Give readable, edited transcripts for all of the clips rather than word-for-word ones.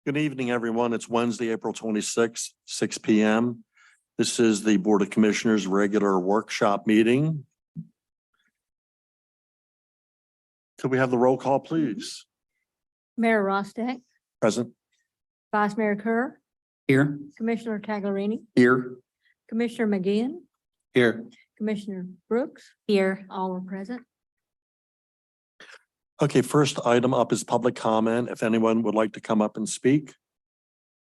Good evening, everyone. It's Wednesday, April 26th, 6 p.m. This is the Board of Commissioners regular workshop meeting. Could we have the roll call, please? Mayor Rostick, Present. Vice Mayor Kerr, Here. Commissioner Taglerini, Here. Commissioner McGinn, Here. Commissioner Brooks. Here. All are present. Okay, first item up is public comment. If anyone would like to come up and speak,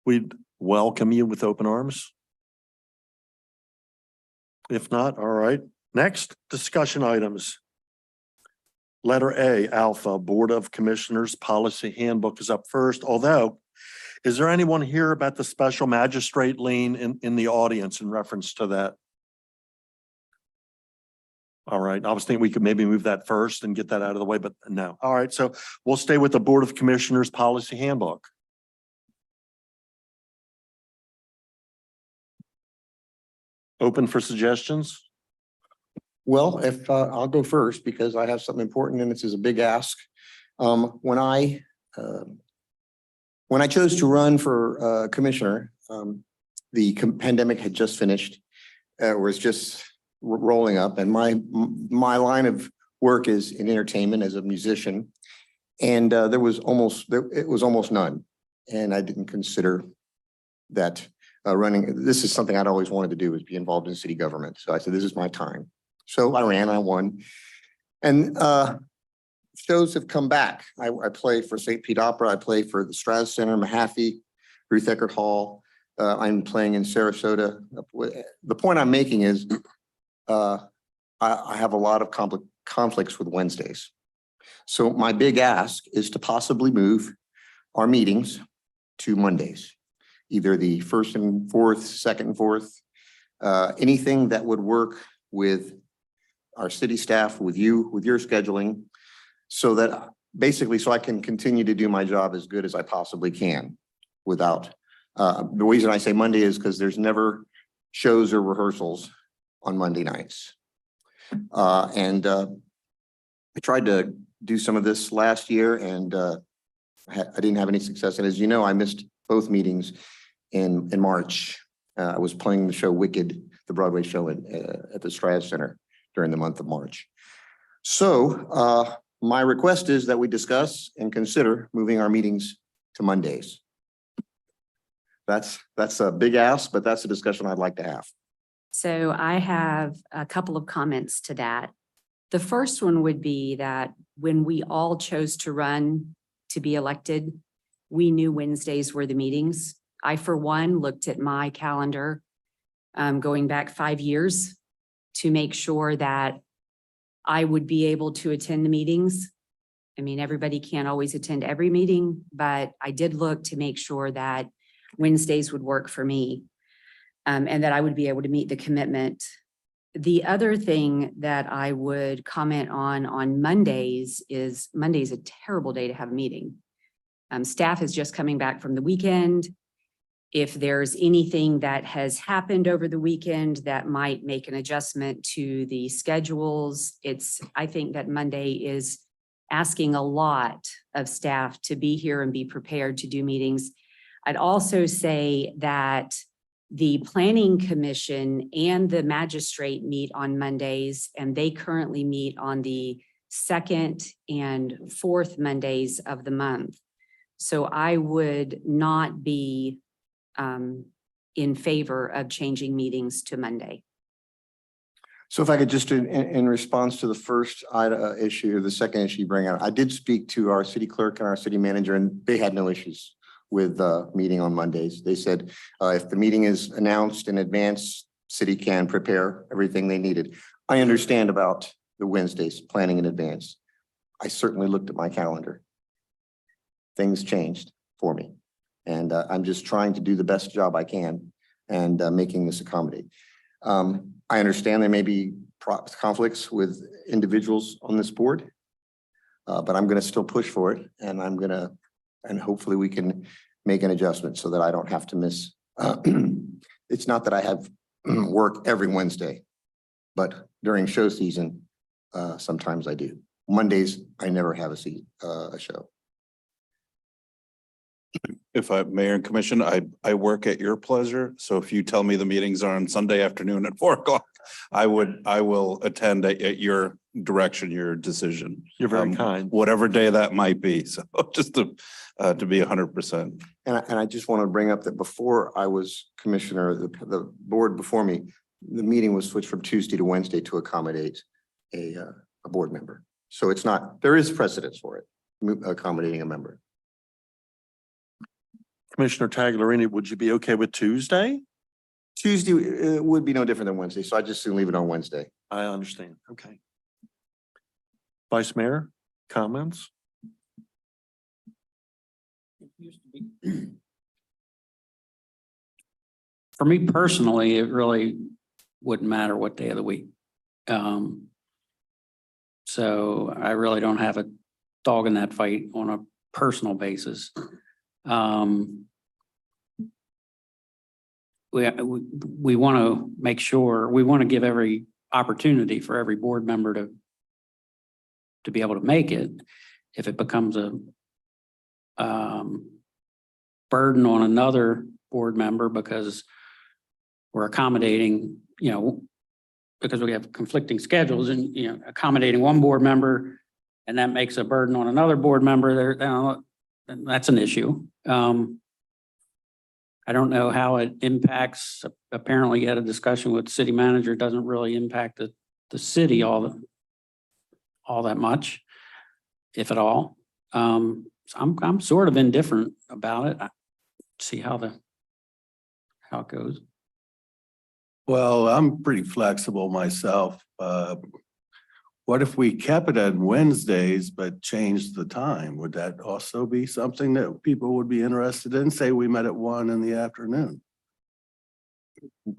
we'd welcome you with open arms. If not, all right. Next, discussion items. Letter A, Alpha, Board of Commissioners Policy Handbook is up first, although is there anyone here about the special magistrate lien in the audience in reference to that? All right, I was thinking we could maybe move that first and get that out of the way, but no. All right, so we'll stay with the Board of Commissioners Policy Handbook. Open for suggestions? Well, if I'll go first because I have something important and this is a big ask. When I chose to run for commissioner, the pandemic had just finished, was just rolling up, and my line of work is in entertainment as a musician, and it was almost none, and I didn't consider that running. This is something I'd always wanted to do, is be involved in city government. So I said, this is my time. So I ran, I won, and shows have come back. I play for St. Pete Opera. I play for the Strass Center, Mahaffey, Ruth Eckerd Hall. I'm playing in Sarasota. The point I'm making is I have a lot of conflicts with Wednesdays. So my big ask is to possibly move our meetings to Mondays, either the first and fourth, second and fourth, anything that would work with our city staff, with you, with your scheduling, so that basically so I can continue to do my job as good as I possibly can without, the reason I say Monday is because there's never shows or rehearsals on Monday nights. I tried to do some of this last year, and I didn't have any success. And as you know, I missed both meetings in March. I was playing the show Wicked, the Broadway show at the Strass Center during the month of March. So my request is that we discuss and consider moving our meetings to Mondays. That's a big ask, but that's a discussion I'd like to have. So I have a couple of comments to that. The first one would be that when we all chose to run to be elected, we knew Wednesdays were the meetings. I, for one, looked at my calendar going back 5 years to make sure that I would be able to attend the meetings. I mean, everybody can't always attend every meeting, but I did look to make sure that Wednesdays would work for me. And that I would be able to meet the commitment. The other thing that I would comment on Mondays is Monday's a terrible day to have a meeting. Staff is just coming back from the weekend. If there's anything that has happened over the weekend that might make an adjustment to the schedules, I think that Monday is asking a lot of staff to be here and be prepared to do meetings. I'd also say that the Planning Commission and the magistrate meet on Mondays, and they currently meet on the second and fourth Mondays of the month. So I would not be in favor of changing meetings to Monday. So if I could just, in response to the first issue, the second issue you bring out, I did speak to our city clerk and our city manager, and they had no issues with meeting on Mondays. They said if the meeting is announced in advance, city can prepare everything they needed. I understand about the Wednesdays planning in advance. I certainly looked at my calendar. Things changed for me, and I'm just trying to do the best job I can and making this accommodate. I understand there may be conflicts with individuals on this board, but I'm going to still push for it, and hopefully we can make an adjustment so that I don't have to miss. It's not that I have work every Wednesday, but during show season, sometimes I do. Mondays, I never have a show. If I, Mayor and Commission, I work at your pleasure. So if you tell me the meetings are on Sunday afternoon at 4 o'clock, I will attend at your direction, your decision. You're very kind. Whatever day that might be. So just to be 100%. And I just want to bring up that before I was commissioner, the board before me, the meeting was switched from Tuesday to Wednesday to accommodate a board member. So it's not, there is precedence for it, accommodating a member. Commissioner Taglerini, would you be okay with Tuesday? Tuesday would be no different than Wednesday, so I just soon leave it on Wednesday. I understand. Okay. Vice Mayor, comments? For me personally, it really wouldn't matter what day of the week. So I really don't have a dog in that fight on a personal basis. We want to make sure, we want to give every opportunity for every board member to be able to make it. If it becomes a burden on another board member because we're accommodating, because we have conflicting schedules and, accommodating one board member and that makes a burden on another board member, that's an issue. I don't know how it impacts, apparently you had a discussion with the city manager, it doesn't really impact the city all that much, if at all. So I'm sort of indifferent about it. See how it goes. Well, I'm pretty flexible myself. What if we kept it on Wednesdays, but changed the time? Would that also be something that people would be interested in? Say we met at 1 in the afternoon.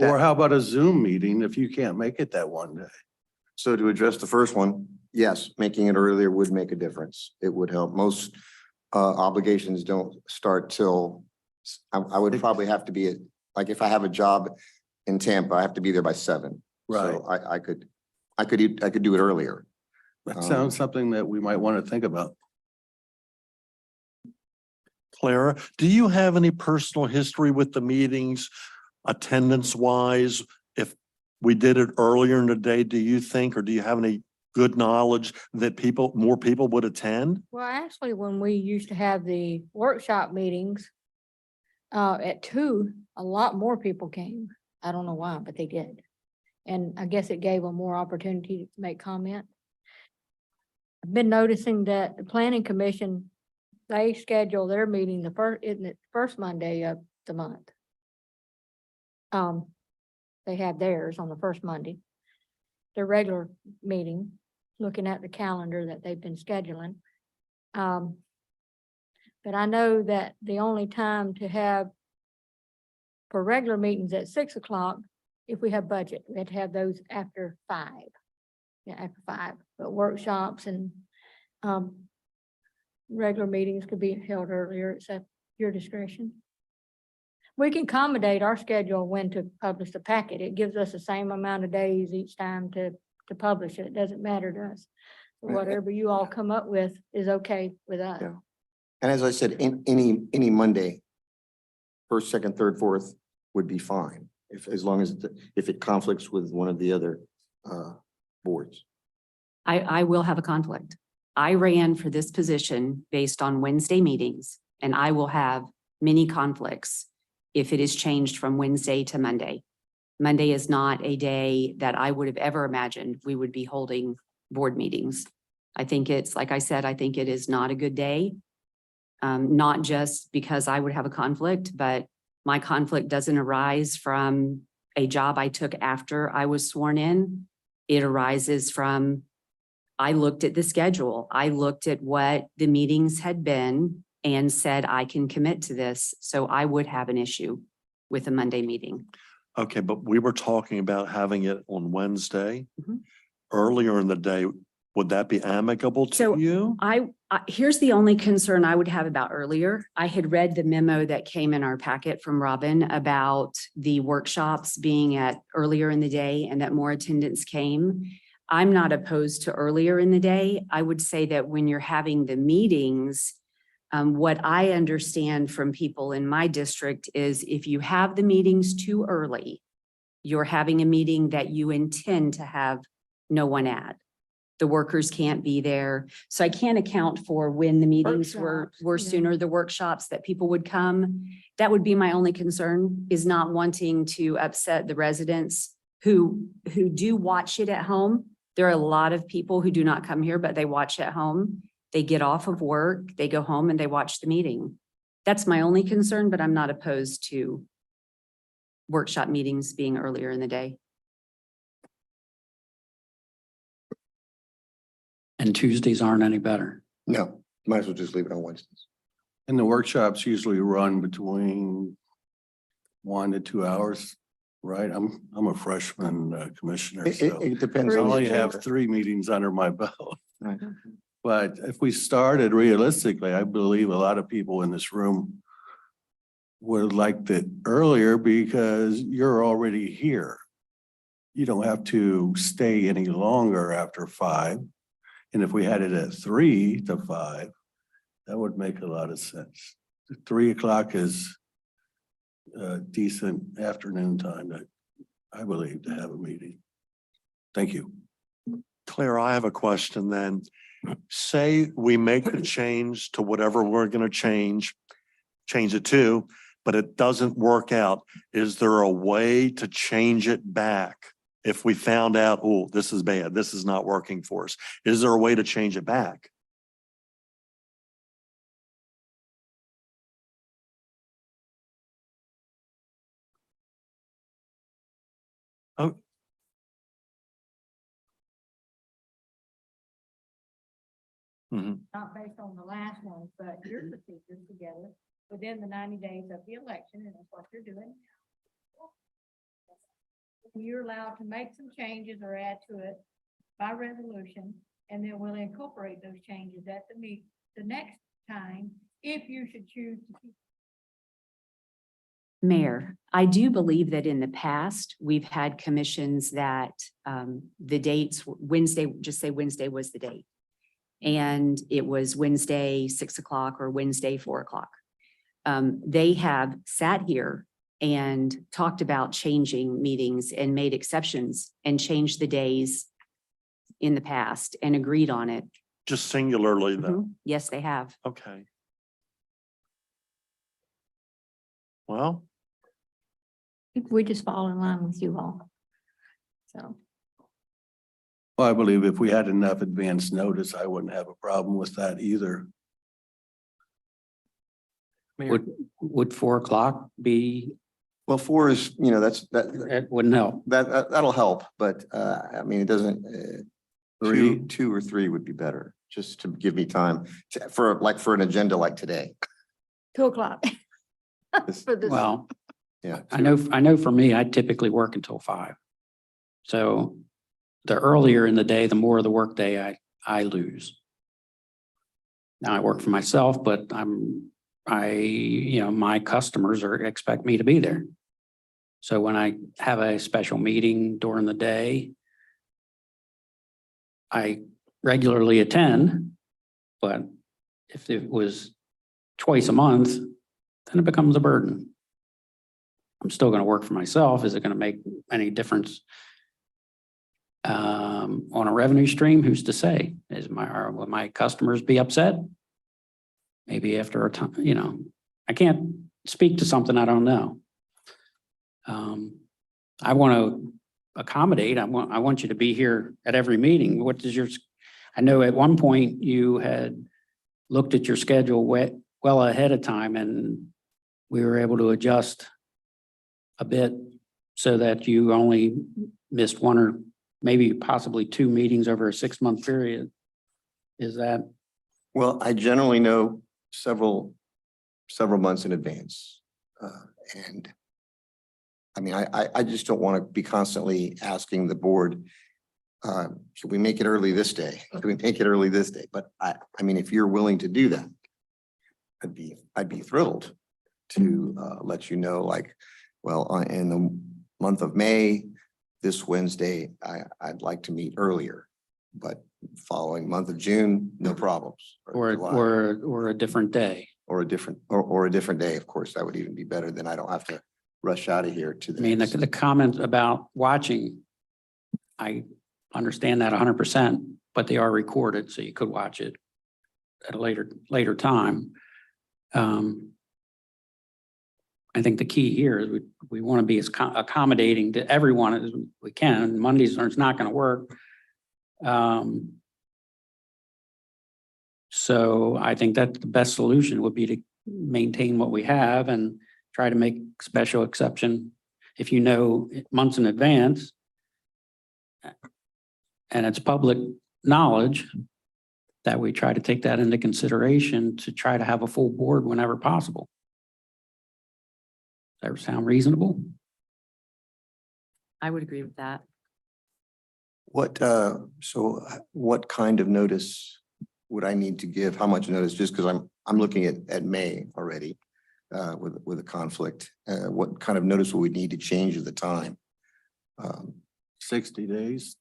Or how about a Zoom meeting if you can't make it that one day? So to address the first one, yes, making it earlier would make a difference. It would help. Most obligations don't start till, I would probably have to be like if I have a job in Tampa, I have to be there by 7. Right. So I could do it earlier. That sounds something that we might want to think about. Clara, do you have any personal history with the meetings, attendance wise? If we did it earlier in the day, do you think, or do you have any good knowledge that more people would attend? Well, actually, when we used to have the workshop meetings at 2, a lot more people came. I don't know why, but they did. And I guess it gave them more opportunity to make comment. I've been noticing that the planning commission, they schedule their meeting the first Monday of the month. They have theirs on the first Monday. Their regular meeting, looking at the calendar that they've been scheduling. But I know that the only time to have for regular meetings at 6 o'clock, if we have budget, we have to have those after 5. Yeah, after 5, but workshops and regular meetings could be held earlier. It's at your discretion. We can accommodate our schedule when to publish the packet. It gives us the same amount of days each time to publish it. It doesn't matter to us. Whatever you all come up with is okay with us. Yeah. And as I said, any Monday, 1st, 2nd, 3rd, 4th would be fine. As long as if it conflicts with one of the other boards. I will have a conflict. I ran for this position based on Wednesday meetings, and I will have many conflicts if it is changed from Wednesday to Monday. Monday is not a day that I would have ever imagined we would be holding board meetings. I think it's, like I said, I think it is not a good day. Not just because I would have a conflict, but my conflict doesn't arise from a job I took after I was sworn in. It arises from, I looked at the schedule. I looked at what the meetings had been and said, I can commit to this. So I would have an issue with a Monday meeting. Okay, but we were talking about having it on Wednesday. Mhm. Earlier in the day. Would that be amicable So to you? Here's the only concern I would have about earlier. I had read the memo that came in our packet from Robin about the workshops being at earlier in the day and that more attendance came. I'm not opposed to earlier in the day. I would say that when you're having the meetings, What I understand from people in my district is if you have the meetings too early, you're having a meeting that you intend to have no one at. The workers can't be there. So I can't account for when the meetings were Workshops, yeah. sooner, the workshops that people would come. That would be my only concern, is not wanting to upset the residents who do watch it at home. There are a lot of people who do not come here, but they watch at home. They get off of work, they go home and they watch the meeting. That's my only concern, but I'm not opposed to workshop meetings being earlier in the day. And Tuesdays aren't any better. No, might as well just leave it on Wednesdays. And the workshops usually run between 1 to 2 hours, right? I'm a freshman commissioner, so It depends. I on the only have agenda. 3 meetings under my belt. Right. But if we started realistically, I believe a lot of people in this room would like that earlier because you're already here. You don't have to stay any longer after 5. And if we had it at 3 to 5, that would make a lot of sense. 3 o'clock is a decent afternoon time that I believe to have a meeting. Thank you. Claire, I have a question then. Say we make the change to whatever we're going to change it to, but it doesn't work out. Is there a way to change it back? If we found out, oh, this is bad, this is not working for us, is there a way to change it back? Oh. Mhm. Not based on the last one, but your procedures together within the 90 days of the election, and that's what you're doing. You're allowed to make some changes or add to it by resolution, and then we'll incorporate those changes at the next time, if you should choose to keep. Mayor, I do believe that in the past, we've had commissions that the dates, Wednesday, just say Wednesday was the date. And it was Wednesday, 6 o'clock or Wednesday, 4 o'clock. They have sat here and talked about changing meetings and made exceptions and changed the days in the past and agreed on it. Just singularly though. Yes, they have. Okay. Well, We just fall in line with you all. So. Well, I believe if we had enough advance notice, I wouldn't have a problem with that either. Would 4 o'clock be, Well, 4 is, that, it wouldn't help. that'll help, but I mean, it doesn't, 2 or 3 would be better, just to give me time for an agenda like today. 2 o'clock. This- For this. Well, Yeah. I know for me, I typically work until 5. So the earlier in the day, the more of the workday I lose. Now I work for myself, but my customers expect me to be there. So when I have a special meeting during the day, I regularly attend, but if it was twice a month, then it becomes a burden. I'm still going to work for myself. Is it going to make any difference on a revenue stream? Who's to say? Will my customers be upset? Maybe after a time, I can't speak to something I don't know. I want to accommodate. I want you to be here at every meeting. I know at one point you had looked at your schedule well ahead of time, and we were able to adjust a bit so that you only missed 1 or maybe possibly 2 meetings over a 6-month period. Is that? Well, I generally know several months in advance. And I mean, I just don't want to be constantly asking the board, should we make it early this day? Should we make it early this day? But I mean, if you're willing to do that, I'd be thrilled to let you know, like, well, in the month of May, this Wednesday, I'd like to meet earlier. But Following month of June, no problems. July. or a different day. Or a different day, of course, that would even be better. Then I don't have to rush out of here to I the mean, next. the comment about watching, I understand that 100%, but they are recorded, so you could watch it at a later time. I think the key here is we want to be as accommodating to everyone as we can. Mondays are not going to work. So I think that the best solution would be to maintain what we have and try to make special exception if you know months in advance. And it's public knowledge that we try to take that into consideration to try to have a full board whenever possible. Does that sound reasonable? I would agree with that. What kind of notice would I need to give? How much notice? Just because I'm looking at May already with a conflict. What kind of notice will we need to change the time? 60 days.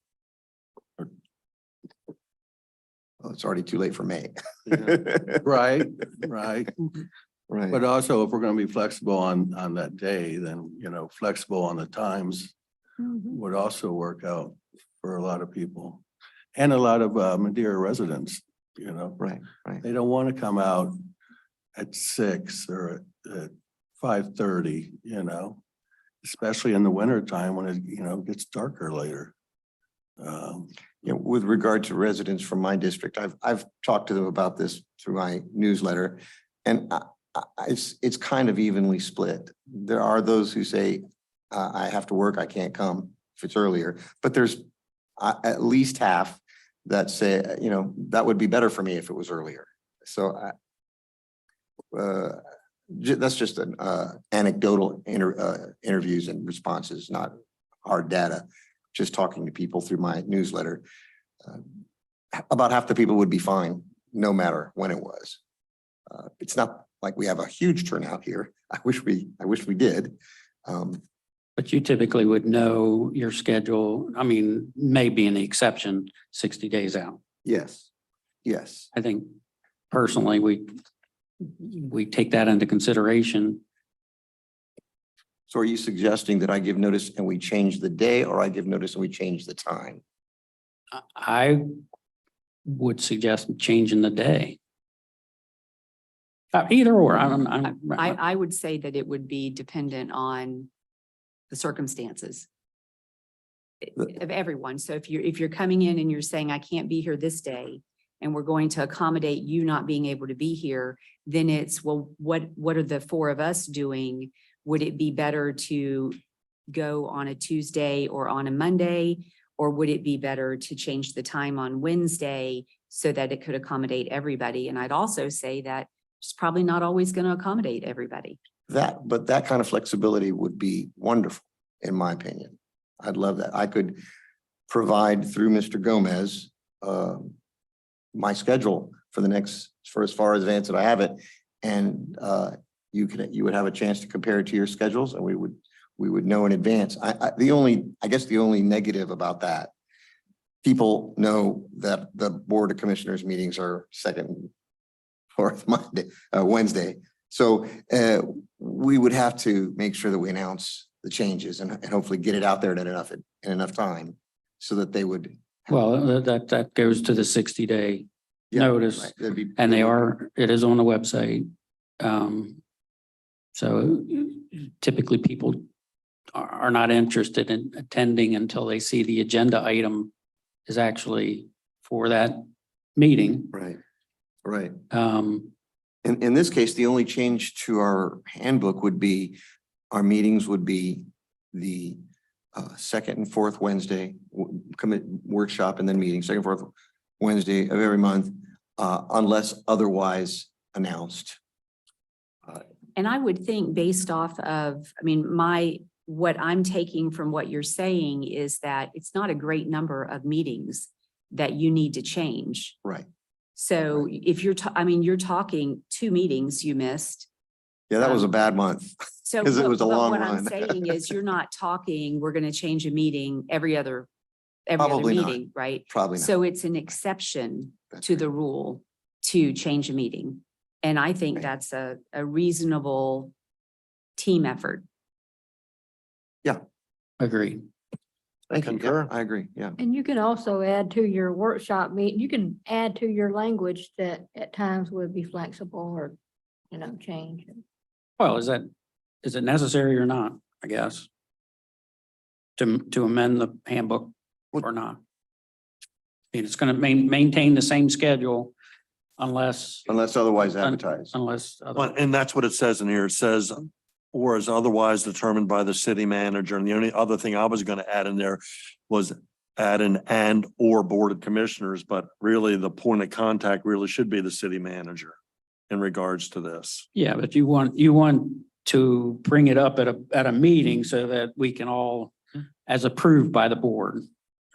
Well, it's already too late for May. Right, right. Right. But also if we're going to be flexible on that day, then, flexible on the times would also work out for a lot of people. And a lot of Madeira residents, Right, right. they don't want to come out at 6 or at 5:30, especially in the winter time when it, gets darker later. With regard to residents from my district, I've talked to them about this through my newsletter, and it's kind of evenly split. There are those who say, I have to work, I can't come if it's earlier, but there's at least half that say, that would be better for me if it was earlier. So that's just an anecdotal interviews and responses, not hard data. Just talking to people through my newsletter. About half the people would be fine, no matter when it was. It's not like we have a huge turnout here. I wish we did. But you typically would know your schedule. I mean, maybe an exception 60 days out. Yes, yes. I think personally, we take that into consideration. So are you suggesting that I give notice and we change the day, or I give notice and we change the time? I would suggest changing the day. Either or. I would say that it would be dependent on the circumstances of everyone. So if you're coming in and you're saying, I can't be here this day, and we're going to accommodate you not being able to be here, then it's, well, what are the four of us doing? Would it be better to go on a Tuesday or on a Monday? Or would it be better to change the time on Wednesday so that it could accommodate everybody? And I'd also say that it's probably not always going to accommodate everybody. But that kind of flexibility would be wonderful, in my opinion. I'd love that. I could provide through Mr. Gomez my schedule for as far as advance that I have it, and you would have a chance to compare it to your schedules, and we would know in advance. I guess the only negative about that, people know that the Board of Commissioners meetings are second, fourth Wednesday. So we would have to make sure that we announce the changes and hopefully get it out there in enough time so that they would. Well, that goes to the 60-day notice, Right. and it is on the website. So typically people are not interested in attending until they see the agenda item is actually for that meeting. Right, right. In this case, the only change to our handbook would be our meetings would be the second and fourth Wednesday workshop, and then meeting second, fourth Wednesday of every month, unless otherwise announced. And I would think based off of, what I'm taking from what you're saying is that it's not a great number of meetings that you need to change. Right. So if you're talking 2 meetings you missed. Yeah, that was a bad month. So 'Cause it was a long what I'm run. saying is you're not talking, we're going to change a meeting every other every other Probably not. meeting, right? Probably not. So it's an exception That's to right. the rule to change a meeting. And I think Right. that's a reasonable team effort. Agreed. Thank you. Yeah, Concur. I agree. Yeah. And you can also add to your workshop meeting, you can add to your language that at times would be flexible or, change. Well, is it necessary or not, I guess? To amend the handbook or not? I mean, it's gonna maintain the same schedule unless. Unless otherwise advertised. Unless. Well, and that's what it says in here. It says, or is otherwise determined by the city manager. And the only other thing I was gonna add in there was add an and or board of commissioners, but really the point of contact really should be the city manager in regards to this. Yeah, but you want to bring it up at a meeting so that we can all, as approved by the board.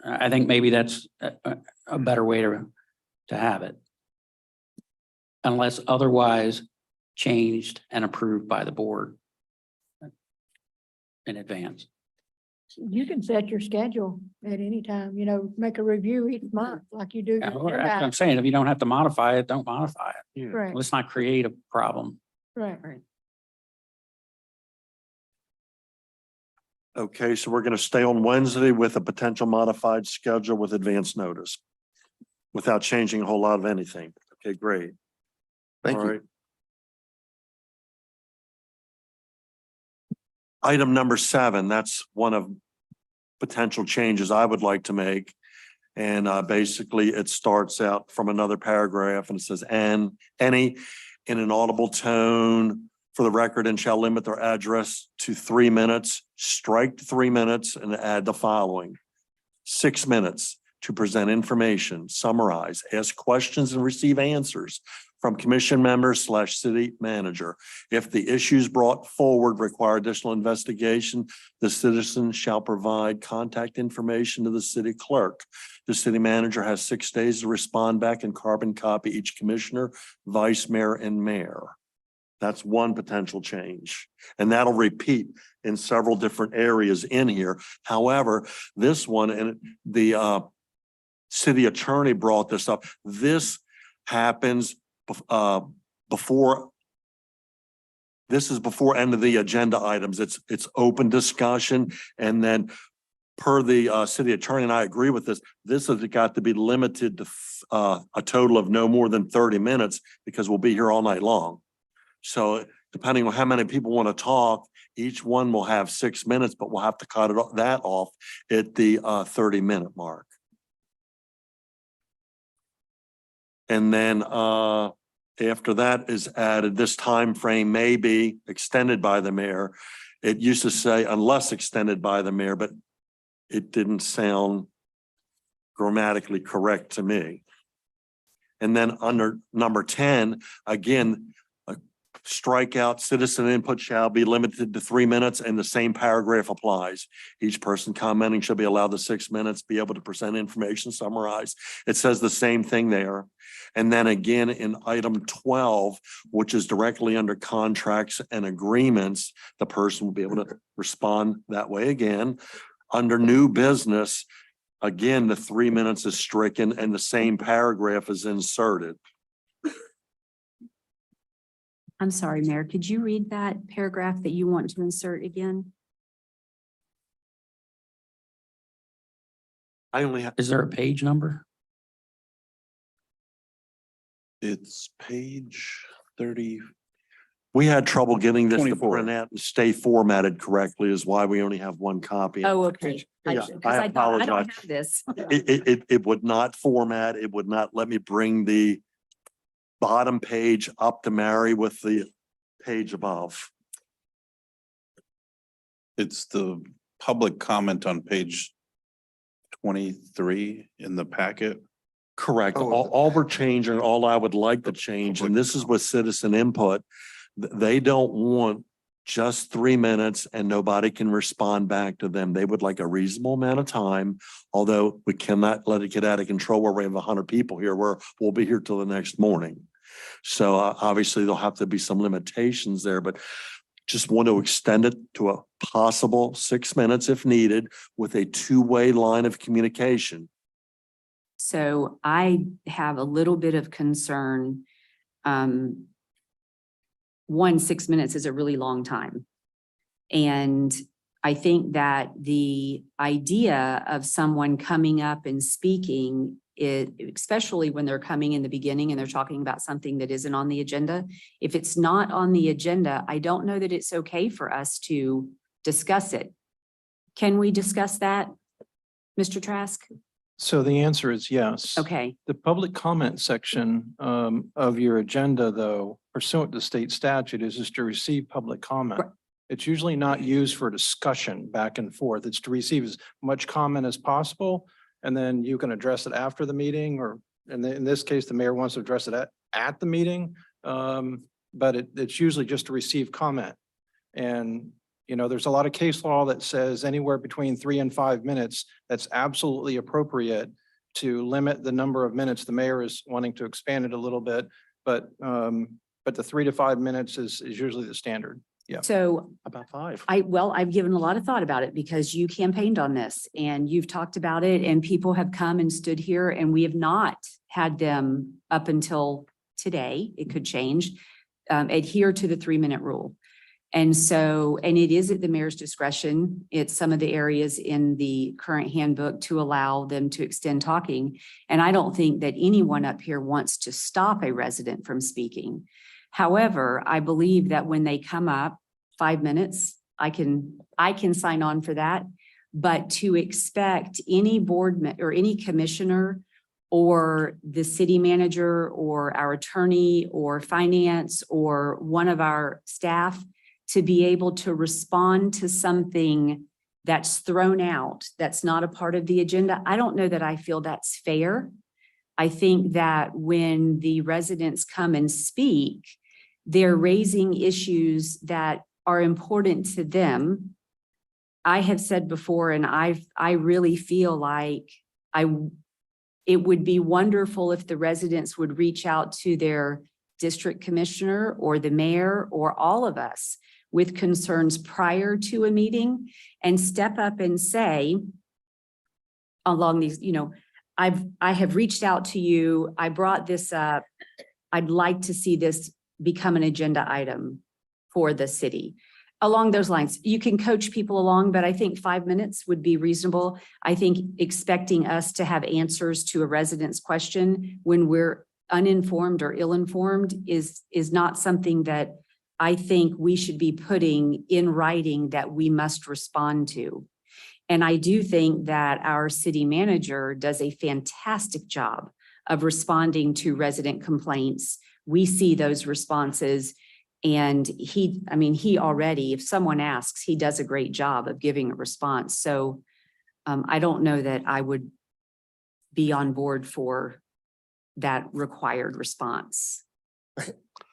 I think maybe that's a better way to have it. Unless otherwise changed and approved by the board in advance. You can set your schedule at any time, make a review each month like you do. Yeah, your well, that's what I'm agenda. saying. If you don't have to modify it, don't modify it. Right, Let's not create a problem. right. Okay, so we're gonna stay on Wednesday with a potential modified schedule with advance notice. Without changing a whole lot of anything. Okay, great. Thank All you. right. Item number 7, that's one of potential changes I would like to make. And basically it starts out from another paragraph and it says, and any in an audible tone for the record and shall limit their address to 3 minutes, strike 3 minutes and add the following. 6 minutes to present information, summarize, ask questions and receive answers from commission members / city manager. If the issues brought forward require additional investigation, the citizen shall provide contact information to the city clerk. The city manager has 6 days to respond back and carbon copy each commissioner, vice mayor, and mayor. That's one potential change. And that'll repeat in several different areas in here. However, this one, and the city attorney brought this up. This happens before. This is before end of the agenda items. It's open discussion. And then per the city attorney, and I agree with this, this has got to be limited to a total of no more than 30 minutes because we'll be here all night long. So depending on how many people want to talk, each one will have 6 minutes, but we'll have to cut that off at the 30-minute mark. And then after that is added, this time frame may be extended by the mayor. It used to say unless extended by the mayor, but it didn't sound grammatically correct to me. And then under number 10, again, strikeout citizen input shall be limited to 3 minutes and the same paragraph applies. Each person commenting shall be allowed the 6 minutes, be able to present information, summarize. It says the same thing there. And then again in item 12, which is directly under contracts and agreements, the person will be able to respond that way again. Under new business, again, the 3 minutes is stricken and the same paragraph is inserted. I'm sorry, Mayor, could you read that paragraph that you want to insert again? I only have, Is there a page number? It's page 30. we had trouble getting this to 24. print out and stay formatted correctly is why we only have one copy. Oh, okay. Yeah, Because I I don't apologize. have this. It would not format, it would not let me bring the bottom page up to marry with the page above. It's the public comment on page 23 in the packet. Correct. Oh, All we're changing, all I would like to change, and this is with citizen input, they don't want just 3 minutes and nobody can respond back to them. They would like a reasonable amount of time, although we cannot let it get out of control where we have 100 people here, where we'll be here till the next morning. So obviously there'll have to be some limitations there, but Just want to extend it to a possible 6 minutes if needed with a two-way line of communication. So I have a little bit of concern. 6 minutes is a really long time. And I think that the idea of someone coming up and speaking, especially when they're coming in the beginning and they're talking about something that isn't on the agenda, if it's not on the agenda, I don't know that it's okay for us to discuss it. Can we discuss that, Mr. Trask? So the answer is yes. Okay, The public comment section of your agenda, though, pursuant to state statute, is just to receive public comment. Right. It's usually not used for discussion back and forth. It's to receive as much comment as possible, and then you can address it after the meeting, or in this case, the mayor wants to address it at the meeting. But it's usually just to receive comment. And you know, there's a lot of case law that says anywhere between 3 and 5 minutes, that's absolutely appropriate to limit the number of minutes. The mayor is wanting to expand it a little bit, but the 3 to 5 minutes is usually the standard. Yeah. so About 5. I've given a lot of thought about it because you campaigned on this and you've talked about it and people have come and stood here and we have not had them up until today, it could change, adhere to the 3-minute rule. And so, and it is at the mayor's discretion. It's some of the areas in the current handbook to allow them to extend talking. And I don't think that anyone up here wants to stop a resident from speaking. However, I believe that when they come up, 5 minutes, I can sign on for that. But to expect any or any commissioner or the city manager or our attorney or finance or one of our staff to be able to respond to something that's thrown out, that's not a part of the agenda, I don't know that I feel that's fair. I think that when the residents come and speak, they're raising issues that are important to them. I have said before, and I really feel like it would be wonderful if the residents would reach out to their district commissioner or the mayor or all of us with concerns prior to a meeting and step up and say along these, you know, I have reached out to you. I brought this up. I'd like to see this become an agenda item for the city. Along those lines, you can coach people along, but I think 5 minutes would be reasonable. I think expecting us to have answers to a resident's question when we're uninformed or ill-informed is not something that I think we should be putting in writing that we must respond to. And I do think that our city manager does a fantastic job of responding to resident complaints. We see those responses and he already, if someone asks, he does a great job of giving a response. So I don't know that I would be on board for that required response.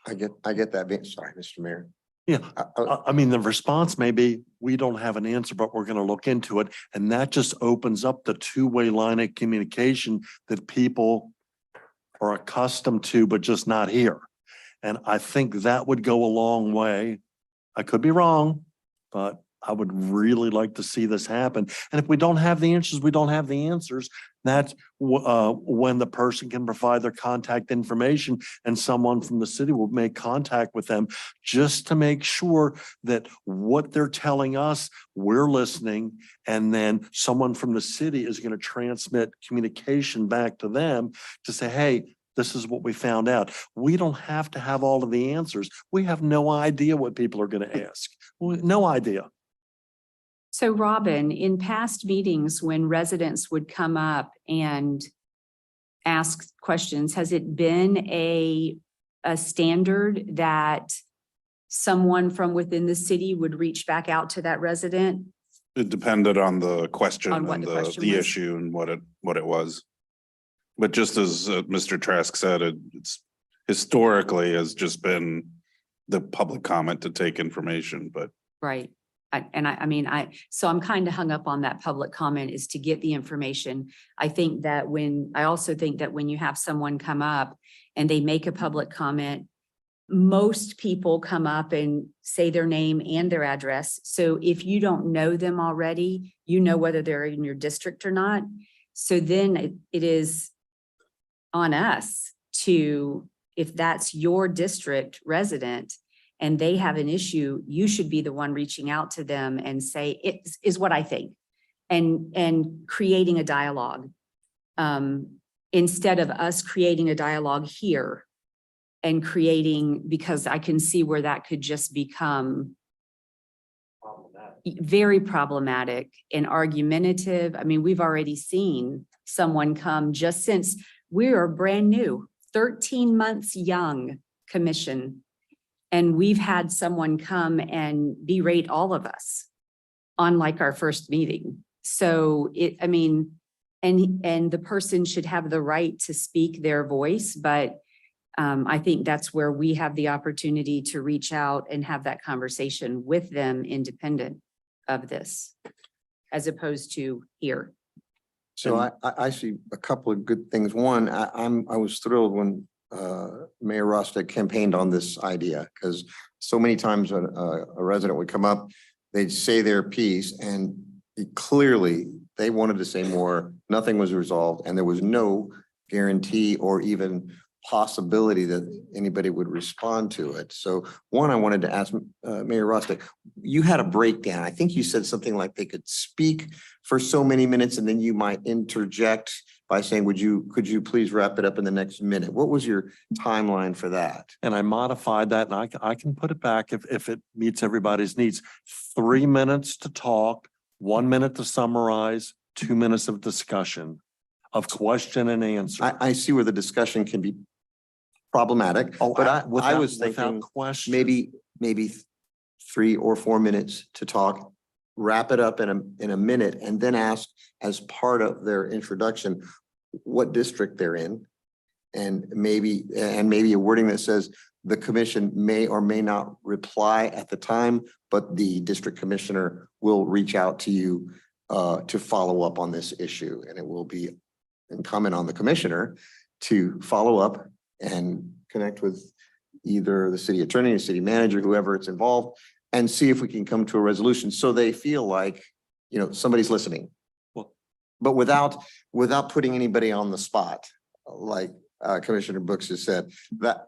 I get that. Sorry, Mr. Mayor. Yeah, I- I mean, the response may be, we don't have an answer, but we're going to look into it. And that just opens up the two-way line of communication that people are accustomed to, but just not here. And I think that would go a long way. I could be wrong, but I would really like to see this happen. And if we don't have the answers, we don't have the answers. That's when the person can provide their contact information and someone from the city will make contact with them just to make sure that what they're telling us, we're listening. And then someone from the city is going to transmit communication back to them to say, hey, this is what we found out. We don't have to have all of the answers. We have no idea what people are going to ask. No idea. So Robin, in past meetings, when residents would come up and ask questions, has it been a standard that someone from within the city would reach back out to that resident? It depended on the question On what and the question the was? issue and what it was. But just as Mr. Trask said, it's historically has just been the public comment to take information, but Right. So I'm kind of hung up on that public comment is to get the information. I also think that when you have someone come up and they make a public comment, most people come up and say their name and their address. So if you don't know them already, you know whether they're in your district or not. So then it is on us to, if that's your district resident and they have an issue, you should be the one reaching out to them and say, it is what I think. And creating a dialogue. Instead of us creating a dialogue here and creating, because I can see where that could just become very problematic and argumentative. I mean, we've already seen someone come just since we are brand new, 13 months young commission. And we've had someone come and berate all of us on like our first meeting. So I mean, and the person should have the right to speak their voice, but I think that's where we have the opportunity to reach out and have that conversation with them independent of this, as opposed to here. So I see a couple of good things. One, I was thrilled when Mayor Rostek campaigned on this idea, because so many times a resident would come up, they'd say their piece, and clearly they wanted to say more. Nothing was resolved, and there was no guarantee or even possibility that anybody would respond to it. So one, I wanted to ask Mayor Rostek, you had a breakdown. I think you said something like they could speak for so many minutes and then you might interject by saying, could you please wrap it up in the next minute? What was your timeline for that? And I modified that, and I can put it back if it meets everybody's needs. 3 minutes to talk, 1 minute to summarize, 2 minutes of discussion, of question and answer. I see where the discussion can be problematic, but I was without thinking question. maybe 3 or 4 minutes to talk, wrap it up in a minute, and then ask as part of their introduction what district they're in, and maybe a wording that says the commission may or may not reply at the time, but the district commissioner will reach out to you to follow up on this issue, and it will be incumbent on the commissioner to follow up and connect with either the city attorney, the city manager, whoever it's involved, and see if we can come to a resolution so they feel like, somebody's listening. Well, but without putting anybody on the spot, like Commissioner Brooks has said, that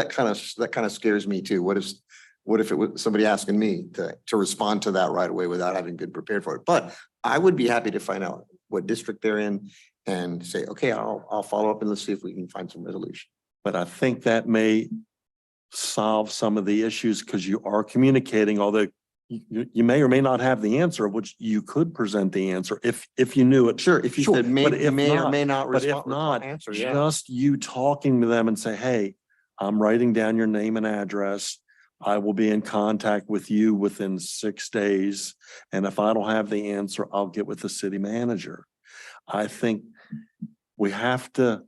kind of scares me too. What if it was somebody asking me to respond to that right away without having been prepared for it? But I would be happy to find out what district they're in and say, okay, I'll follow up and let's see if we can find some resolution. But I think that may solve some of the issues because you are communicating, although you may or may not have the answer, which you could present the answer if you knew it. Sure, if you said may or may not But if respond, not, answer, yeah. just you talking to them and say, hey, I'm writing down your name and address. I will be in contact with you within 6 days. And if I don't have the answer, I'll get with the city manager. I think we have to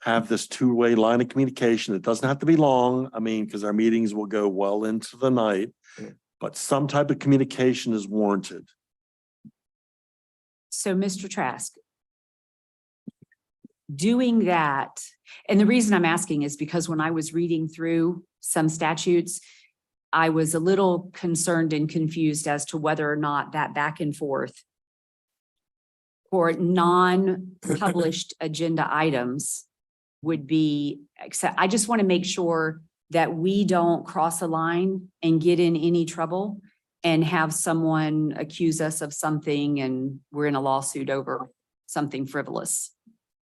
have this two-way line of communication. It doesn't have to be long. I mean, because our meetings will go well into the night, but some type of communication is warranted. So Mr. Trask, doing that, and the reason I'm asking is because when I was reading through some statutes, I was a little concerned and confused as to whether or not that back and forth for non-published agenda items would be, I just want to make sure that we don't cross a line and get in any trouble and have someone accuse us of something and we're in a lawsuit over something frivolous.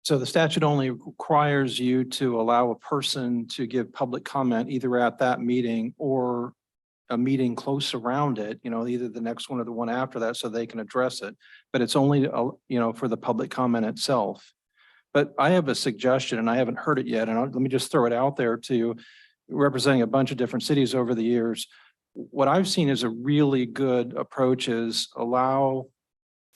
So the statute only requires you to allow a person to give public comment either at that meeting or a meeting close around it, either the next one or the one after that, so they can address it. But it's only, for the public comment itself. But I have a suggestion, and I haven't heard it yet, and let me just throw it out there to you, representing a bunch of different cities over the years. What I've seen is a really good approach is allow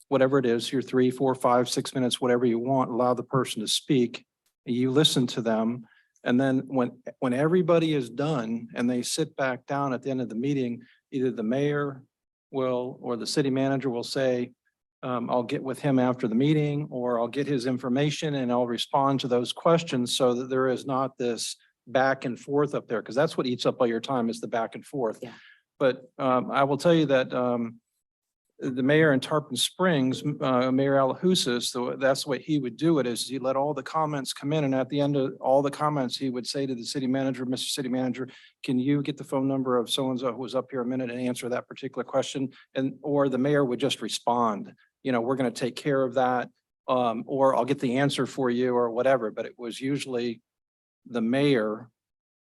whatever it is, your 3, 4, 5, 6 minutes, whatever you want, allow the person to speak. You listen to them. And then when everybody is done and they sit back down at the end of the meeting, either the mayor will, or the city manager will say, I'll get with him after the meeting, or I'll get his information and I'll respond to those questions so that there is not this back and forth up there, because that's what eats up all your time is the back and forth. Yeah. But I will tell you that the mayor in Tarpon Springs, Mayor Alahousas, that's the way he would do it, is he let all the comments come in, and at the end of all the comments, he would say to the city manager, Mr. City Manager, can you get the phone number of so-and-so who was up here a minute and answer that particular question? And, or the mayor would just respond, you know, we're going to take care of that, or I'll get the answer for you or whatever. But it was usually the mayor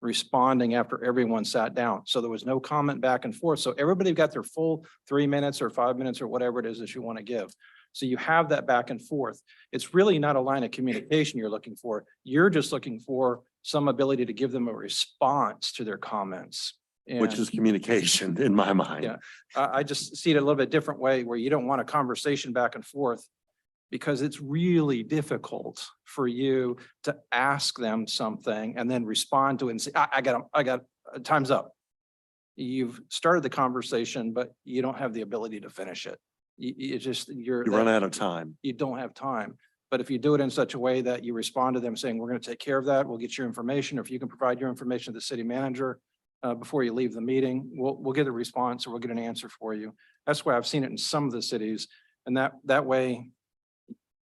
responding after everyone sat down. So there was no comment back and forth. So everybody got their full 3 minutes or 5 minutes or whatever it is that you want to give. So you have that back and forth. It's really not a line of communication you're looking for. You're just looking for some ability to give them a response to their comments. Which And is communication in my mind. Yeah. I just see it a little bit different way where you don't want a conversation back and forth, because it's really difficult for you to ask them something and then respond to it and say, I got, time's up. You've started the conversation, but you don't have the ability to finish it. You just, You run out of time. you don't have time. But if you do it in such a way that you respond to them saying, we're going to take care of that, we'll get your information, or if you can provide your information to the city manager before you leave the meeting, we'll get a response or we'll get an answer for you. That's why I've seen it in some of the cities. And that way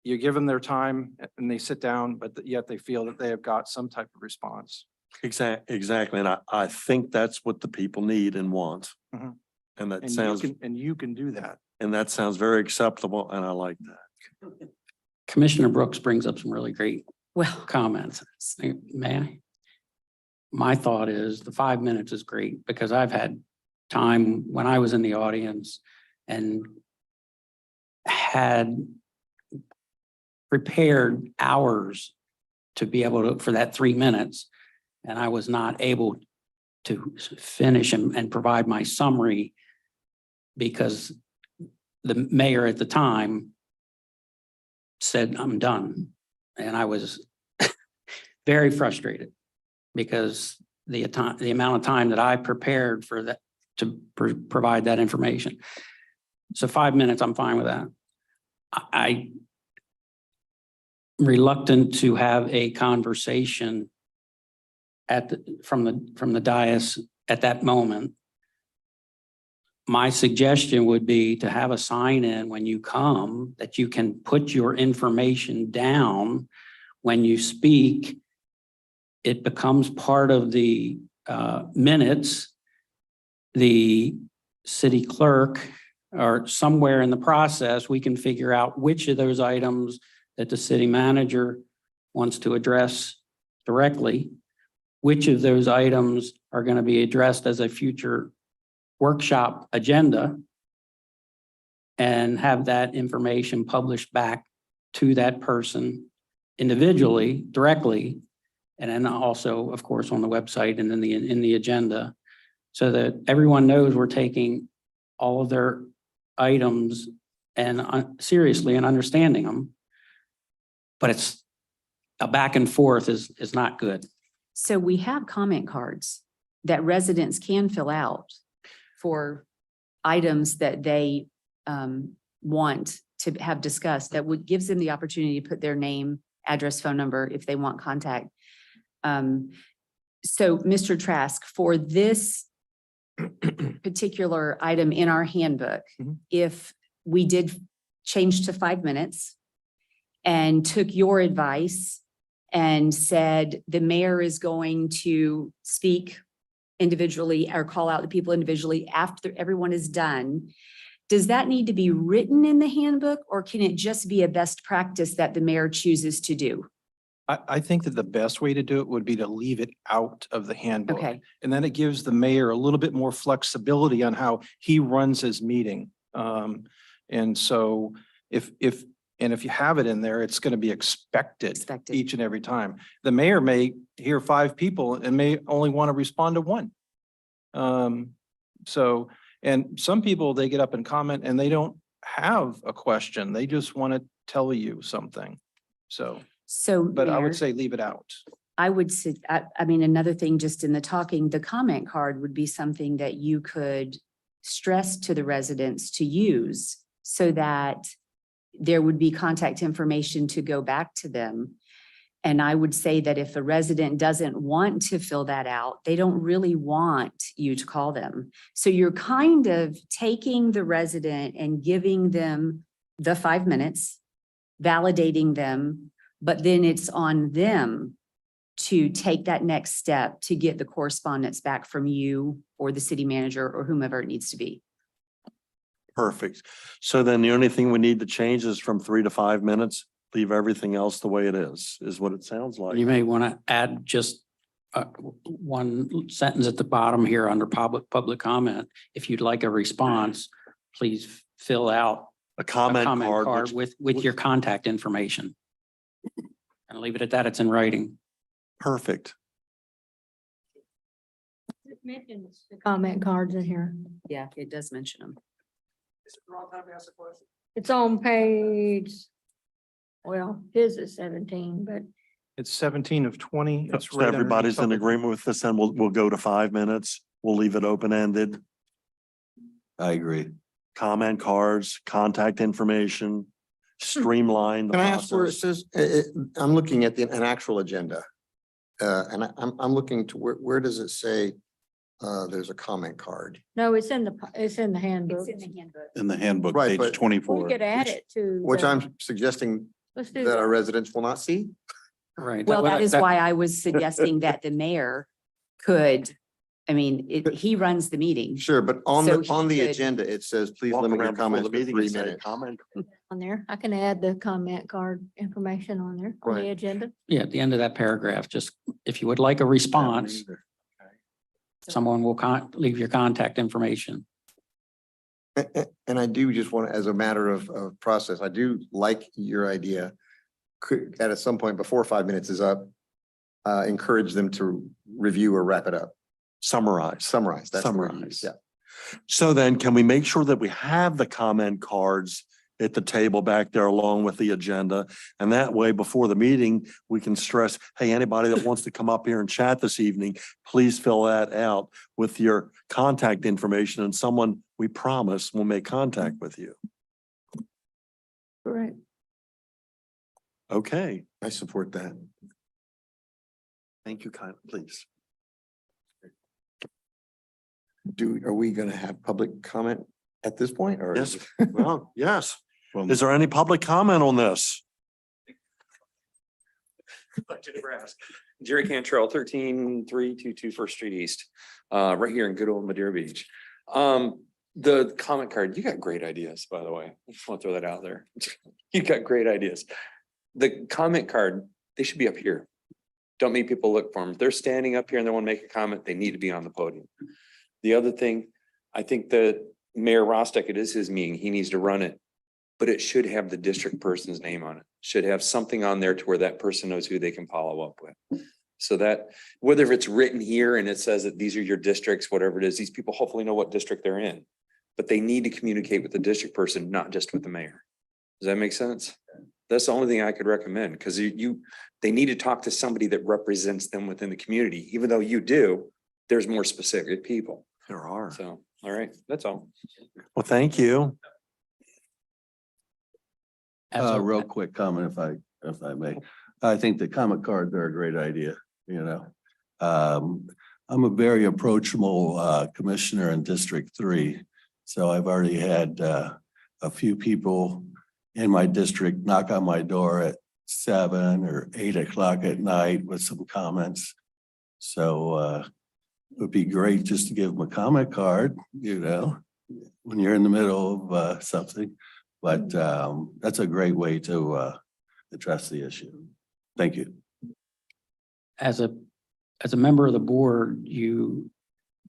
you give them their time and they sit down, but yet they feel that they have got some type of response. Exactly. And I think that's what the people need and want. Mhm. And that And sounds, you can do that. and that sounds very acceptable. And I like that. Commissioner Brooks brings up some really great Well, comments. Man, my thought is the 5 minutes is great because I've had time when I was in the audience and had prepared hours to be able to, for that 3 minutes. And I was not able to finish and provide my summary because the mayor at the time said, I'm done. And I was very frustrated because the amount of time that I prepared for that to provide that information. So 5 minutes, I'm fine with that. I'm reluctant to have a conversation from the dais at that moment. My suggestion would be to have a sign in when you come that you can put your information down when you speak. It becomes part of the minutes. The city clerk or somewhere in the process, we can figure out which of those items that the city manager wants to address directly, which of those items are going to be addressed as a future workshop agenda, and have that information published back to that person individually, directly, and then also, of course, on the website and in the agenda, so that everyone knows we're taking all of their items and seriously and understanding them. But it's a back and forth is not good. so we have comment cards that residents can fill out for items that they want to have discussed, that would gives them the opportunity to put their name, address, phone number if they want contact. So Mr. Trask, for this particular item in our handbook, Mhm. if we did change to 5 minutes and took your advice and said the mayor is going to speak individually or call out the people individually after everyone is done, does that need to be written in the handbook, or can it just be a best practice that the mayor chooses to do? I think that the best way to do it would be to leave it out of the handbook. Okay, And then it gives the mayor a little bit more flexibility on how he runs his meeting. And so if you have it in there, it's going to be expected expected. each and every time. The mayor may hear 5 people and may only want to respond to 1. So, and some people, they get up and comment and they don't have a question. They just want to tell you something. So, So, but I Mayor, would say leave it out. I would say, I mean, another thing just in the talking, the comment card would be something that you could stress to the residents to use so that there would be contact information to go back to them. And I would say that if a resident doesn't want to fill that out, they don't really want you to call them. So you're kind of taking the resident and giving them the 5 minutes, validating them, but then it's on them to take that next step to get the correspondence back from you or the city manager or whomever it needs to be. Perfect. So then the only thing we need to change is from 3 to 5 minutes, leave everything else the way it is what it sounds like. You may want to add just one sentence at the bottom here under public comment. If you'd like a response, please fill out A a comment card, with your contact information. And leave it at that. It's in writing. perfect. It mentions the comment cards in here. Yeah, it does mention them. It's on page, well, his is 17, but It's 17 of 20. It's So right underneath everybody's in public- agreement with this, and we'll go to 5 minutes. We'll leave it open-ended. I agree. Comment cards, contact information, streamline the Can I ask where it process. says, I'm looking at an actual agenda. And I'm looking to where does it say, there's a comment card? no, it's in the handbook. handbook. In the handbook, Right, page but- We 24. could add it to. Which the- I'm suggesting Let's do that our that. residents will not see? Right. Well, that is why I was suggesting that the mayor could, I mean, he runs the meeting. Sure, but on So the, he on the could- agenda, it says, please Walk limit your around before comments the to meeting 3 and say, minutes. comment. On there. I can add the comment card information on there, on the Right. agenda. Yeah, at the end of that paragraph, just if you would like a response, someone will leave your contact information. And I do just want, as a matter of process, I do like your idea. Could, at some point before 5 minutes is up, encourage them to review or wrap it up, Summarize. summarize. That's the word you Summarize. use, yeah. So then can we make sure that we have the comment cards at the table back there along with the agenda? And that way, before the meeting, we can stress, hey, anybody that wants to come up here and chat this evening, please fill that out with your contact information, and someone, we promise, will make contact with you. Correct. Okay, I support that. thank you, please. Are we gonna have public comment at this point or? Yes, well, yes. Well, Is there any public comment on this? Jerry Cantrell, 13322 First Street East, right here in good old Madeira Beach. The comment card, you got great ideas, by the way. I just want to throw that out there. You got great ideas. The comment card, they should be up here. Don't make people look for them. If they're standing up here and they want to make a comment, they need to be on the podium. The other thing, I think that Mayor Rostock, it is his meeting. He needs to run it. But it should have the district person's name on it. Should have something on there to where that person knows who they can follow up with. So that whether it's written here and it says that these are your districts, whatever it is, these people hopefully know what district they're in. But they need to communicate with the district person, not just with the mayor. Does that make sense? That's the only thing I could recommend, because they need to talk to somebody that represents them within the community. Even though you do, there's more specific people. There are. So, all right, that's all. Well, thank you. Real quick comment if I may. I think the comment cards are a great idea, you know. I'm a very approachable commissioner in District 3. So I've already had a few people in my district knock on my door at 7 or 8 o'clock at night with some comments. So it would be great just to give them a comment card, you know, when you're in the middle of something. But that's a great way to address the issue. Thank you. As a member of the board, you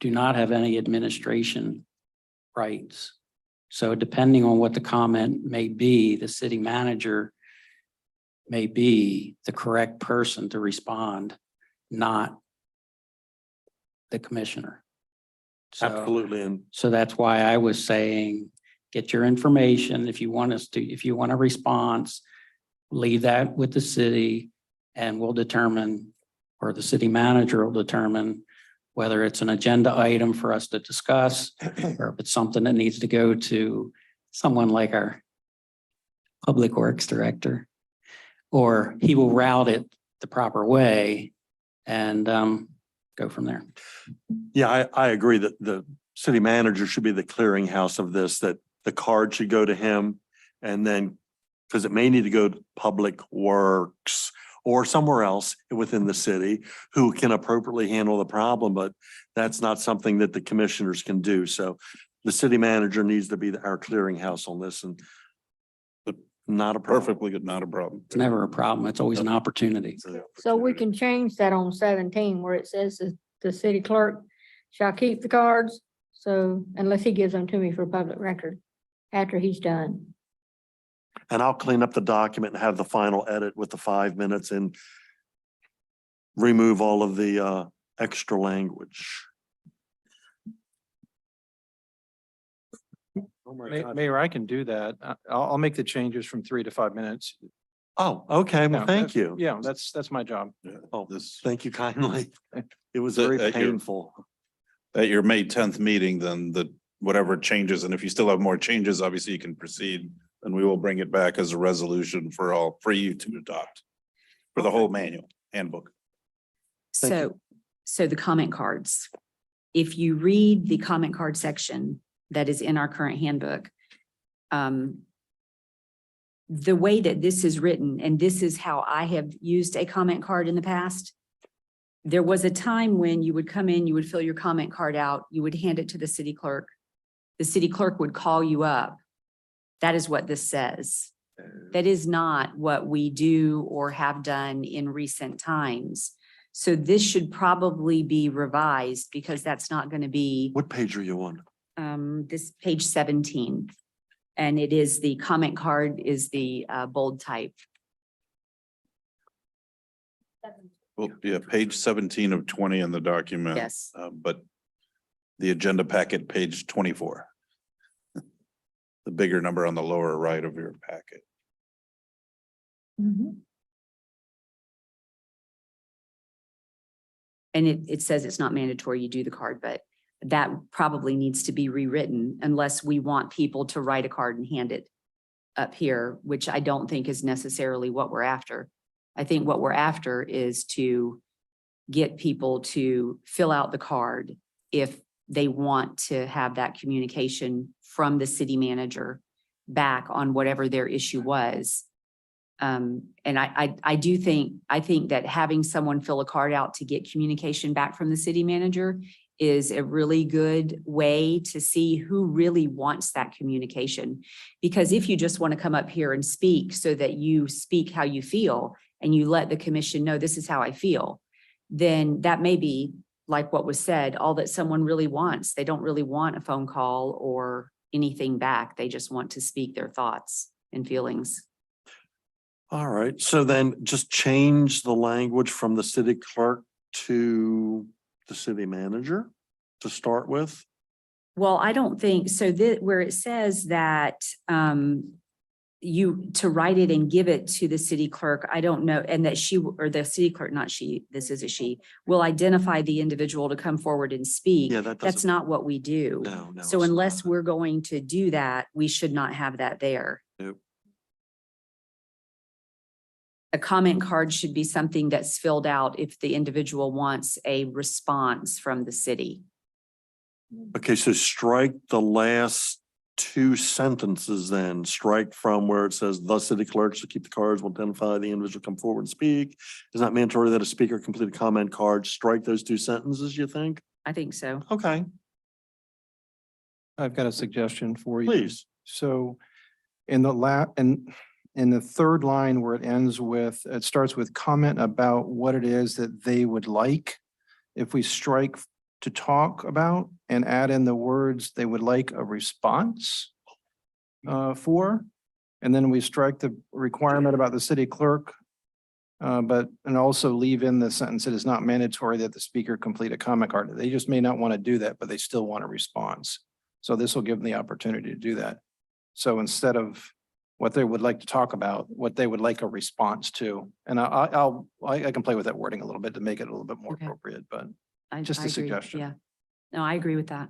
do not have any administration rights. So depending on what the comment may be, the city manager may be the correct person to respond, not the commissioner. So- Absolutely. And So that's why I was saying, get your information. If you want a response, leave that with the city and we'll determine, or the city manager will determine whether it's an agenda item for us to discuss or if it's something that needs to go to someone like our public works director, or he will route it the proper way and go from there. Yeah, I agree that the city manager should be the clearinghouse of this, that the card should go to him. And then, because it may need to go to Public Works or somewhere else within the city who can appropriately handle the problem, but that's not something that the commissioners can do. So the city manager needs to be our clearinghouse on this, and not a problem. Perfectly good, not a problem. It's never a problem. It's always an opportunity. So we can change that on 17 where it says that the city clerk shall keep the cards. So unless he gives them to me for public record after he's done. And I'll clean up the document and have the final edit with the 5 minutes and remove all of the extra language. Oh my God. Mayor, I can do that. I'll make the changes from 3 to 5 minutes. Oh, okay. Well, Yeah, thank that's- you. Yeah, that's my job. Oh, This, thank you kindly. It was So, very you're- painful. at your May 10th meeting, then whatever changes, and if you still have more changes, obviously you can proceed. And we will bring it back as a resolution for you to adopt for the whole manual handbook. Thank you. So the comment cards. If you read the comment card section that is in our current handbook, the way that this is written, and this is how I have used a comment card in the past. There was a time when you would come in, you would fill your comment card out, you would hand it to the city clerk. The city clerk would call you up. That is what this says. That is not what we do or have done in recent times. So this should probably be revised because that's not going to be What page are you on? this page 17. And it is the comment card is the bold type. Well, yeah, page 17 of 20 in the document. Yes. But the agenda packet, page 24. The bigger number on the lower right of your packet. And it says it's not mandatory you do the card, but that probably needs to be rewritten unless we want people to write a card and hand it up here, which I don't think is necessarily what we're after. I think what we're after is to get people to fill out the card if they want to have that communication from the city manager back on whatever their issue was. And I think that having someone fill a card out to get communication back from the city manager is a really good way to see who really wants that communication. Because if you just want to come up here and speak so that you speak how you feel and you let the commission know this is how I feel, then that may be like what was said, all that someone really wants. They don't really want a phone call or anything back. They just want to speak their thoughts and feelings. All right, so then just change the language from the city clerk to the city manager to start with. Well, I don't think so. That where it says that you to write it and give it to the city clerk, I don't know, and that she or the city clerk, not she, this is a she, will identify the individual to come forward and speak. Yeah, that That's doesn't, not what we do. no. So it's unless not. we're going to do that, we should not have that there. Nope. A comment card should be something that's filled out if the individual wants a response from the city. Okay, so strike the last two sentences then, strike from where it says the city clerk should keep the cards, will identify the individual come forward and speak. It's not mandatory that a speaker complete a comment card. Strike those two sentences, you think? I think so. Okay, I've got a suggestion for you. please. So in the third line where it ends with, it starts with comment about what it is that they would like. If we strike to talk about and add in the words they would like a response for, and then we strike the requirement about the city clerk, and also leave in the sentence, it is not mandatory that the speaker complete a comment card. They just may not want to do that, but they still want a response. So this will give them the opportunity to do that. So instead of what they would like to talk about, what they would like a response to. And I can play with that wording a little bit to make it a little bit more Okay. appropriate, but I Just a agree. suggestion. Yeah. No, I agree with that.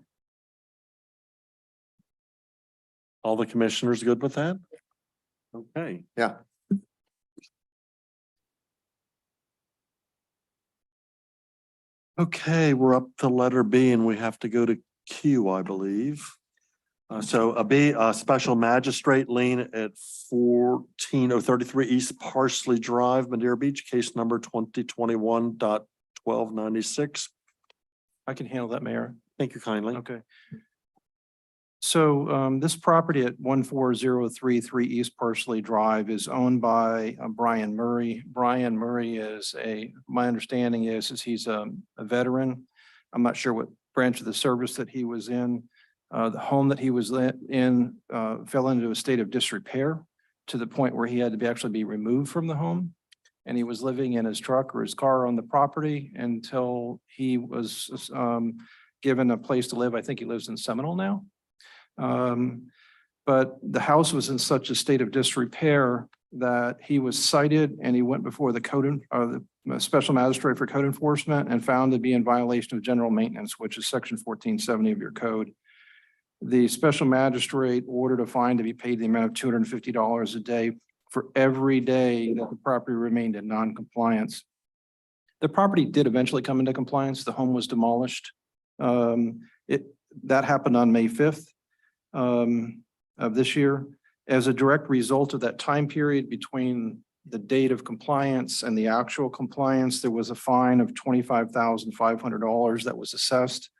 All the commissioners good with that? Okay. Yeah. Okay, we're up to letter B and we have to go to Q, I believe. So a B, a special magistrate lien at 14033 East Parsley Drive, Madeira Beach, case number 2021.1296. I can handle that, Mayor. Thank you kindly. Okay. So this property at 14033 East Parsley Drive is owned by Brian Murray. Brian Murray is my understanding is he's a veteran. I'm not sure what branch of the service that he was in. The home that he was in fell into a state of disrepair to the point where he had to actually be removed from the home. And he was living in his truck or his car on the property until he was given a place to live. I think he lives in Seminole now. But the house was in such a state of disrepair that he was cited and he went before the special magistrate for code enforcement and found to be in violation of general maintenance, which is section 1470 of your code. The special magistrate ordered a fine to be paid the amount of $250 a day for every day that the property remained in non-compliance. The property did eventually come into compliance. The home was demolished. That happened on May 5th. Of this year. As a direct result of that time period between the date of compliance and the actual compliance, there was a fine of $25,500 that was assessed.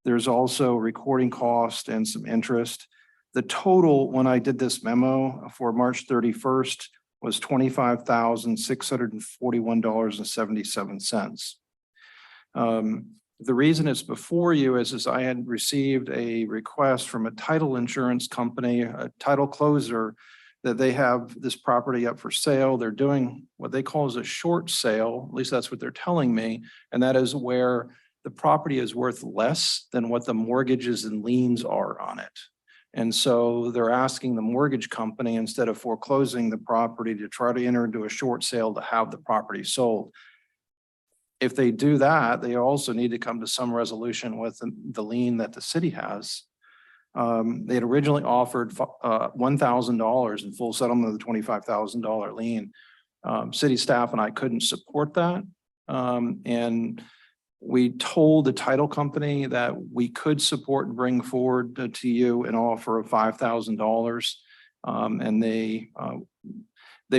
There's also recording cost and some interest. The total, when I did this memo for March 31st, was $25,641.77. The reason it's before you is I had received a request from a title insurance company, a title closer, that they have this property up for sale. They're doing what they call as a short sale, at least that's what they're telling me. And that is where the property is worth less than what the mortgages and liens are on it. And so they're asking the mortgage company, instead of foreclosing the property, to try to enter into a short sale to have the property sold. If they do that, they also need to come to some resolution with the lien that the city has. They had originally offered $1,000 in full settlement of the $25,000 lien. City staff and I couldn't support that. And we told the title company that we could support and bring forward to you an offer of $5,000. And they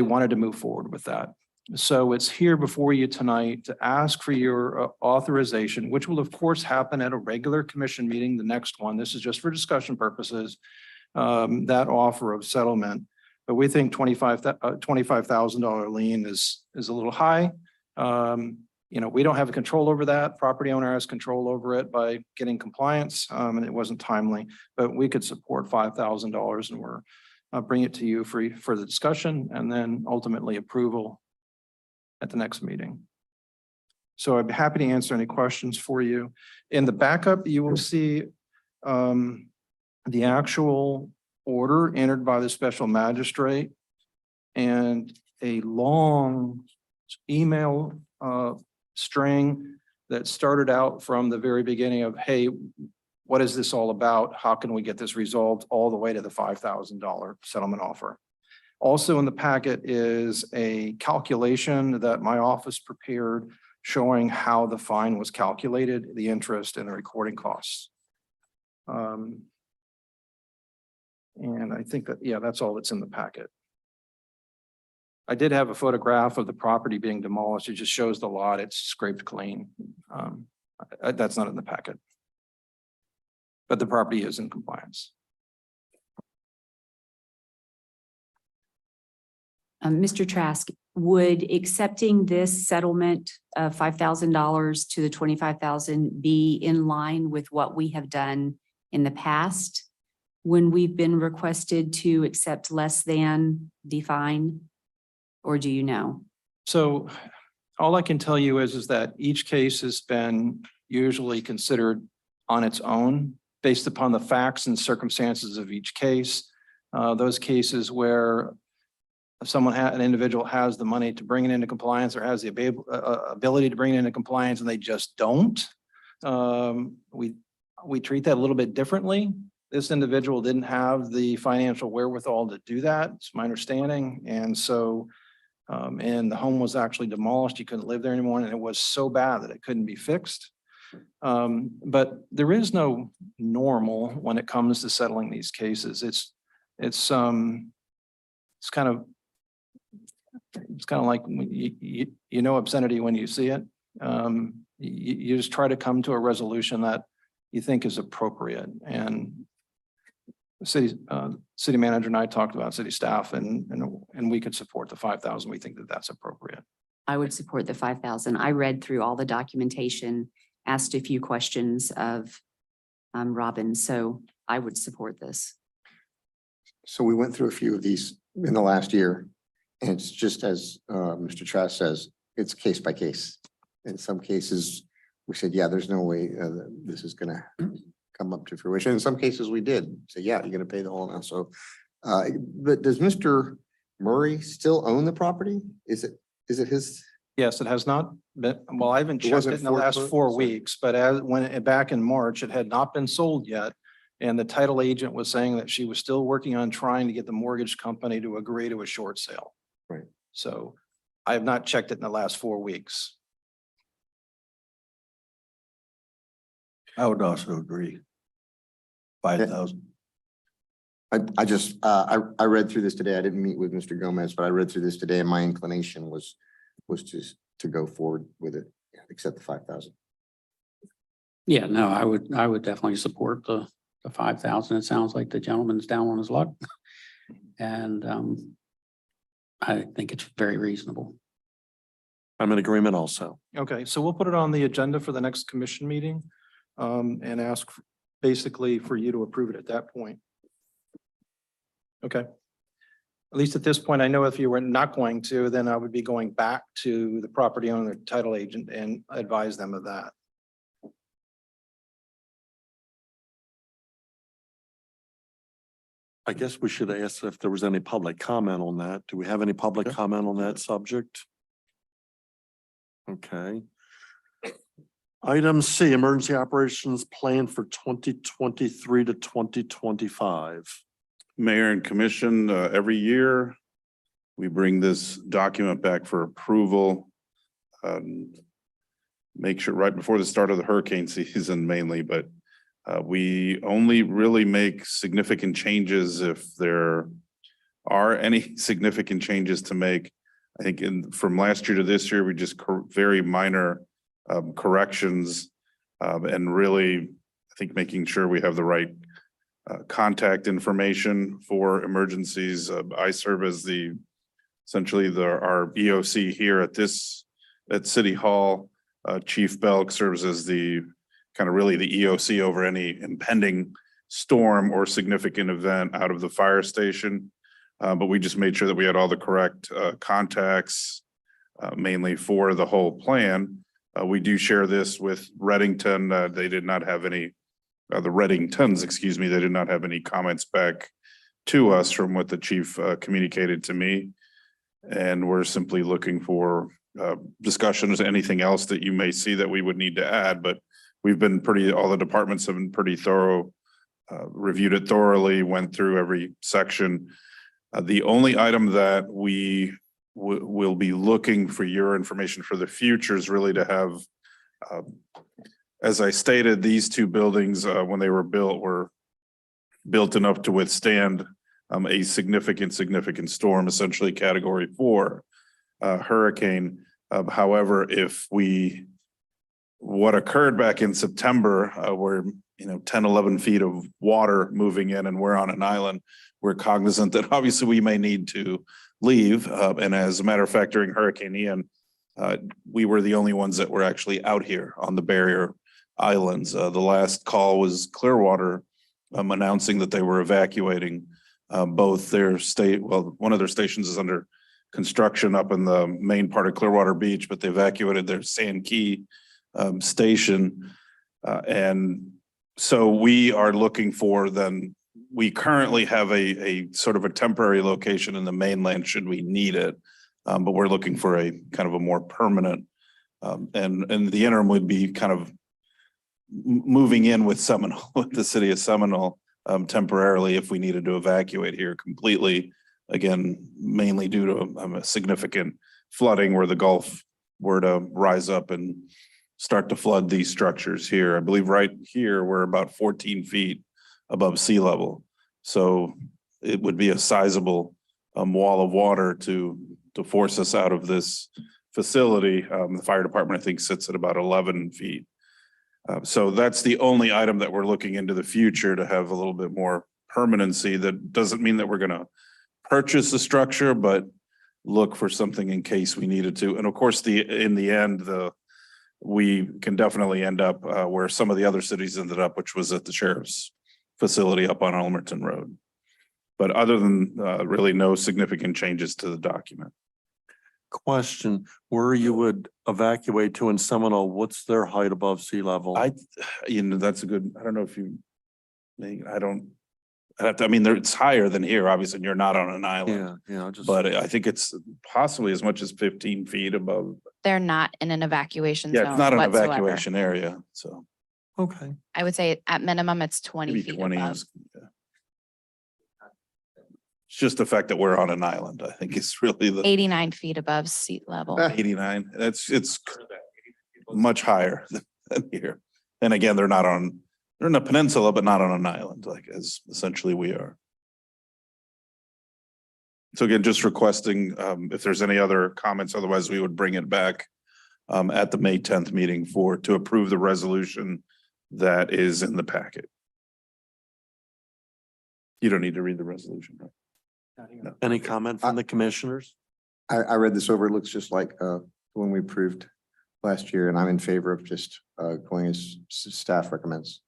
wanted to move forward with that. So it's here before you tonight to ask for your authorization, which will of course happen at a regular commission meeting, the next one. This is just for discussion purposes, that offer of settlement. But we think $25,000 lien is a little high. We don't have control over that. Property owner has control over it by getting compliance, and it wasn't timely, but we could support $5,000 and I'll bring it to you for the discussion and then ultimately approval at the next meeting. So I'd be happy to answer any questions for you. In the backup, you will see the actual order entered by the special magistrate and a long email string that started out from the very beginning of, hey, what is this all about? How can we get this resolved, all the way to the $5,000 settlement offer. Also in the packet is a calculation that my office prepared showing how the fine was calculated, the interest and the recording costs. And I think that, yeah, that's all that's in the packet. I did have a photograph of the property being demolished. It just shows the lot. It's scraped clean. That's not in the packet. But the property is in compliance. Mr. Trask, would accepting this settlement of $5,000 to the $25,000 be in line with what we have done in the past when we've been requested to accept less than the fine? Or do you know? So all I can tell you is that each case has been usually considered on its own based upon the facts and circumstances of each case. Those cases where an individual has the money to bring it into compliance or has the ability to bring it into compliance and they just don't. We treat that a little bit differently. This individual didn't have the financial wherewithal to do that. It's my understanding. And so And the home was actually demolished. He couldn't live there anymore, and it was so bad that it couldn't be fixed. But there is no normal when it comes to settling these cases. It's kind of like when you know obscenity when you see it. You just try to come to a resolution that you think is appropriate. And the city manager and I talked about city staff and we could support the 5,000. We think that that's appropriate. I would support the 5,000. I read through all the documentation, asked a few questions of Robin, so I would support this. So we went through a few of these in the last year. And it's just as Mr. Trask says, it's case by case. In some cases, we said, yeah, there's no way this is gonna come up to fruition. In some cases, we did say, yeah, you're gonna pay the whole amount. So, but does Mr. Murray still own the property? Is it his? Yes, it has not been, well, I haven't checked wasn't it in the last foreclosed? 4 Sorry. weeks, but back in March, it had not been sold yet. And the title agent was saying that she was still working on trying to get the mortgage company to agree to a short sale. Right. So I have not checked it in the last 4 weeks. I would also agree. 5,000. I just, I read through this today. I didn't meet with Mr. Gomez, but I read through this today and my inclination was just to go forward with it, accept the 5,000. Yeah, no, I would definitely support the 5,000. It sounds like the gentleman's down on his luck. And I think it's very reasonable. I'm in agreement also. Okay, so we'll put it on the agenda for the next commission meeting and ask basically for you to approve it at that point. Okay. At least at this point, I know if you were not going to, then I would be going back to the property owner, title agent, and advise them of that. I guess we should ask if there was any public comment on that. Do we have any public comment on that subject? Okay. Item C, emergency operations plan for 2023 to 2025. Mayor and commission, every year, we bring this document back for approval. Make sure right before the start of the hurricane season mainly, but we only really make significant changes if there are any significant changes to make. I think from last year to this year, we just very minor corrections and really, I think making sure we have the right contact information for emergencies. I serve as essentially our BOC here at City Hall. Chief Belk serves as the kind of really the EOC over any impending storm or significant event out of the fire station. But we just made sure that we had all the correct contacts, mainly for the whole plan. We do share this with Reddington. They did not have any, the Reddingtons, excuse me, they did not have any comments back to us from what the chief communicated to me. And we're simply looking for discussions, anything else that you may see that we would need to add, but we've been all the departments have been pretty thorough, reviewed it thoroughly, went through every section. The only item that we will be looking for your information for the future is really to have, as I stated, these two buildings, when they were built enough to withstand a significant storm, essentially Category 4 hurricane. However, what occurred back in September, where 10, 11 feet of water moving in and we're on an island, we're cognizant that obviously we may need to leave. And as a matter of fact, during Hurricane Ian, we were the only ones that were actually out here on the barrier islands. The last call was Clearwater announcing that they were evacuating both their one of their stations is under construction up in the main part of Clearwater Beach, but they evacuated their Sand Key station. And so we are looking for we currently have a sort of a temporary location in the mainland should we need it. But we're looking for a kind of a more permanent, and the interim would be kind of moving in with Seminole, with the city of Seminole temporarily if we needed to evacuate here completely. Again, mainly due to a significant flooding where the Gulf were to rise up and start to flood these structures here. I believe right here, we're about 14 feet above sea level. So it would be a sizable wall of water to force us out of this facility. The fire department, I think, sits at about 11 feet. So that's the only item that we're looking into the future to have a little bit more permanency. That doesn't mean that we're gonna purchase the structure, but look for something in case we needed to. And of course, in the end, we can definitely end up where some of the other cities ended up, which was at the sheriff's facility up on Elmerton Road. But other than really no significant changes to the document. Question, where you would evacuate to in Seminole, what's their height above sea level? That's a good, I don't know if you, I mean, it's higher than here, obviously, and you're not on an island. Yeah, just. But I think it's possibly as much as 15 feet above. They're not in an evacuation Yeah, zone it's not an whatsoever. evacuation area, so Okay, I would say at minimum, it's 20 maybe feet 20 above. is. Yeah. It's just the fact that we're on an island, I think is really the 89 feet above sea level. 89. It's much higher than here. And again, they're in a peninsula, but not on an island, like as essentially we are. So again, just requesting if there's any other comments, otherwise we would bring it back at the May 10th meeting to approve the resolution that is in the packet. You don't need to read the resolution, right? No. any comment from the commissioners? I read this over. It looks just like the one we approved last year, and I'm in favor of just going as staff recommends.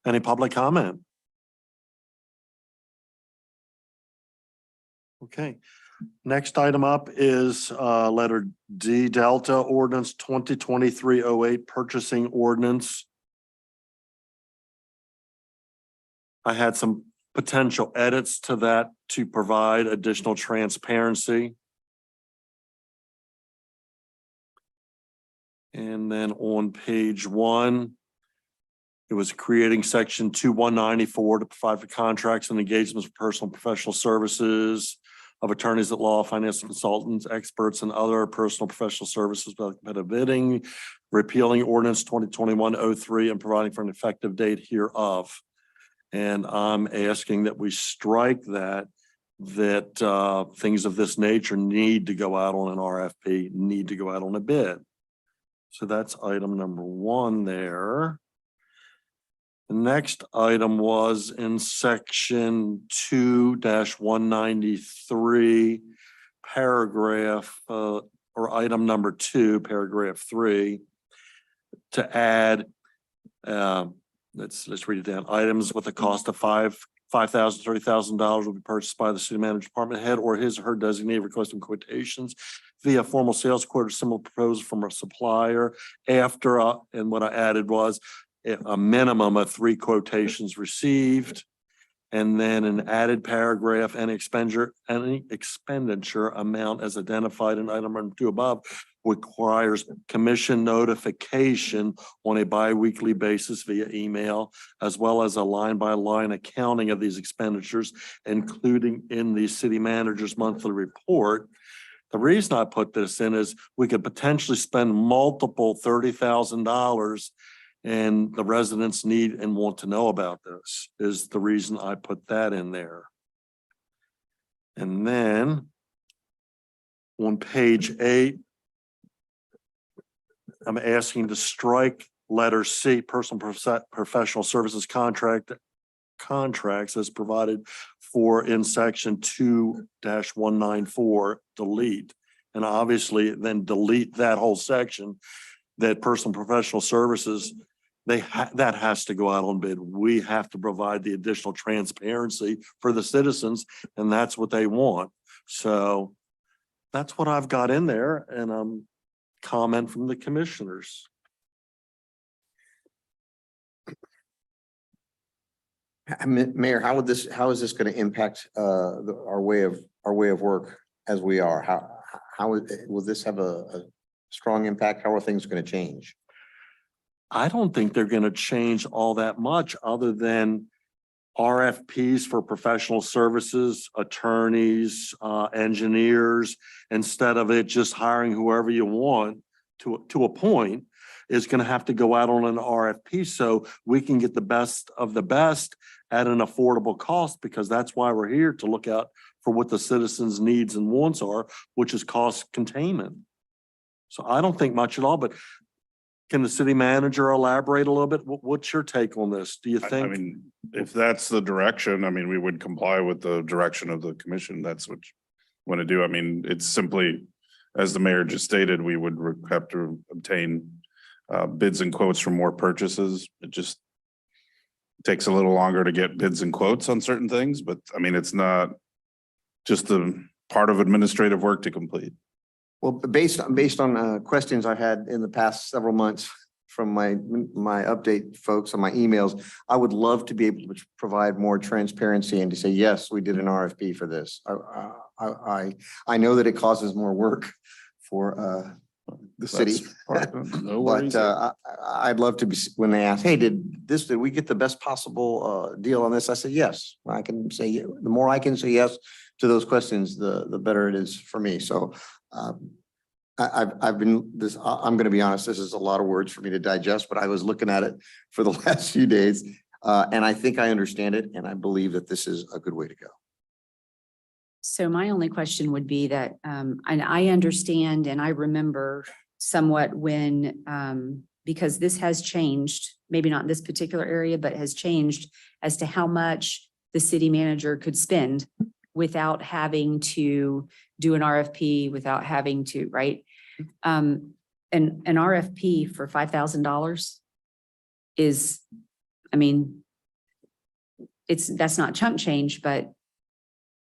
Any public comment? Okay, next item up is letter D, Delta Ordinance 2023-08 Purchasing Ordinance. I had some potential edits to that to provide additional transparency. And then on page 1, it was creating section 2194 to provide for contracts and engagements for personal and professional services of attorneys at law, financial consultants, experts, and other personal professional services without competitive bidding, repealing ordinance 2021-03 and providing for an effective date hereof. And I'm asking that we strike that things of this nature need to go out on an RFP, need to go out on a bid. So that's item number 1 there. The next item was in section 2-193, paragraph, or item number 2, paragraph 3, to add, let's read it down. Items with a cost of $5,000, $30,000 will be purchased by the city manager, department head, or his or her designated, requesting quotations via formal sales quote or similar proposal from a supplier after, and what I added was a minimum of 3 quotations received. And then an added paragraph, any expenditure amount as identified in item number 2 above requires commission notification on a bi-weekly basis via email, as well as a line-by-line accounting of these expenditures, including in the city manager's monthly report. The reason I put this in is we could potentially spend multiple $30,000, and the residents need and want to know about this, is the reason I put that in there. And then on page 8, I'm asking to strike letter C, personal professional services contracts as provided for in section 2-194, delete. And obviously then delete that whole section, that personal professional services, that has to go out on bid. We have to provide the additional transparency for the citizens, and that's what they want. So that's what I've got in there, and comment from the commissioners. Mayor, how is this going to impact our way of work as we are? How will this have a strong impact? How are things going to change? I don't think they're going to change all that much, other than RFPs for professional services, attorneys, engineers, instead of it just hiring whoever you want to a point, is going to have to go out on an RFP so we can get the best of the best at an affordable cost, because that's why we're here, to look out for what the citizens' needs and wants are, which is cost containment. So I don't think much at all, but can the city manager elaborate a little bit? What's your take on this? Do you I think? mean, if that's the direction, I mean, we would comply with the direction of the commission. That's what you want to do. I mean, it's simply, as the mayor just stated, we would have to obtain bids and quotes for more purchases. It just takes a little longer to get bids and quotes on certain things, but I mean, it's not just the part of administrative work to complete. Well, based on questions I had in the past several months from my update folks on my emails, I would love to be able to provide more transparency and to say, yes, we did an RFP for this. I know that it causes more work for the city. That's part of it. No worries. But I'd love to be, when they ask, hey, did we get the best possible deal on this? I said, yes. I can say, the more I can say yes to those questions, the better it is for me. So I'm going to be honest, this is a lot of words for me to digest, but I was looking at it for the last few days. And I think I understand it. And I believe that this is a good way to go. So my only question would be that, and I understand and I remember somewhat when, because this has changed, maybe not in this particular area, but has changed as to how much the city manager could spend without having to do an RFP, without having to, right? An RFP for $5,000 is, I mean, that's not chump change, but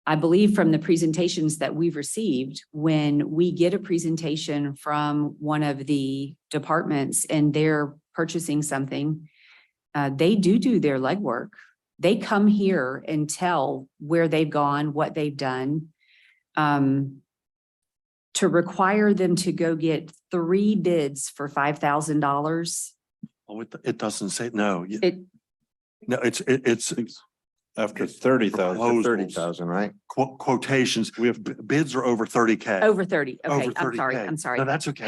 I believe from the presentations that we've received, when we get a presentation from one of the departments and they're purchasing something, they do their legwork. They come here and tell where they've gone, what they've done. To require them to go get 3 bids for $5,000. Oh, it doesn't say, no. No, it's After 30,000. Proposals. 30,000, right? Quotations. We have bids are over 30K. Over 30. Okay, Over I'm sorry. 30K. I'm sorry. No, that's okay.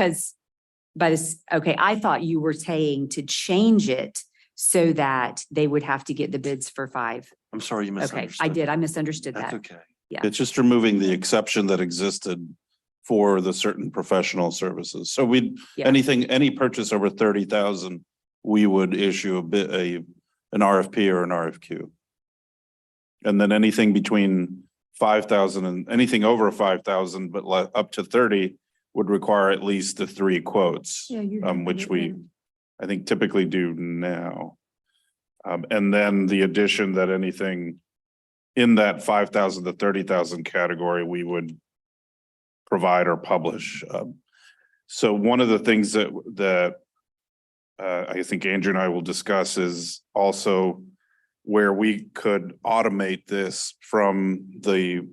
Because, okay, I thought you were saying to change it so that they would have to get the bids for 5. I'm sorry, you Okay, misunderstood. I did. I misunderstood That's that. okay. It's just removing the exception that existed for the certain professional services. So Yeah. any purchase over 30,000, we would issue an RFP or an RFQ. And then anything between 5,000 and anything over 5,000, but up to 30 would require at least the 3 quotes, Yeah, you have to which get we, them. I think, typically do now. And then the addition that anything in that 5,000 to 30,000 category, we would provide or publish. So one of the things that I think Andrew and I will discuss is also where we could automate this from the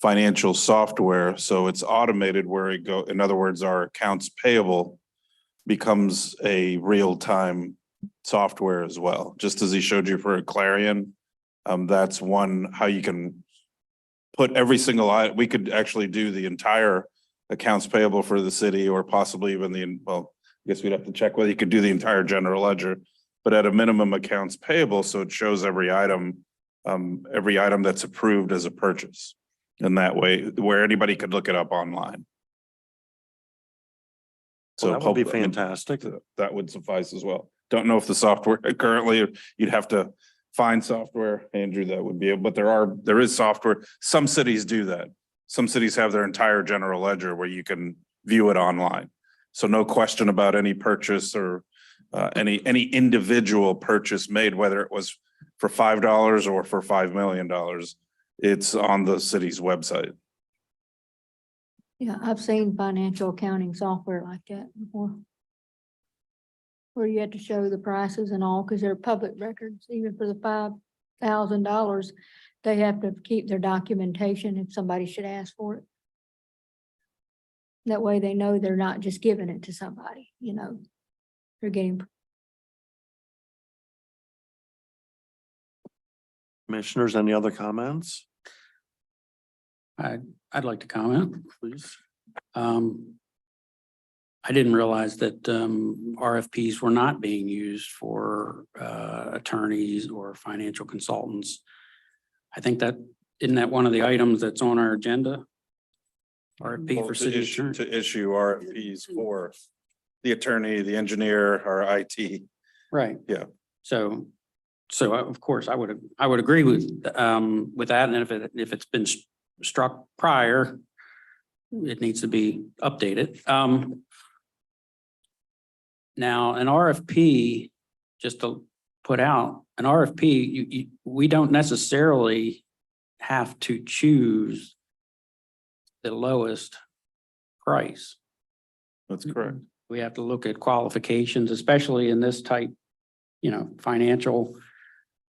financial software. So it's automated where it go, in other words, our accounts payable becomes a real-time software as well. Just as he showed you for a Clarion, that's one, how you can put every single item. We could actually do the entire accounts payable for the city, or possibly even well, I guess we'd have to check whether you could do the entire general ledger, but at a minimum accounts payable. So it shows every item that's approved as a purchase. In that way, where anybody could look it up online. Well, that would be hope- I mean, fantastic. that would suffice as well. Don't know if the software currently, you'd have to find software, Andrew, that would be able, but there is software. Some cities do that. Some cities have their entire general ledger where you can view it online. So no question about any purchase or any individual purchase made, whether it was for $5 or for $5 million. It's on the city's website. Yeah, I've seen financial accounting software like that before. Where you have to show the prices and all, because they're public records, even for the $5,000, they have to keep their documentation if somebody should ask for it. That way they know they're not just giving it to somebody, they're getting Commissioners, any other comments, I'd like to comment. please? I didn't realize that RFPs were not being used for attorneys or financial consultants. I think that, isn't that one of the items that's on our agenda? RFP Well, for to city issue, attorney. to issue RFPs for the attorney, the engineer, or IT. Right. Yeah. So of course, I would agree with that. And if it's been struck prior, it needs to be updated. Now, an RFP, just to put out, an RFP, we don't necessarily have to choose the lowest price. That's correct. We have to look at qualifications, especially in this type, financial,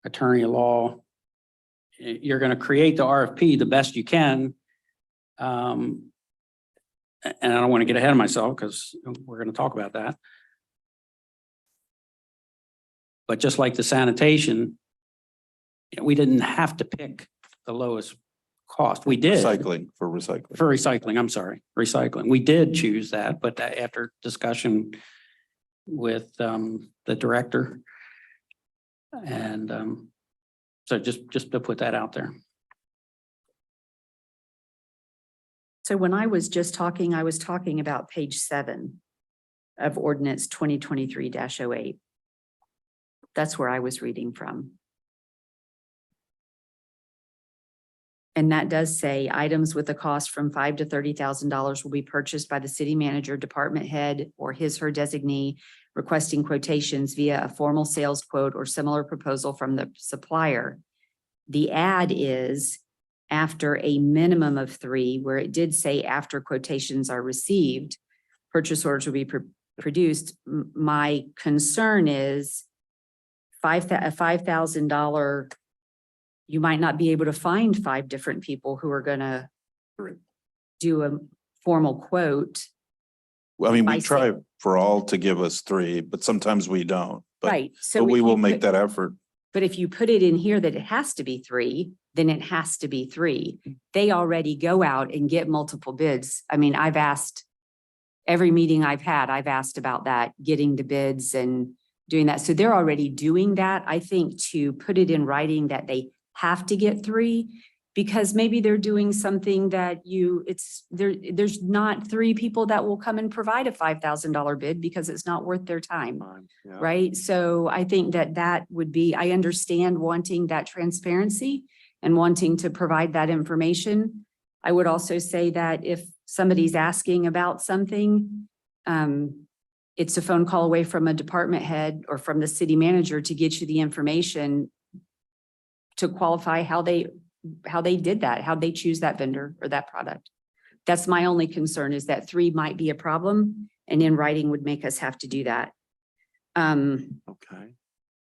attorney law. You're going to create the RFP the best you can. And I don't want to get ahead of myself because we're going to talk about that. But just like the sanitation, we didn't have to pick the lowest cost. We did. Recycling, for recycling. For recycling, I'm sorry, recycling. We did choose that, but after discussion with the director. And so just to put that out there. So when I was just talking, I was talking about page 7 of ordinance 2023-08. That's where I was reading from. And that does say items with a cost from $5,000 to $30,000 will be purchased by the city manager, department head, or his/her designee requesting quotations via a formal sales quote or similar proposal from the supplier. The add is after a minimum of 3, where it did say after quotations are received, purchase orders will be produced. My concern is $5,000, you might not be able to find 5 different people who are gonna do a formal quote. Well, I mean, By we try for all to give us 3, but sometimes we don't. But Right, but so we if will you make put- that effort. But if you put it in here that it has to be 3, then it has to be 3. They already go out and get multiple bids. I mean, I've asked, every meeting I've had, I've asked about that, getting the bids and doing that. So they're already doing that. I think to put it in writing that they have to get 3, because maybe they're doing something that there's not 3 people that will come and provide a $5,000 bid because it's not worth their time. Yeah. Right? So I think that would be, I understand wanting that transparency and wanting to provide that information. I would also say that if somebody's asking about something, it's a phone call away from a department head or from the city manager to get you the information to qualify how they did that, how they choose that vendor or that product. That's my only concern, is that 3 might be a problem, and in writing would make us have to do that. Okay.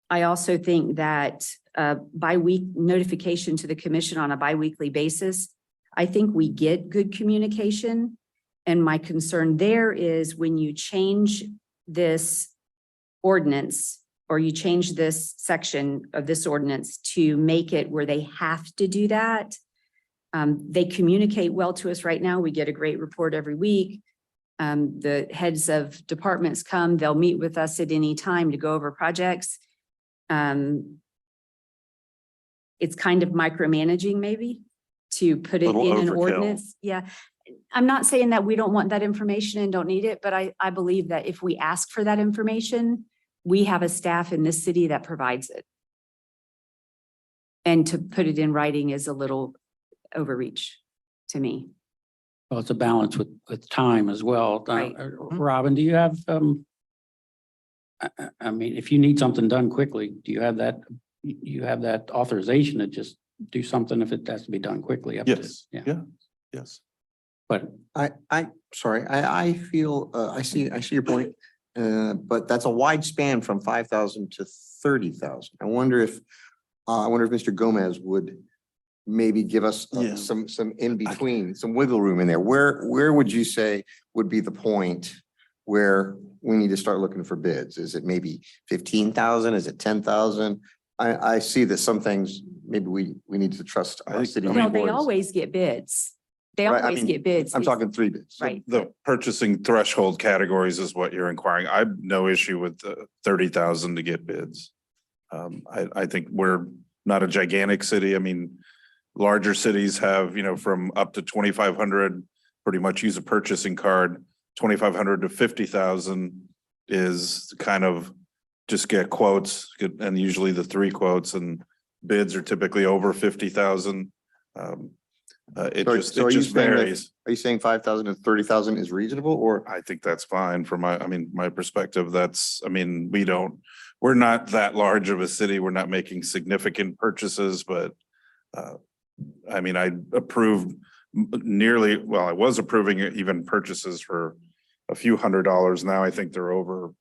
I also think that notification to the commission on a biweekly basis, I think we get good communication. And my concern there is when you change this ordinance, or you change this section of this ordinance to make it where they have to do that. They communicate well to us right now. We get a great report every week. The heads of departments come, they'll meet with us at any time to go over projects. It's kind of micromanaging maybe to put it Little in an overkill. ordinance. Yeah. I'm not saying that we don't want that information and don't need it, but I believe that if we ask for that information, we have a staff in this city that provides it. And to put it in writing is a little overreach to me. Well, it's a balance with time as well. Right. Robin, do you have, I mean, if you need something done quickly, do you have that authorization to just do something if it has to be done quickly? Yes. Yeah. Yeah. Yes. But I feel, I see your point. But that's a wide span from 5,000 to 30,000. I wonder if Mr. Gomez would maybe give us Yeah. some in between, some wiggle room in there. Where would you say would be the point where we need to start looking for bids? Is it maybe 15,000? Is it 10,000? I see that some things, maybe we need to trust I our think- city. I mean, No, they boards. always get bids. They Right, I always mean, get bids. I'm It's- talking 3 bids. Right. The purchasing threshold categories is what you're inquiring. I have no issue with the 30,000 to get bids. I think we're not a gigantic city. I mean, larger cities have, from up to 2,500, pretty much use a purchasing card. 2,500 to 50,000 is kind of just get quotes, and usually the 3 quotes, and bids are typically over 50,000. It So- just so are you saying that- varies. Are you saying 5,000 to 30,000 is reasonable or? I think that's fine from my perspective. We're not that large of a city. We're not making significant purchases, but I approved I was approving even purchases for a few $100s. Now I think they're over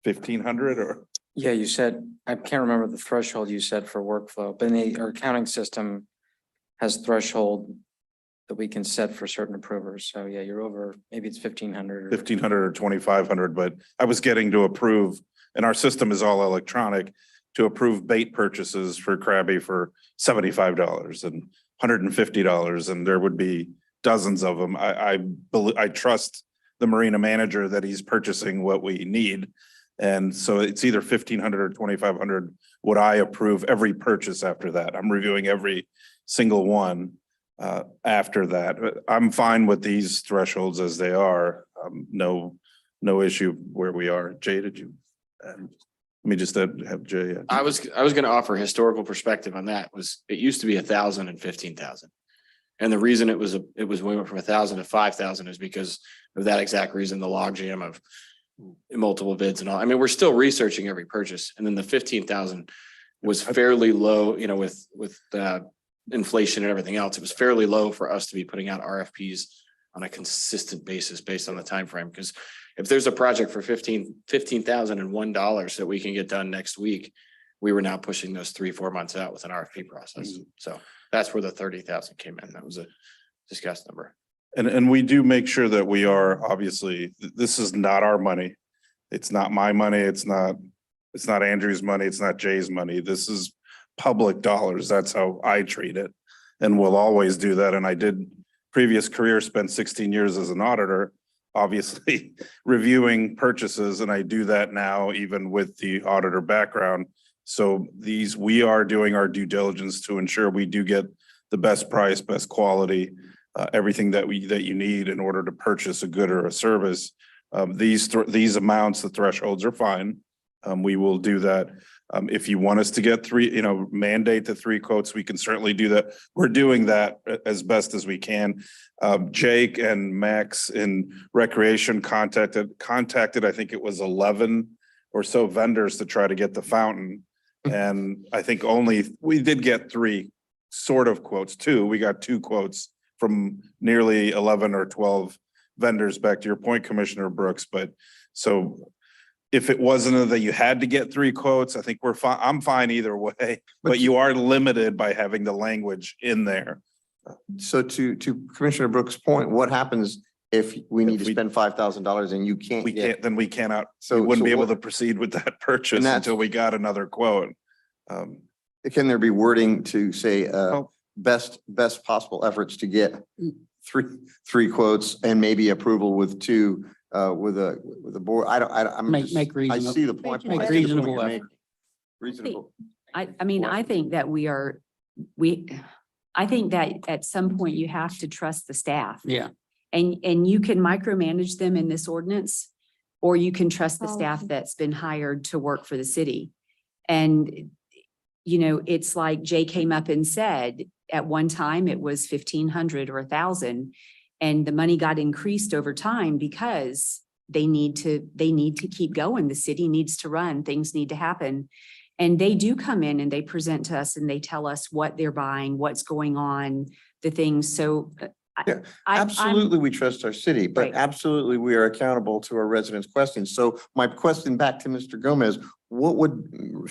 1,500 or. Yeah, you said, I can't remember the threshold you said for workflow, but our accounting system has threshold that we can set for certain approvers. So yeah, you're over, maybe it's 1,500. 1,500 or 2,500, but I was getting to approve, and our system is all electronic, to approve bait purchases for Krabby for $75 and $150, and there would be dozens of them. I trust the marina manager that he's purchasing what we need. And so it's either 1,500 or 2,500. Would I approve every purchase after that? I'm reviewing every single one after that. But I'm fine with these thresholds as they are. No issue where we are. Jay, did you? Let me just have Jay. I was gonna offer historical perspective on that. It used to be 1,000 and 15,000. And the reason we went from 1,000 to 5,000 is because of that exact reason, the logjam of multiple bids and all. I mean, we're still researching every purchase, and then the 15,000 was fairly low, with inflation and everything else. It was fairly low for us to be putting out RFPs on a consistent basis based on the time frame. Because if there's a project for $15,001 that we can get done next week, we were now pushing those 3-4 months out with an RFP process. So that's where the 30,000 came in. That was a discussed number. And we do make sure that we are, obviously, this is not our money. It's not my money. It's not Andrew's money. It's not Jay's money. This is public dollars. That's how I treat it. And we'll always do that. And I did previous career, spent 16 years as an auditor, obviously reviewing purchases. And I do that now, even with the auditor background. So we are doing our due diligence to ensure we do get the best price, best quality, everything that you need in order to purchase a good or a service. These amounts, the thresholds are fine. We will do that. If you want us to get 3, mandate the 3 quotes, we can certainly do that. We're doing that as best as we can. Jake and Max in recreation contacted, I think it was 11 or so vendors to try to get the fountain. And I think we did get 3 sort of quotes, 2. We got 2 quotes from nearly 11 or 12 vendors, back to your point, Commissioner Brooks. But so if it wasn't that you had to get 3 quotes, I think we're fine. I'm fine either way, but you are limited by having the language in there. So to Commissioner Brooks' point, what happens if we need to spend $5,000 and you can't? Then we cannot, So we wouldn't be able what- to proceed with that purchase that's- until we got another quote. Can there be wording to say, best possible efforts to get 3 quotes and maybe approval with 2, with a board? I'm Make just- make I reasonable. see the point. Make I see the point reasonable you're effort. making. Reasonable. I think that I think that at some point you have to trust the staff. Yeah. And you can micromanage them in this ordinance, or you can trust the staff Policy. that's been hired to work for the city. And, it's like Jay came up and said, at one time it was 1,500 or 1,000. And the money got increased over time because they need to keep going. The city needs to run, things need to happen. And they do come in and they present to us and they tell us what they're buying, what's going on, the things. So Yeah, I'm- absolutely, we trust our city, but Right. absolutely, we are accountable to our residents' questions. So my question back to Mr. Gomez, what would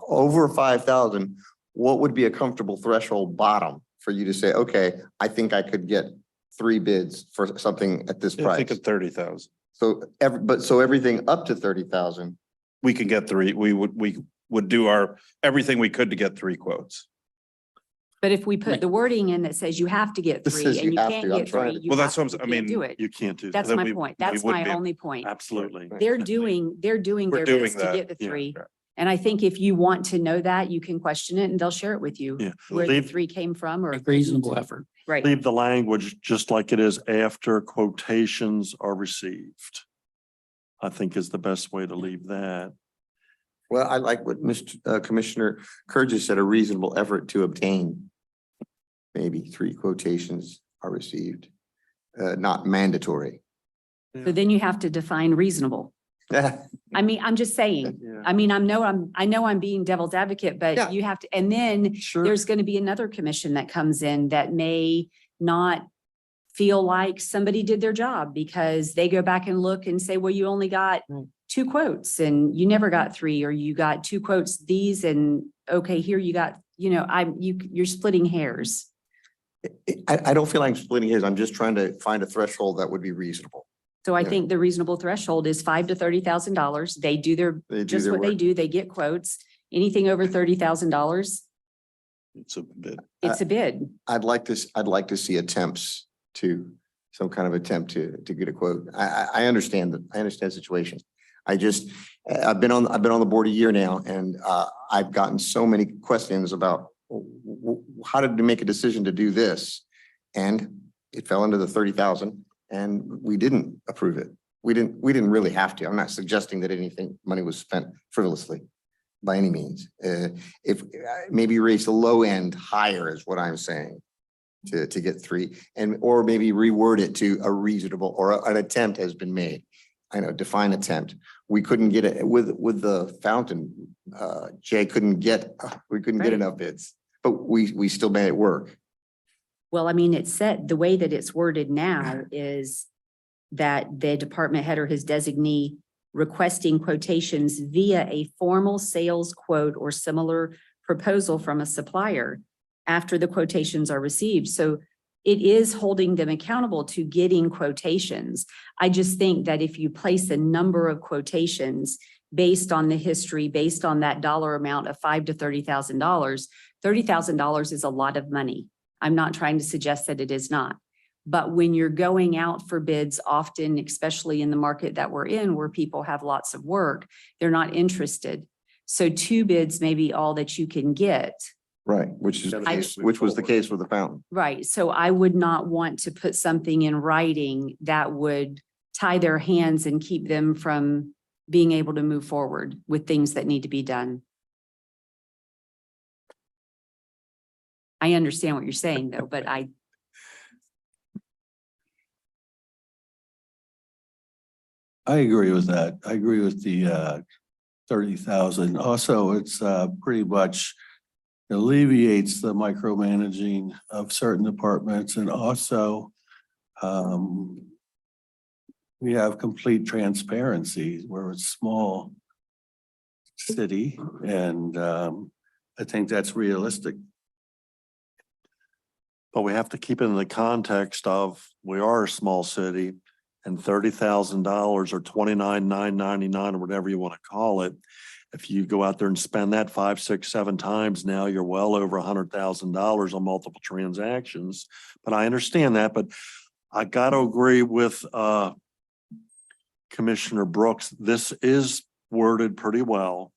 over 5,000, what would be a comfortable threshold bottom for you to say, okay, I think I could get 3 bids for something at this I price? think of 30,000. So everything up to 30,000, We can get 3. would do everything we could to get 3 quotes. But if we put the wording in that says you have to get This 3 says and you you have can't to. I'm get trying 3, to- you Well, that's have- what I'm you s- I can't do mean, it. You can't do that. That's then my we- point. we That's wouldn't my be able- only point. Absolutely. They're doing We're their doing best to that. get the Yeah. 3. And I think if you want to know that, you can question it and they'll share it with you. Yeah. Where the Leave- 3 came from or. Make reasonable effort. Right. Leave the language just like it is after quotations are received. I think is the best way to leave that. Well, I like what Mr. Commissioner Kurgis said, a reasonable effort to obtain. Maybe 3 quotations are received, not mandatory. So then you have to define reasonable. I mean, I'm just saying, Yeah. I mean, I know I'm being devil's advocate, Yeah. but you have to, and then Sure. there's going to be another commission that comes in that may not feel like somebody did their job because they go back and look and say, well, you only got Right. 2 quotes and you never got 3, or you got 2 quotes, these, and okay, here you got, you're splitting hairs. I don't feel like I'm splitting hairs. I'm just trying to find a threshold that would be reasonable. So I Yeah. think the reasonable threshold is $5,000 to $30,000. They do They do just their what they work. do. They get quotes. Anything over $30,000, It's a bit. it's a bid. I'd like to see attempts to, some kind of attempt to get a quote. I understand the situation. I've been on the board a year now and I've gotten so many questions about how did you make a decision to do this? And it fell into the 30,000 and we didn't approve it. We didn't really have to. I'm not suggesting that money was spent frivolously by any means. If maybe raise the low end higher is what I'm saying to get 3 or maybe reword it to a reasonable or an attempt has been made. I know, define attempt. We couldn't get it with the fountain. Jay we couldn't get Right. enough bids, but we still made it work. Well, I mean, it's said, the way that it's worded now is that the department head or his designee requesting quotations via a formal sales quote or similar proposal from a supplier after the quotations are received. So it is holding them accountable to getting quotations. I just think that if you place a number of quotations based on the history, based on that dollar amount of $5,000 to $30,000, $30,000 is a lot of money. I'm not trying to suggest that it is not. But when you're going out for bids, often, especially in the market that we're in, where people have lots of work, they're not interested. So 2 bids may be all that you can get. Right, which was the case with the fountain. Right. So I would not want to put something in writing that would tie their hands and keep them from being able to move forward with things that need to be done. I understand what you're saying though, but I agree with that. I agree with the 30,000. Also, it's pretty much alleviates the micromanaging of certain departments and also we have complete transparency where it's small city and I think that's realistic. But we have to keep it in the context of, we are a small city and $30,000 or $29,999 or whatever you want to call it. If you go out there and spend that 5, 6, 7 times now, you're well over $100,000 on multiple transactions. But I understand that, but I got to agree with Commissioner Brooks. This is worded pretty well.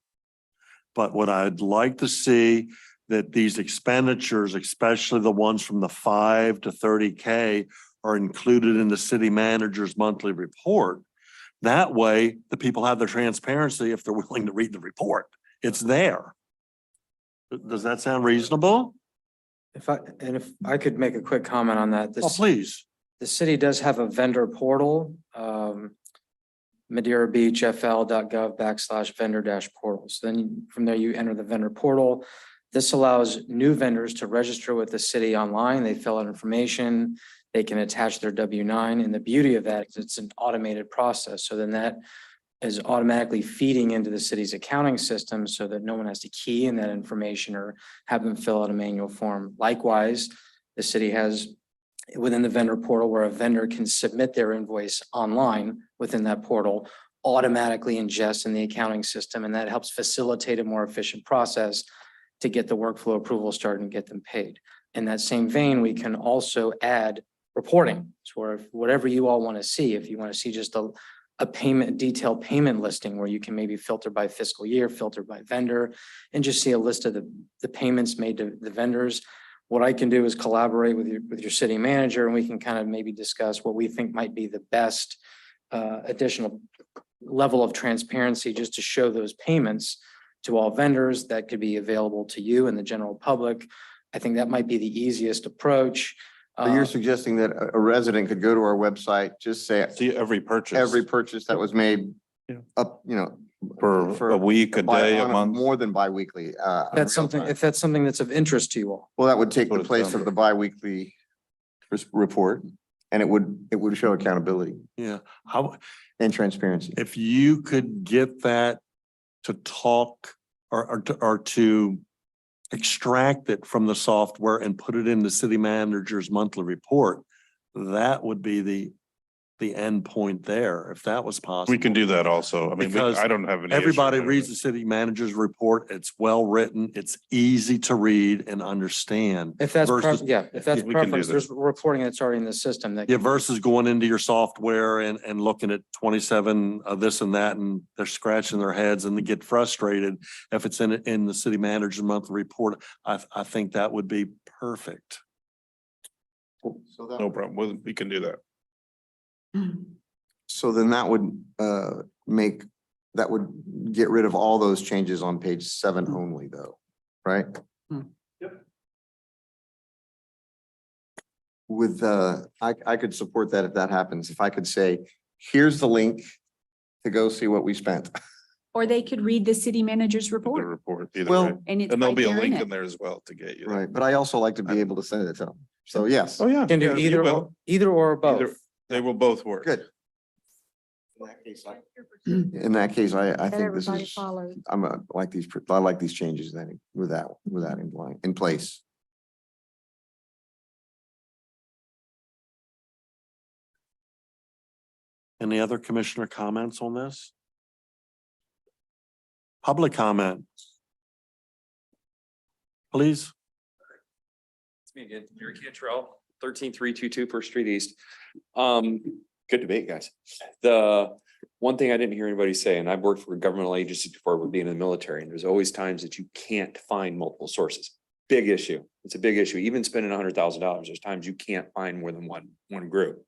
But what I'd like to see that these expenditures, especially the ones from the 5 to 30K, are included in the city manager's monthly report. That way, the people have their transparency if they're willing to read the report. It's there. Does that sound reasonable? If I could make a quick comment on that. Oh, please. The city does have a vendor portal, madeirabeachfl.gov/vendor-portal. So then from there you enter the vendor portal. This allows new vendors to register with the city online. They fill out information. They can attach their W-9. And the beauty of that is it's an automated process. So then that is automatically feeding into the city's accounting system so that no one has to key in that information or have them fill out a manual form. Likewise, the city has within the vendor portal where a vendor can submit their invoice online within that portal, automatically ingest in the accounting system, and that helps facilitate a more efficient process to get the workflow approval started and get them paid. In that same vein, we can also add reporting. So if whatever you all want to see, if you want to see just a payment, detailed payment listing where you can maybe filter by fiscal year, filter by vendor, and just see a list of the payments made to the vendors. What I can do is collaborate with your city manager, and we can kind of maybe discuss what we think might be the best additional level of transparency just to show those payments to all vendors that could be available to you and the general public. I think that might be the easiest approach. So you're suggesting that a resident could go to our website, just say See every purchase. every purchase that was made Yeah. up, you know. For a week, a day, a month. More than bi-weekly. That's something, if that's something that's of interest to you all. Well, that would take Put the it place down. of the bi-weekly report, and it would show accountability Yeah. How, and transparency. if you could get that to talk or to extract it from the software and put it in the city manager's monthly report, that would be the end point there, if that was possible. We can do that also. I mean, Because I don't have any. issue Everybody with it. reads the city manager's report. It's well written. It's easy to read and understand. If that's, versus- if that's we can do preference, that. there's reporting that's already in the system that. Yeah, can- versus going into your software and looking at 27 of this and that, and they're scratching their heads and they get frustrated. If it's in the city manager's monthly report, I think that would be perfect. So that, No problem. We can do that. so then that would that would get rid of all those changes on page 7 only though, right? Yep. With I could support that if that happens. If I could say, here's the link to go see what we spent. Or they could read the city manager's The report report either Well, way. and it's And there'll right be a there in link it. in there as well to get you. there. Right, but I also like to be able to send it to them. So yes. Oh, yeah. Can do Yeah, you will. either or Either- both. They will both work. Good. In that case, I That think this everybody is, follows. I like these changes then with that in place. Any other commissioner comments on this? Public comment? Please. It's me again, Jerry Cantrell, 13322 First Street East. Good debate, guys. The one thing I didn't hear anybody say, and I've worked for governmental agencies before with being in the military, and there's always times that you can't find multiple sources. Big issue. It's a big issue. Even spending $100,000, there's times you can't find more than one group.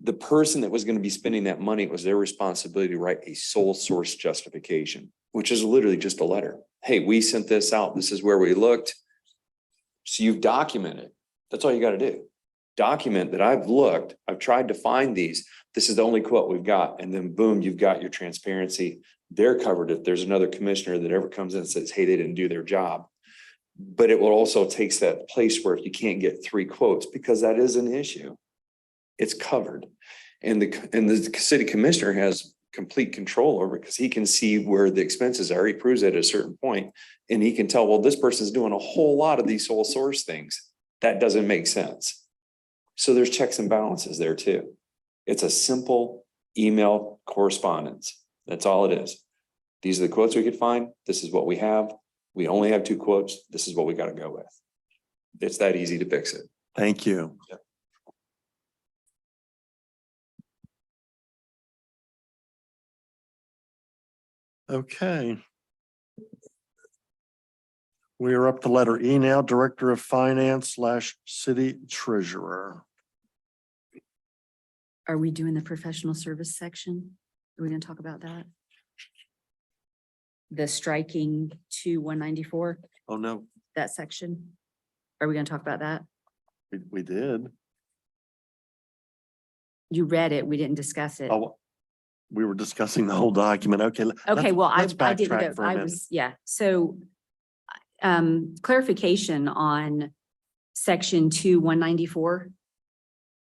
The person that was going to be spending that money, it was their responsibility to write a sole source justification, which is literally just a letter. Hey, we sent this out. This is where we looked. So you've documented. That's all you got to do. Document that I've looked, I've tried to find these. This is the only quote we've got. And then boom, you've got your transparency. They're covered if there's another commissioner that ever comes in and says, hey, they didn't do their job. But it will also takes that place where if you can't get 3 quotes, because that is an issue, it's covered. And the city commissioner has complete control over it because he can see where the expenses are. He proves it at a certain point, and he can tell, well, this person's doing a whole lot of these sole source things. That doesn't make sense. So there's checks and balances there too. It's a simple email correspondence. That's all it is. These are the quotes we could find. This is what we have. We only have 2 quotes. This is what we got to go with. It's that easy to fix it. Thank you. Yep. Okay. We are up to letter E now, Director of Finance / City Treasurer. Are we doing the professional service section? Are we gonna talk about that? The striking to 194, Oh, no, that section? Are we gonna talk about that? we did. You read it, we didn't discuss it. Oh, we were discussing the whole document. Okay. Okay, well, let's I didn't backtrack go, for a I minute. was, yeah, so clarification on section 194.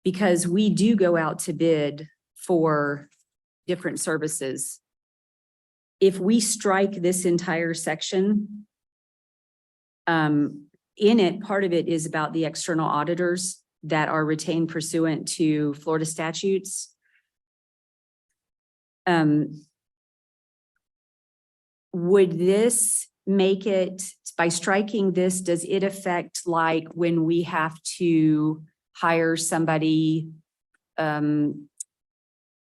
Because we do go out to bid for different services. If we strike this entire section, in it, part of it is about the external auditors that are retained pursuant to Florida statutes. Would this make it, by striking this, does it affect like when we have to hire somebody, an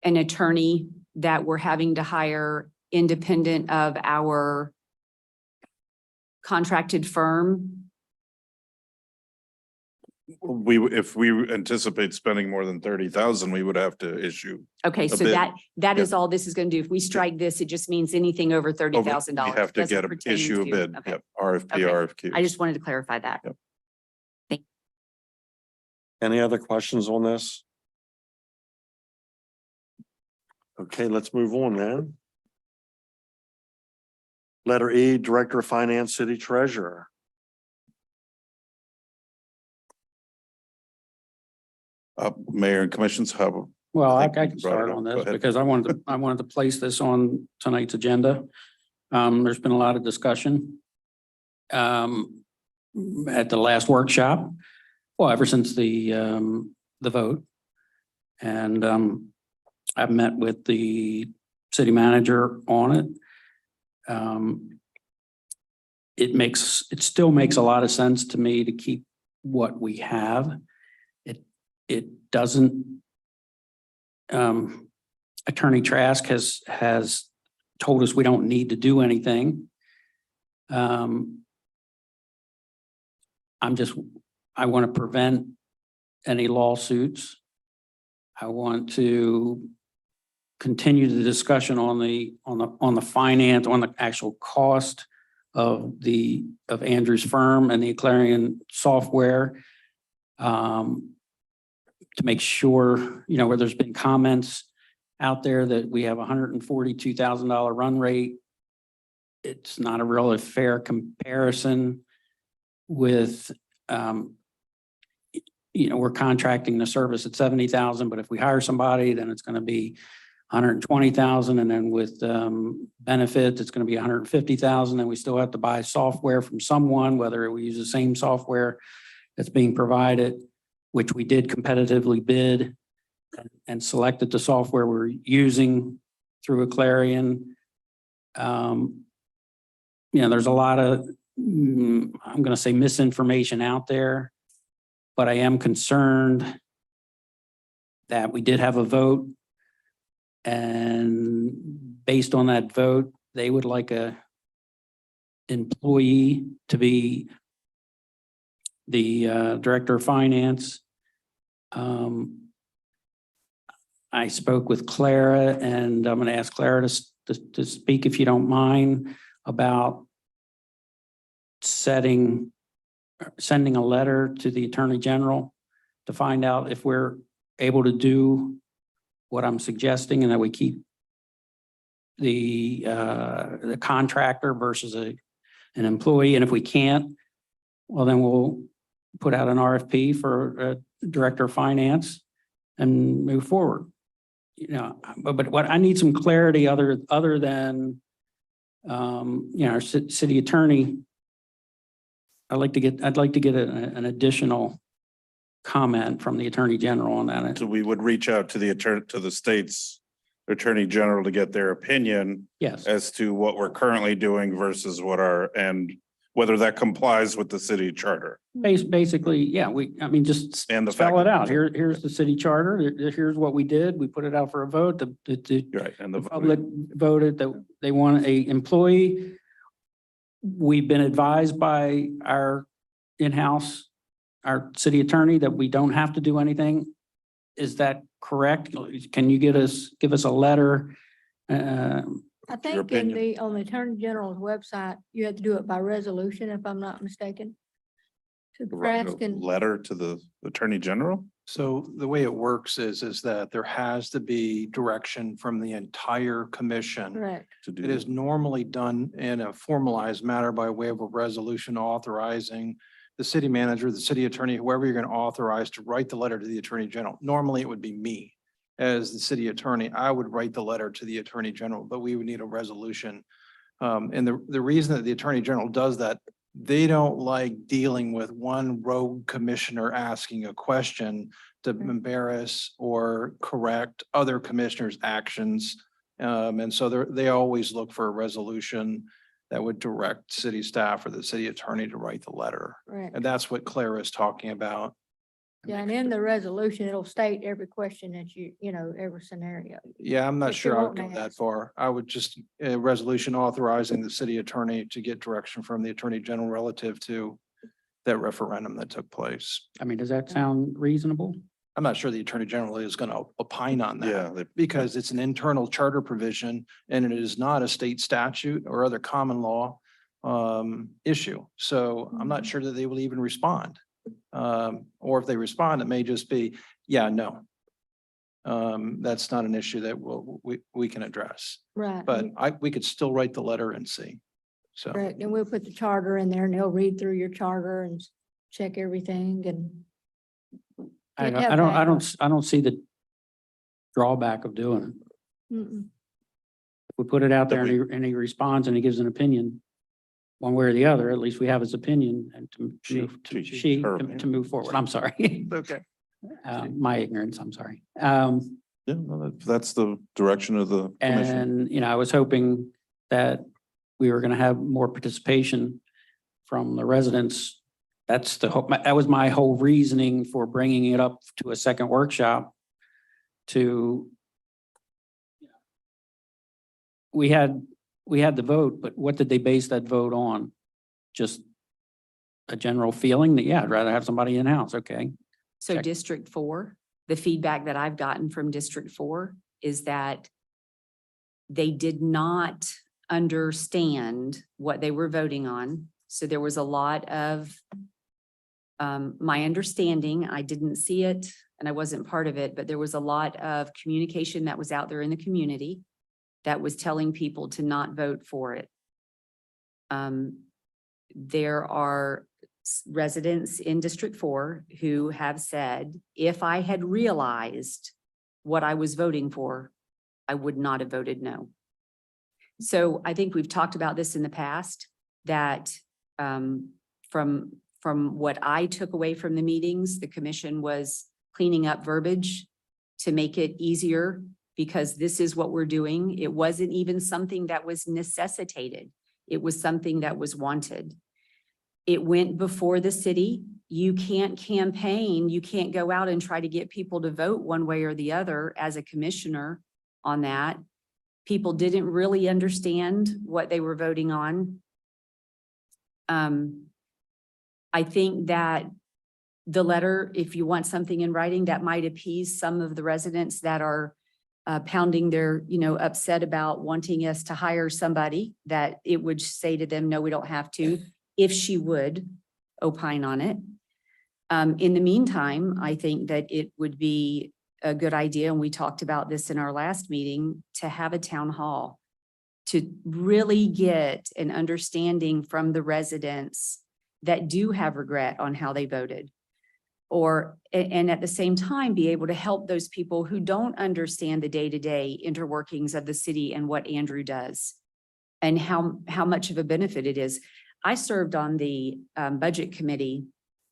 attorney that we're having to hire independent of our contracted firm? If we anticipate spending more than 30,000, we would have to issue. Okay, A so bid. that is Yeah. all this is going to do. If we strike this, it just means anything over $30,000. We have to doesn't get a pertain issue a to- bid. Okay. Yep. RFP, Okay. RFQ. I just wanted to clarify that. Yep. Any other questions on this? Okay, let's move on then. Letter E, Director of Finance, City Treasurer. Mayor and commissions have. Well, I think you can brought it start up. on Go this ahead. because I wanted to place this on tonight's agenda. There's been a lot of discussion at the last workshop, well, ever since the vote. And I've met with the city manager on it. It still makes a lot of sense to me to keep what we have. It doesn't. Attorney Trask has told us we don't need to do anything. I want to prevent any lawsuits. I want to continue the discussion on the finance, on the actual cost of Andrew's firm and the Clarion software. To make sure, where there's been comments out there that we have $142,000 run rate. It's not a really fair comparison with, we're contracting the service at 70,000, but if we hire somebody, then it's going to be 120,000. And then with benefits, it's going to be 150,000. And we still have to buy software from someone, whether we use the same software that's being provided, which we did competitively bid and selected the software we're using through a Clarion. There's a lot of, I'm going to say misinformation out there, but I am concerned that we did have a vote, and based on that vote, they would like a employee to be the director of finance. I spoke with Clara, and I'm going to ask Clara to speak, if you don't mind, about sending a letter to the Attorney General to find out if we're able to do what I'm suggesting, and that we keep the contractor versus an employee. And if we can't, well, then we'll put out an RFP for a director of finance and move forward. But what I need some clarity other than, our city attorney. I'd like to get an additional comment from the Attorney General on that. So we would reach out to the state's Attorney General to get their opinion Yes, as to what we're currently doing versus and whether that complies with the city charter. basically, yeah, just And the spell fact it that- out. Here's the city charter. Here's what we did. We put it out for a vote. The Right, and the public voted that they want a employee. We've been advised by our in-house, our city attorney, that we don't have to do anything. Is that correct? Can you give us a letter? I think opinion. on the Attorney General's website, you have to do it by resolution, if I'm not mistaken. To write Trask a and, letter to the Attorney General? So the way it works is that there has to be direction from the entire commission. correct. To do It is normally done in a formalized manner by way of a resolution authorizing the city manager, the city attorney, whoever you're going to authorize to write the letter to the Attorney General. Normally, it would be me as the city attorney. I would write the letter to the Attorney General, but we would need a resolution. And the reason that the Attorney General does that, they don't like dealing with one rogue commissioner asking a question to embarrass or correct other commissioners' actions. And so they always look for a resolution that would direct city staff or the city attorney to write the letter. Right. And that's what Claire is talking about. Yeah, and in the resolution, it'll state every question that every scenario. Yeah, I'm not That sure you're I would go wanting to that ask. far. I would just, a resolution authorizing the city attorney to get direction from the attorney general relative to that referendum that took place. I mean, does that sound reasonable? I'm not sure the attorney general is going to opine on that. Yeah, Because it's an internal charter provision and it is not a state statute or other common law issue. So I'm not sure that they will even respond. Or if they respond, it may just be, yeah, no. That's not an issue that we can address, Right. but we could still write the letter and see. So, Correct. And we'll put the charter in there and they'll read through your charter and check everything and. I You'd don't, have I don't, I that. don't, I don't see the drawback of doing it. Mm-mm. If we put it out there and he responds and he gives an opinion, one way or the other, at least we have his opinion and to move forward. I'm sorry. okay. My ignorance, I'm sorry. Yeah, no, that's the direction of the commission. And, I was hoping that we were gonna have more participation from the residents. That's the hope, that was my whole reasoning for bringing it up to a second workshop to. We had the vote, but what did they base that vote on? Just a general feeling that, yeah, I'd rather have somebody in-house, okay? So Check. District 4, the feedback that I've gotten from District 4 is that they did not understand what they were voting on. So there was a lot of my understanding, I didn't see it and I wasn't part of it, but there was a lot of communication that was out there in the community that was telling people to not vote for it. There are residents in District 4 who have said, if I had realized what I was voting for, I would not have voted no. So I think we've talked about this in the past, that from what I took away from the meetings, the commission was cleaning up verbiage to make it easier, because this is what we're doing. It wasn't even something that was necessitated. It was something that was wanted. It went before the city. You can't campaign. You can't go out and try to get people to vote one way or the other as a commissioner on that. People didn't really understand what they were voting on. I think that the letter, if you want something in writing, that might appease some of the residents that are pounding their, upset about wanting us to hire somebody, that it would say to them, no, we don't have to, if she would opine on it. In the meantime, I think that it would be a good idea, and we talked about this in our last meeting, to have a town hall to really get an understanding from the residents that do have regret on how they voted. And at the same time, be able to help those people who don't understand the day-to-day interworkings of the city and what Andrew does and how much of a benefit it is. I served on the budget committee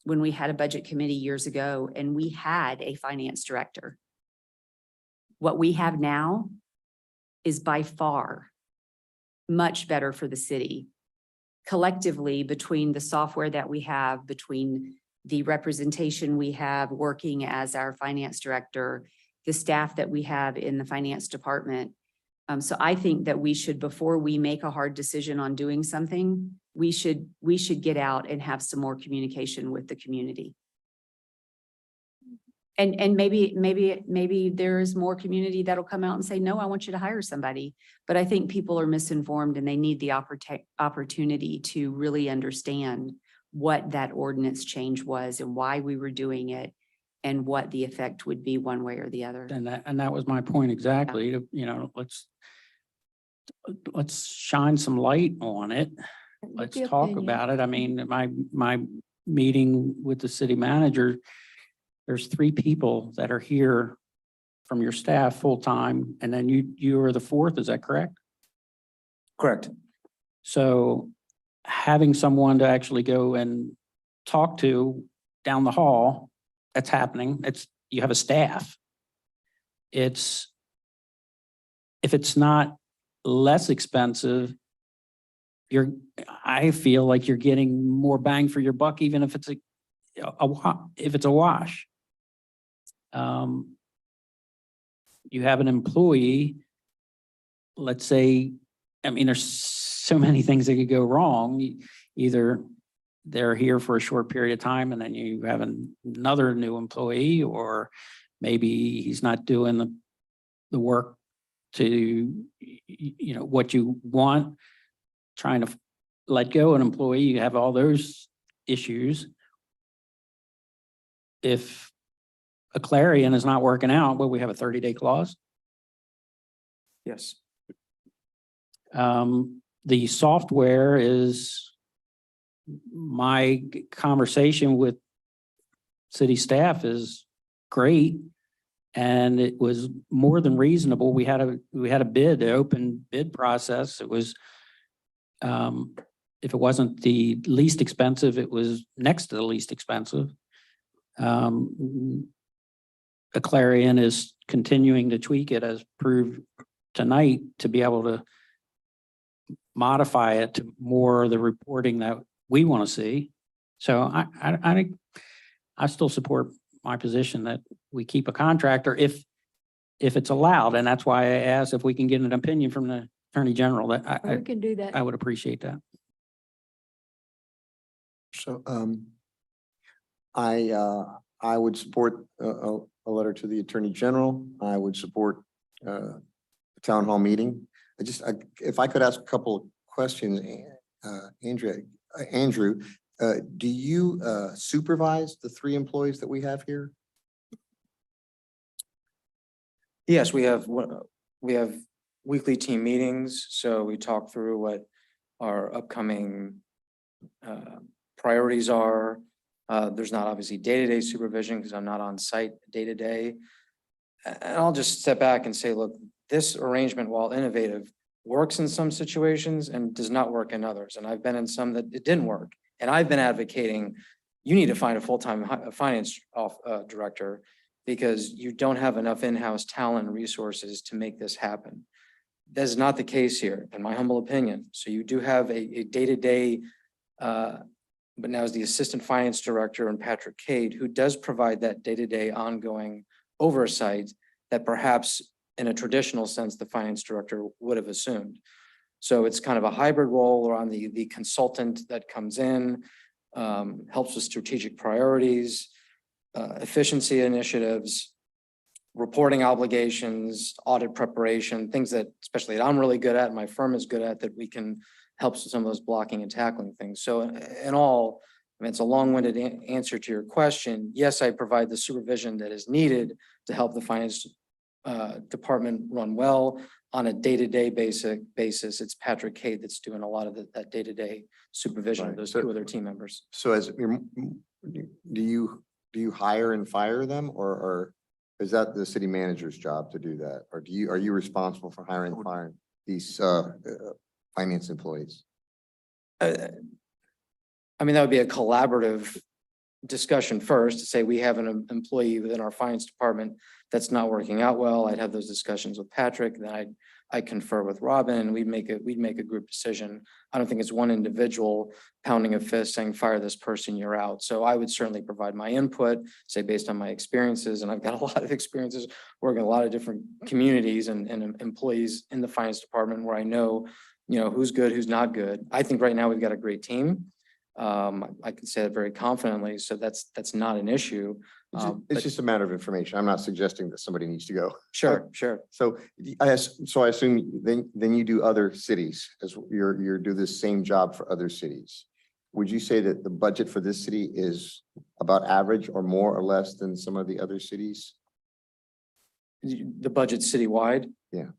when we had a budget committee years ago, and we had a finance director. What we have now is by far much better for the city. Collectively, between the software that we have, between the representation we have working as our finance director, the staff that we have in the finance department. So I think that we should, before we make a hard decision on doing something, we should get out and have some more communication with the community. And maybe there is more community that'll come out and say, no, I want you to hire somebody. But I think people are misinformed and they need the opportunity to really understand what that ordinance change was and why we were doing it and what the effect would be one way or the other. And that was my point exactly. Let's shine some light on it. Let's Get the talk opinion. about it. I mean, my meeting with the city manager, there's 3 people that are here from your staff full-time, and then you are the 4th, is that correct? Correct. So having someone to actually go and talk to down the hall, that's happening. You have a staff. It's if it's not less expensive, I feel like you're getting more bang for your buck, even if it's if it's a wash. You have an employee, let's say, I mean, there's so many things that could go wrong. Either they're here for a short period of time and then you have another new employee, or maybe he's not doing the work to, what you want, trying to let go an employee, you have all those issues. If a Clarion is not working out, well, we have a 30-day clause. Yes. The software is, my conversation with city staff is great. And it was more than reasonable. We had a bid, an open bid process. It was, if it wasn't the least expensive, it was next to the least expensive. A Clarion is continuing to tweak it as proved tonight to be able to modify it to more the reporting that we want to see. So I still support my position that we keep a contractor if it's allowed. And that's why I asked if we can get an opinion from the Attorney General. That We can do I that. would appreciate that. So, I would support a letter to the Attorney General. I would support a town hall meeting. If I could ask a couple of questions, Andrew, do you supervise the 3 employees that we have here? Yes, we have weekly team meetings, so we talk through what our upcoming priorities are. There's not obviously day-to-day supervision because I'm not on site day-to-day. And I'll just step back and say, look, this arrangement, while innovative, works in some situations and does not work in others. And I've been in some that it didn't work. And I've been advocating, you need to find a full-time finance director because you don't have enough in-house talent and resources to make this happen. That is not the case here, in my humble opinion. So you do have a day-to-day, but now as the assistant finance director and Patrick Cade, who does provide that day-to-day ongoing oversight that perhaps in a traditional sense, the finance director would have assumed. So it's kind of a hybrid role or on the consultant that comes in, helps with strategic priorities, efficiency initiatives, reporting obligations, audit preparation, things that especially that I'm really good at, my firm is good at, that we can help with some of those blocking and tackling things. So in all, I mean, it's a long-winded answer to your question. Yes, I provide the supervision that is needed to help the finance department run well on a day-to-day basis. It's Patrick Cade that's doing a lot of that day-to-day supervision of those 2 other team members. So do you hire and fire them or is that the city manager's job to do that? Or are you responsible for hiring and firing these finance employees? I mean, that would be a collaborative discussion first to say we have an employee within our finance department that's not working out well. I'd have those discussions with Patrick, then I'd confer with Robin, and we'd make a group decision. I don't think it's one individual pounding a fist saying, fire this person, you're out. So I would certainly provide my input, say based on my experiences, and I've got a lot of experiences working in a lot of different communities and employees in the finance department where I know, who's good, who's not good. I think right now we've got a great team. I can say that very confidently. So that's not an issue. It's just a matter of information. I'm not suggesting that somebody needs to go. Sure. So I assume then you do other cities as you do the same job for other cities. Would you say that the budget for this city is about average or more or less than some of the other cities? The budget citywide? Yeah.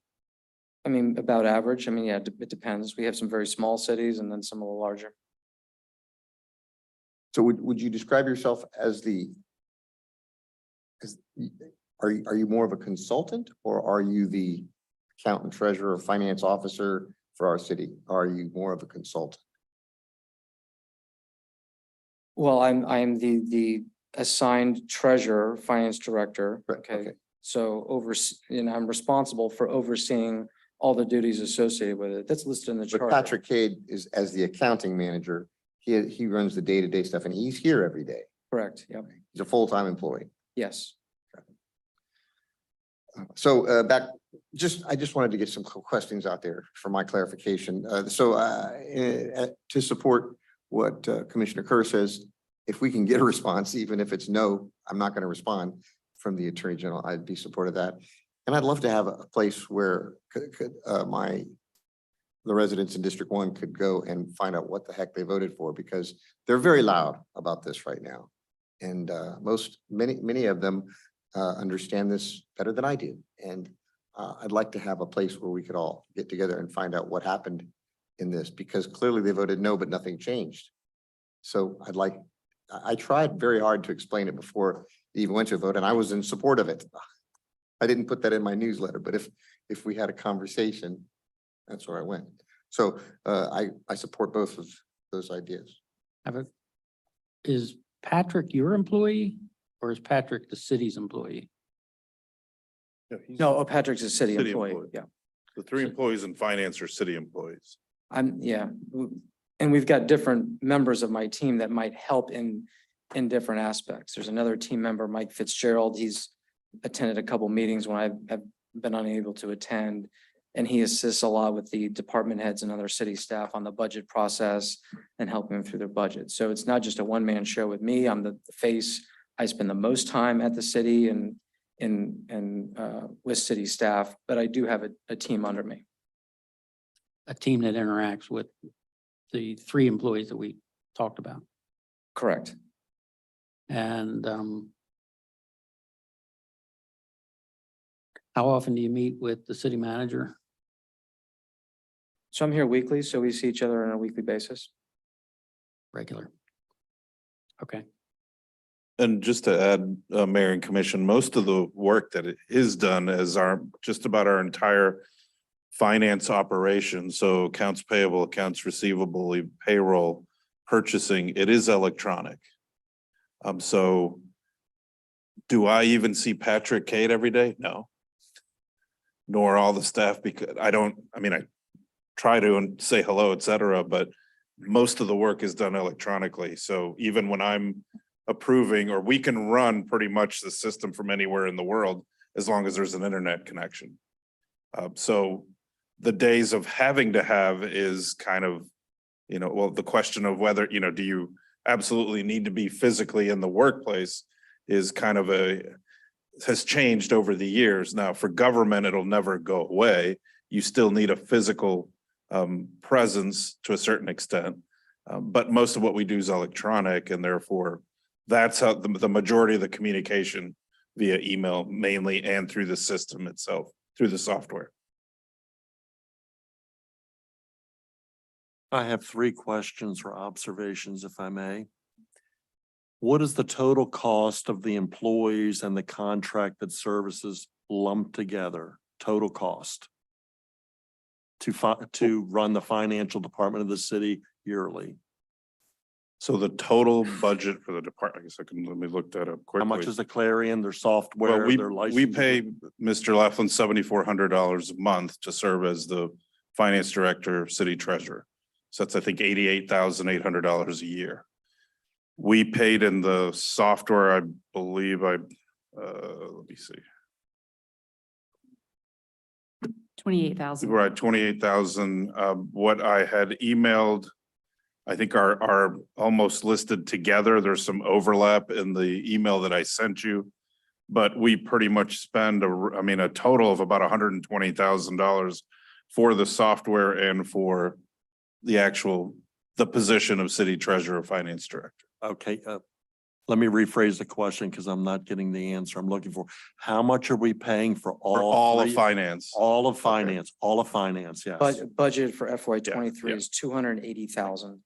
I mean, about average. I mean, yeah, it depends. We have some very small cities and then some of the larger. So would you describe yourself as are you more of a consultant or are you the accountant, treasurer, finance officer for our city? Are you more of a consultant? Well, I'm the assigned treasurer, finance director. Okay. So I'm responsible for overseeing all the duties associated with it. That's listed in the But chart. Patrick Cade is, as the accounting manager, he runs the day-to-day stuff and he's here every day. Correct, yep, He's a full-time employee. yes. So I just wanted to get some questions out there for my clarification. To support what Commissioner Kerr says, if we can get a response, even if it's no, I'm not going to respond from the Attorney General, I'd be supportive of that. And I'd love to have a place where the residents in District 1 could go and find out what the heck they voted for, because they're very loud about this right now. And many of them understand this better than I do. And I'd like to have a place where we could all get together and find out what happened in this, because clearly they voted no, but nothing changed. So I tried very hard to explain it before it even went to a vote, and I was in support of it. I didn't put that in my newsletter, but if we had a conversation, that's where I went. So I support both of those ideas. Is Patrick your employee or is Patrick the city's employee? No, Patrick's a city City employee, employee. yeah. The three employees in finance are city employees. And we've got different members of my team that might help in different aspects. There's another team member, Mike Fitzgerald. He's attended a couple meetings when I've been unable to attend. And he assists a lot with the department heads and other city staff on the budget process and helping them through their budget. So it's not just a one-man show with me. I'm the face. I spend the most time at the city and with city staff, but I do have a team under me. A team that interacts with the three employees that we talked about. Correct. And how often do you meet with the city manager? So I'm here weekly, so we see each other on a weekly basis. Regular. Okay. And just to add, Mayor and Commission, most of the work that it is done is just about our entire finance operation. So accounts payable, accounts receivable, payroll, purchasing, it is electronic. So do I even see Patrick Cade every day? No. Nor all the staff, because I try to and say hello, et cetera, but most of the work is done electronically. So even when I'm approving, or we can run pretty much the system from anywhere in the world, as long as there's an internet connection. So the days of having to have is kind of, the question of whether, do you absolutely need to be physically in the workplace is kind of has changed over the years. Now for government, it'll never go away. You still need a physical presence to a certain extent. But most of what we do is electronic, and therefore that's how the majority of the communication via email mainly, and through the system itself, through the software. I have 3 questions or observations, if I may. What is the total cost of the employees and the contracted services lumped together? Total cost to run the financial department of the city yearly? So the total budget for the department, I guess let me look that up quickly. How much is the Clarion, their software, Well, their license? we pay Mr. Laughlin $7,400 a month to serve as the finance director, city treasurer. So that's, I think, $88,800 a year. We paid in the software, I believe, let me see. 28,000. We're at 28,000. What I had emailed, I think are almost listed together. There's some overlap in the email that I sent you. But we pretty much spend a total of about $120,000 for the software and for the position of city treasurer, finance director. Okay, let me rephrase the question because I'm not getting the answer I'm looking for. How much are we paying for For all of 3? finance. All of finance, yes. Budget for FY '23 yeah. is 280,000.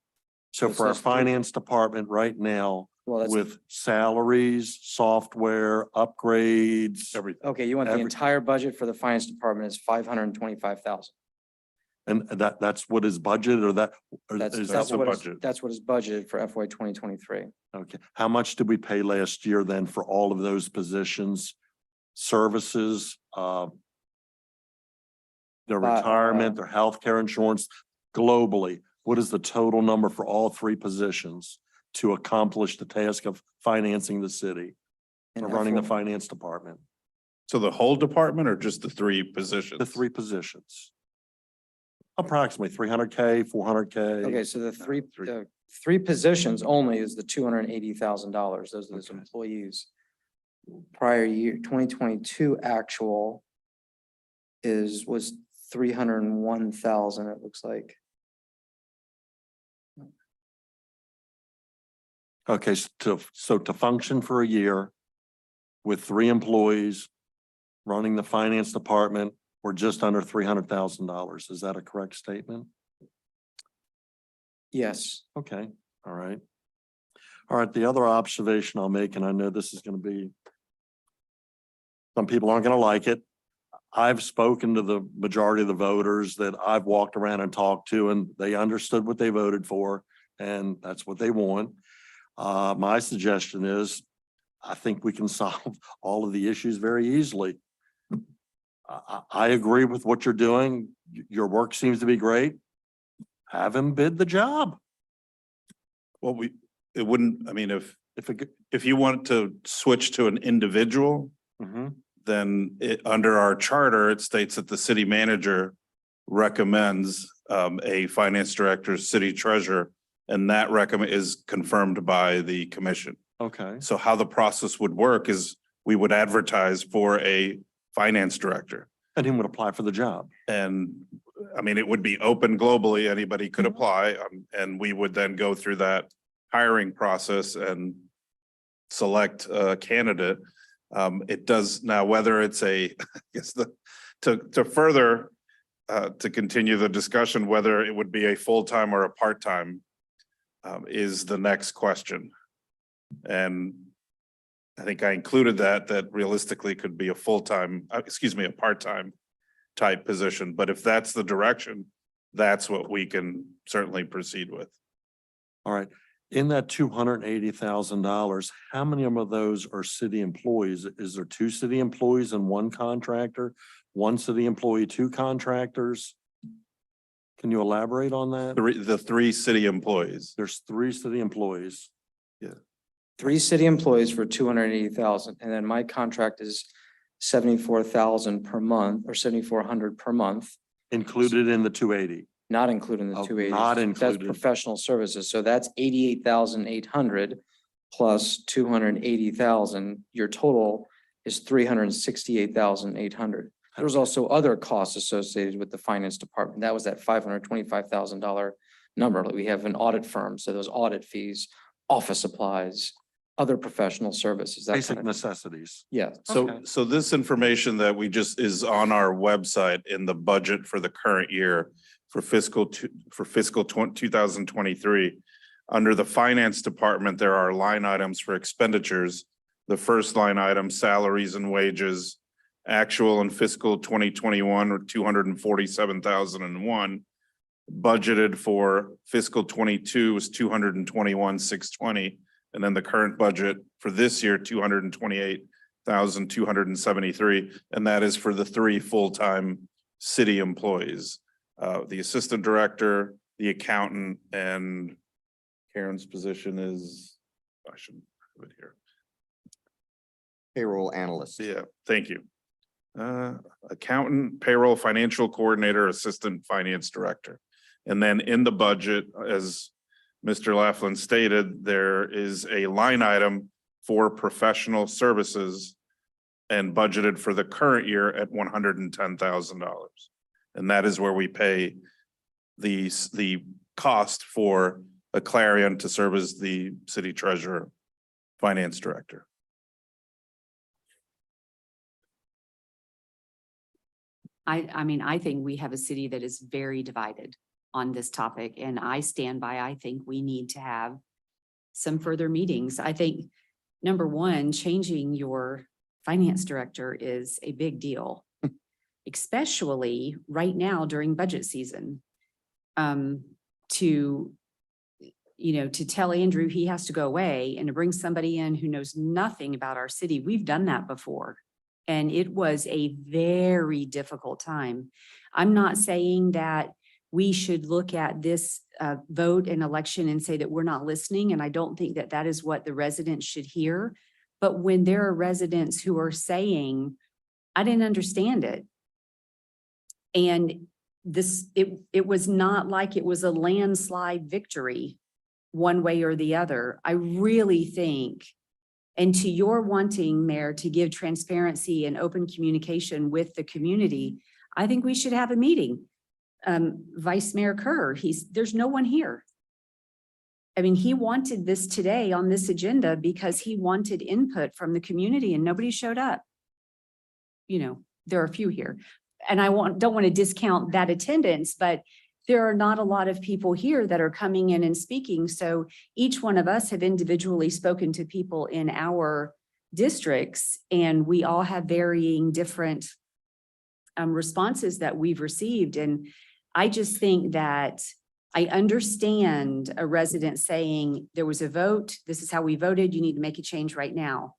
So for our finance department right now, Well, that's, with salaries, software, upgrades, Everything. okay, you want the every- entire budget for the finance department is 525,000. and that's what is budgeted, or that? or That's is that's that what what? is- budget. That's what is budgeted for FY 2023. Okay, how much did we pay last year then for all of those positions, services, their But, retirement, their healthcare insurance globally? What is the total number for all three positions to accomplish the task of financing the city, in or running the FY finance department? So the whole department or just the three positions? The three positions. Approximately 300K, 400K. Okay, so the three. three positions only is the $280,000. Those are those Okay. employees. Prior year, 2022 actual was 301,000, it looks like. Okay, so to function for a year with three employees running the finance department, we're just under $300,000. Is that a correct statement? Yes. Okay, all right. All right, the other observation I'll make, and I know this is gonna be, some people aren't gonna like it. I've spoken to the majority of the voters that I've walked around and talked to, and they understood what they voted for, and that's what they want. My suggestion is, I think we can solve all of the issues very easily. I agree with what you're doing. Your work seems to be great. Have him bid the job. Well, it wouldn't, I mean, If it, if you want to switch to an individual, Mhm. then under our charter, it states that the city manager recommends a finance director, city treasurer, and that recommend is confirmed by the commission. Okay, So how the process would work is we would advertise for a finance director. and he would apply for the job. And I mean, it would be open globally, anybody could Mhm. apply, and we would then go through that hiring process and select a candidate. It does now, whether it's I guess to further to continue the discussion, whether it would be a full-time or a part-time is the next question. And I think I included that realistically could be a full-time, a part-time type position. But if that's the direction, that's what we can certainly proceed with. All right, in that $280,000, how many of those are city employees? Is there two city employees and one contractor? One city employee, two contractors? Can you elaborate on that? The three city employees. There's three city employees. Three city employees for 280,000, and then my contract is 74,000 per month or 7,400 per month, Included in the 280. not including the Oh, 280. not That's included. professional services, so that's 88,800 plus 280,000. Your total is 368,800. There's also other costs associated with the finance department. That was that $525,000 number. Like, we have an audit firm, so those audit fees, office supplies, other professional services, that Basic kind of, necessities. yeah. So this information that we just is on our website in the budget for the current year for fiscal 2023. Under the finance department, there are line items for expenditures. The first line item, salaries and wages, actual and fiscal 2021 or 247,001. Budgeted for fiscal 22 was 221,620. And then the current budget for this year, 228,273, and that is for the three full-time city employees. The assistant director, the accountant, and Karen's position is, I should put it here. Payroll analyst. Yeah, thank you. Accountant, payroll, financial coordinator, assistant finance director. And then in the budget, as Mr. Laughlin stated, there is a line item for professional services and budgeted for the current year at $110,000. And that is where we pay the cost for a Clarion to serve as the city treasurer, finance director. I mean, I think we have a city that is very divided on this topic, and I stand by, I think we need to have some further meetings. I think, number one, changing your finance director is a big deal, especially right now during budget season. To tell Andrew he has to go away and to bring somebody in who knows nothing about our city. We've done that before. And it was a very difficult time. I'm not saying that we should look at this vote and election and say that we're not listening. And I don't think that that is what the residents should hear. But when there are residents who are saying, I didn't understand it. And it was not like it was a landslide victory one way or the other. I really think, and to your wanting, Mayor, to give transparency and open communication with the community, I think we should have a meeting. Vice Mayor Kerr, there's no one here. I mean, he wanted this today on this agenda because he wanted input from the community and nobody showed up. You know, there are a few here. And don't want to discount that attendance, but there are not a lot of people here that are coming in and speaking. So each one of us have individually spoken to people in our districts, and we all have varying different responses that we've received. And I just think that I understand a resident saying there was a vote, this is how we voted, you need to make a change right now.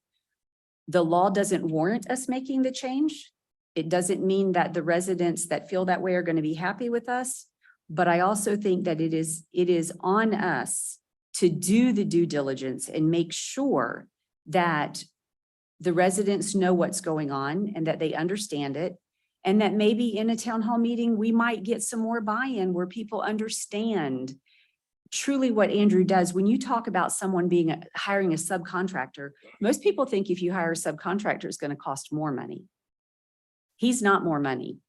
The law doesn't warrant us making the change. It doesn't mean that the residents that feel that way are going to be happy with us. But I also think that it is on us to do the due diligence and make sure that the residents know what's going on and that they understand it. And that maybe in a town hall meeting, we might get some more buy-in where people understand truly what Andrew does. When you talk about someone hiring a subcontractor, most people think if you hire a subcontractor, it's going to cost more money. He's not more money.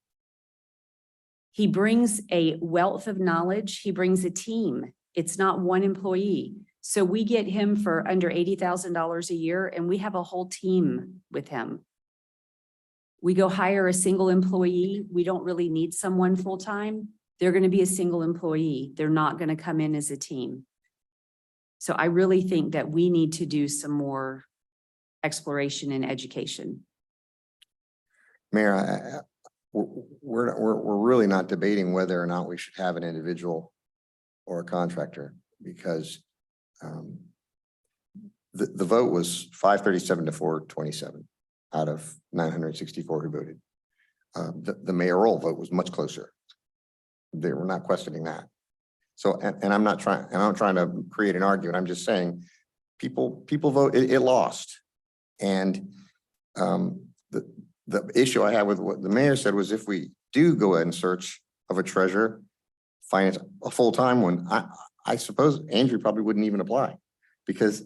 He brings a wealth of knowledge. He brings a team. It's not one employee. So we get him for under $80,000 a year and we have a whole team with him. We go hire a single employee. We don't really need someone full-time. They're going to be a single employee. They're not going to come in as a team. So I really think that we need to do some more exploration and education. Mayor, we're really not debating whether or not we should have an individual or a contractor because the vote was 537 to 427 out of 964 who voted. The mayoral vote was much closer. They were not questioning that. So, and I'm not trying to create an argument. I'm just saying people vote, it lost. And the issue I have with what the mayor said was if we do go ahead and search of a treasurer, finance a full-time one, I suppose Andrew probably wouldn't even apply because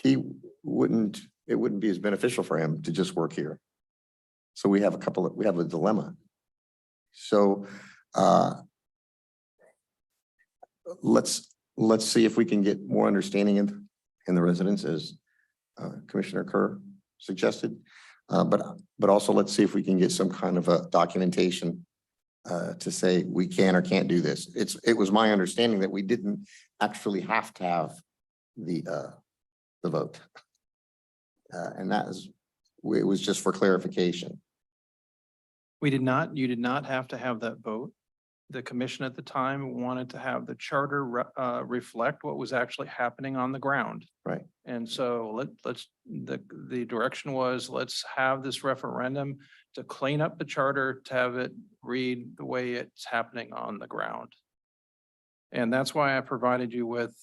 it wouldn't be as beneficial for him to just work here. So we have a dilemma. So let's see if we can get more understanding in the residents as Commissioner Kerr suggested. But also let's see if we can get some kind of a documentation to say we can or can't do this. It was my understanding that we didn't actually have to have the vote. And it was just for clarification. You did not have to have that vote. The commission at the time wanted to have the charter reflect what was actually happening on the ground. Right. And so the direction was, let's have this referendum to clean up the charter, to have it read the way it's happening on the ground. And that's why I provided you with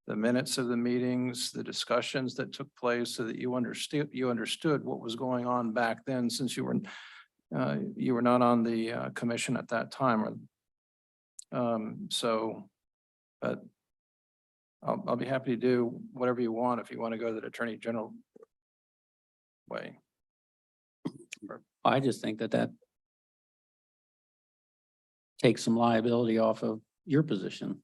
the minutes of the meetings, the discussions that took place so that you understood what was going on back then, since you were not on the commission at that time. But I'll be happy to do whatever you want if you want to go the Attorney General way. I just think that takes some liability off of your position.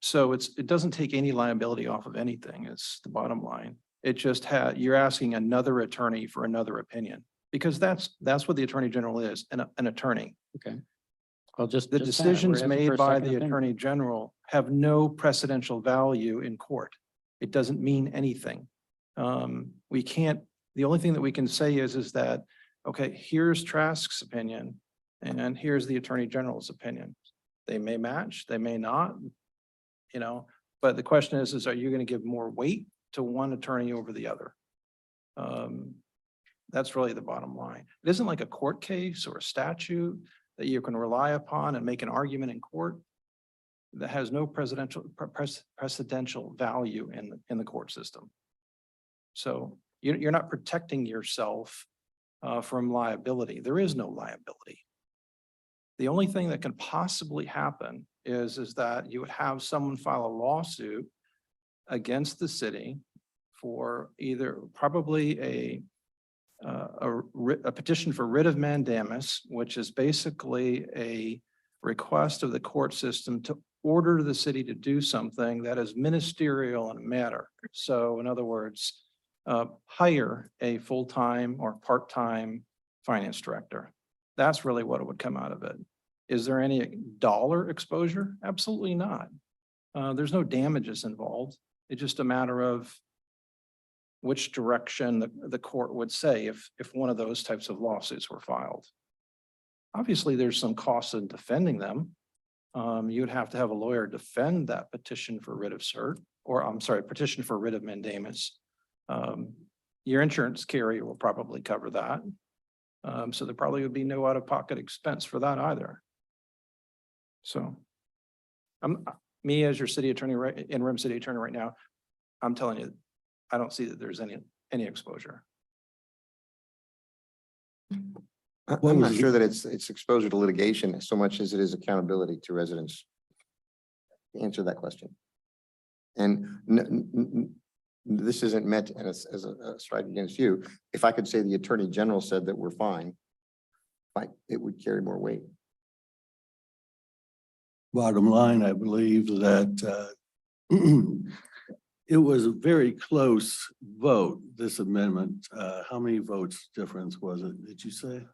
So it doesn't take any liability off of anything. It's the bottom line. It just you're asking another attorney for another opinion because that's what the Attorney General is, an attorney. Okay. Well, just The just that. decisions We're asking for made a by second the opinion. Attorney General have no precedential value in court. It doesn't mean anything. The only thing that we can say is that, okay, here's Trask's opinion and here's the Attorney General's opinion. They may match, they may not, but the question is are you going to give more weight to one attorney over the other? That's really the bottom line. It isn't like a court case or a statute that you can rely upon and make an argument in court that has no precedential value in the court system. So you're not protecting yourself from liability. There is no liability. The only thing that can possibly happen is that you would have someone file a lawsuit against the city for either probably a petition for writ of mandamus, which is basically a request of the court system to order the city to do something that is ministerial in a matter. So in other words, hire a full-time or part-time finance director. That's really what it would come out of it. Is there any dollar exposure? Absolutely not. There's no damages involved. It's just a matter of which direction the court would say if one of those types of lawsuits were filed. Obviously, there's some costs in defending them. You'd have to have a lawyer defend that petition for writ of cert, or I'm sorry, petition for writ of mandamus. Your insurance carrier will probably cover that. So there probably would be no out-of-pocket expense for that either. So me as your city attorney, interim city attorney right now, I'm telling you, I don't see that there's any exposure. I'm not sure that it's exposure to litigation so much as it is accountability to residents. Answer that question. And this isn't meant as a strike against you. If I could say the attorney general said that we're fine, it would carry more weight. Bottom line, I believe that it was a very close vote, this amendment. How many votes difference was it, did you say?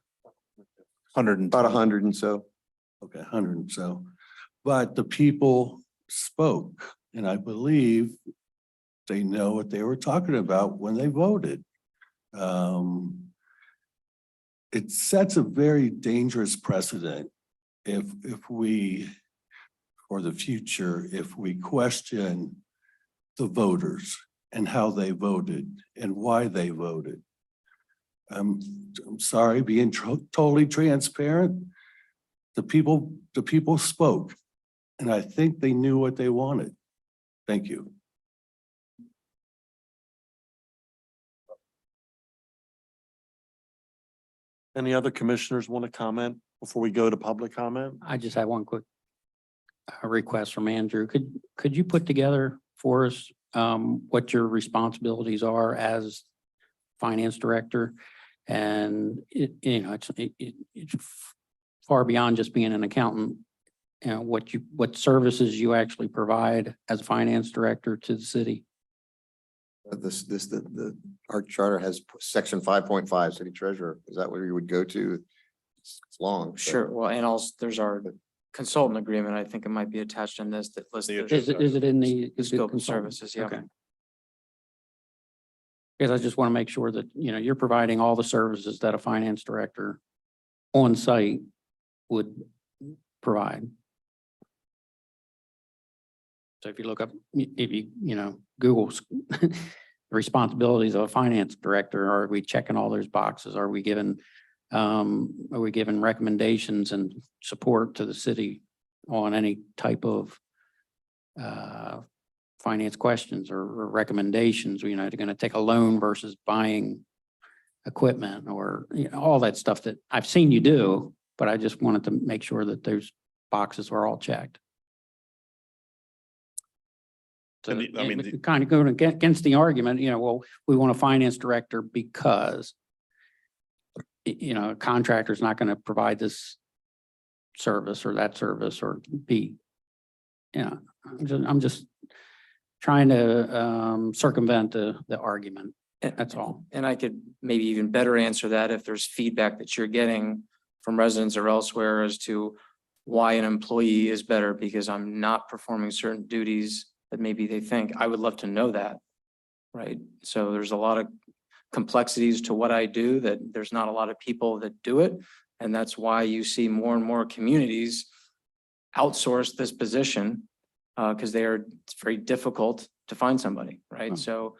100 About 100 and so. Okay, 100 and so. But the people spoke, and I believe they know what they were talking about when they voted. It sets a very dangerous precedent if we, for the future, if we question the voters and how they voted and why they voted. I'm sorry, being totally transparent. The people spoke, and I think they knew what they wanted. Thank you. Any other commissioners want to comment before we go to public comment? I just have one quick request from Andrew. Could you put together for us what your responsibilities are as finance director? And it's far beyond just being an accountant. What services you actually provide as a finance director to the city. Our charter has section 5.5, city treasurer. Is that where you would go to? It's long. so- Sure. Well, and also there's our consultant agreement. I think it might be attached in this that lists the Is it in the scope of consultant? services. Yeah. Okay. Because I just want to make sure that, you're providing all the services that a finance director on site would provide. So if you look up, Google's responsibilities of a finance director, are we checking all those boxes? Are we giving recommendations and support to the city on any type of finance questions or recommendations? They're going to take a loan versus buying equipment or all that stuff that I've seen you do, but I just wanted to make sure that those boxes were all checked. So, kind of going against the argument, well, we want a finance director because a contractor's not going to provide this service or that service or be, I'm just trying to circumvent the argument. That's all. And I could maybe even better answer that if there's feedback that you're getting from residents or elsewhere as to why an employee is better because I'm not performing certain duties that maybe they think. I would love to know that, right? So there's a lot of complexities to what I do that there's not a lot of people that do it. And that's why you see more and more communities outsource this position because it's very difficult to find somebody, right? Oh. So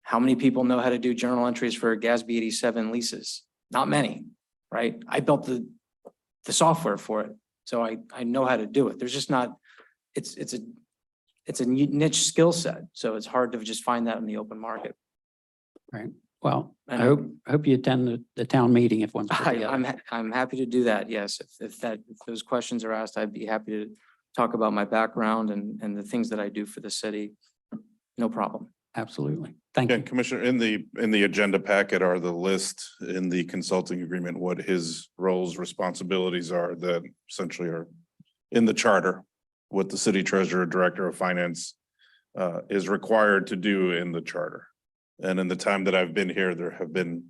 How many people know how to do journal entries for GASB 87 leases? Not many, right? I built the software for it, so I know how to do it. There's just not, it's a niche skill set, so it's hard to just find that in the open market. Right. Well, I And hope you attend the town meeting if one's put together. I'm happy to do that, yes. If those questions are asked, I'd be happy to talk about my background and the things that I do for the city. No problem. Absolutely. Thank Yeah, you. Commissioner, in the agenda packet are the list in the consulting agreement, what his roles, responsibilities are that essentially are in the charter, what the city treasurer, director of finance is required to do in the charter. And in the time that I've been here, there have been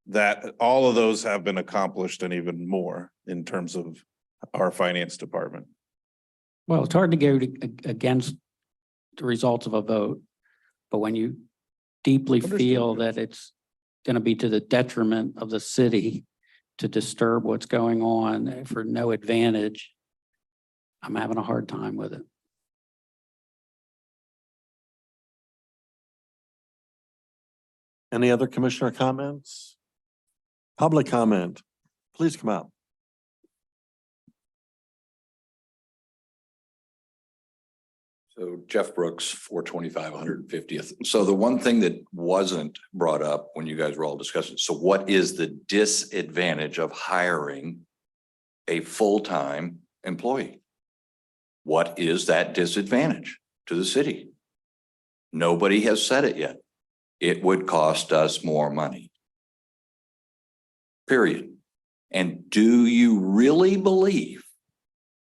that all of those have been accomplished and even more in terms of our finance department. Well, it's hard to go against the results of a vote, but when you deeply Understood. feel that it's going to be to the detriment of the city to disturb what's going on for no advantage, I'm having a hard time with it. Any other commissioner comments? Public comment, please come out. So Jeff Brooks, 425, 150th. So the one thing that wasn't brought up when you guys were all discussing, so what is the disadvantage of hiring a full-time employee? What is that disadvantage to the city? Nobody has said it yet. It would cost us more money. Period. And do you really believe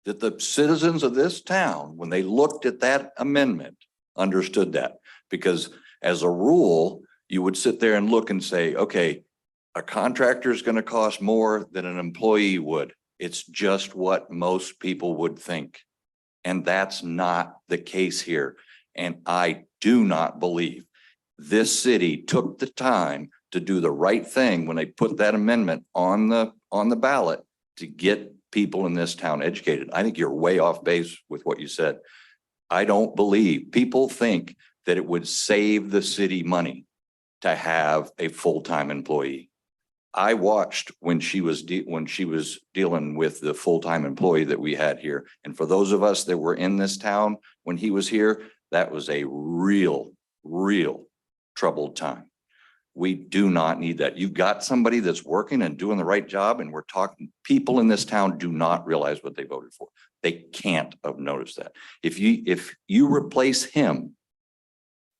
that the citizens of this town, when they looked at that amendment, understood that? Because as a rule, you would sit there and look and say, okay, a contractor is going to cost more than an employee would. It's just what most people would think. And that's not the case here. And I do not believe this city took the time to do the right thing when they put that amendment on the ballot to get people in this town educated. I think you're way off base with what you said. I don't believe people think that it would save the city money to have a full-time employee. I watched when she was dealing with the full-time employee that we had here. And for those of us that were in this town when he was here, that was a real troubled time. We do not need that. You've got somebody that's working and doing the right job, and we're talking, people in this town do not realize what they voted for. They can't have noticed that. If you replace him,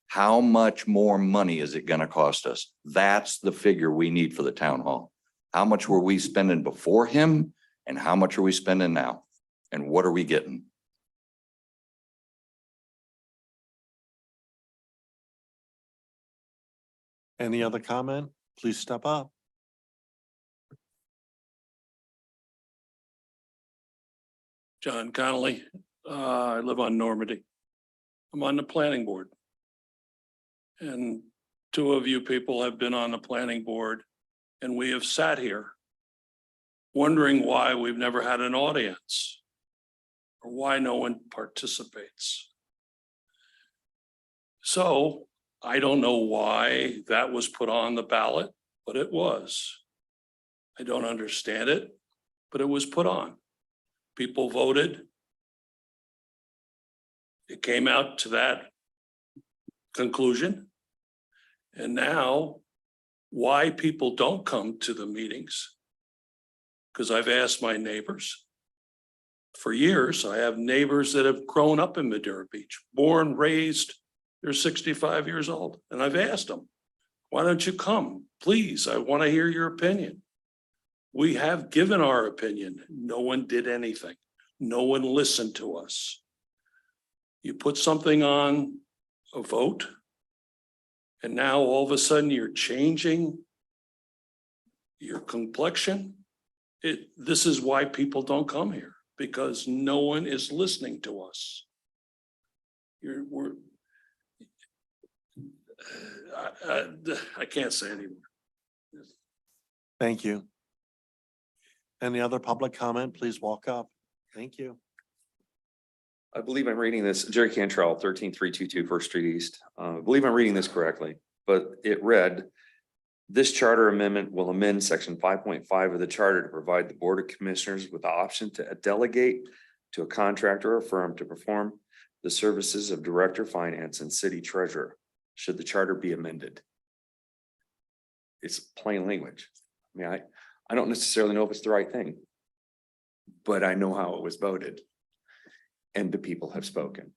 how much more money is it going to cost us? That's the figure we need for the town hall. How much were we spending before him, and how much are we spending now? And what are we getting? Any other comment? Please step up. John Connolly. I live on Normandy. I'm on the planning board. And two of you people have been on the planning board, and we have sat here wondering why we've never had an audience or why no one participates. So I don't know why that was put on the ballot, but it was. I don't understand it, but it was put on. People voted. It came out to that conclusion. And now, why people don't come to the meetings? Because I've asked my neighbors. For years, I have neighbors that have grown up in Madeira Beach, born, raised, they're 65 years old. And I've asked them, why don't you come? Please, I want to hear your opinion. We have given our opinion. No one did anything. No one listened to us. You put something on a vote, and now all of a sudden you're changing your complexion. This is why people don't come here, because no one is listening to us. I can't say anymore. Thank you. Any other public comment? Please walk up. Thank you. I believe I'm reading this, Jerry Cantrell, 13322 First Street East. I believe I'm reading this correctly. but it read, this charter amendment will amend section 5.5 of the charter to provide the Board of Commissioners with the option to delegate to a contractor or firm to perform the services of Director of Finance and City Treasurer, should the charter be amended. It's plain language. I mean, I don't necessarily know if it's the right thing, but I know how it was voted. And the people have spoken.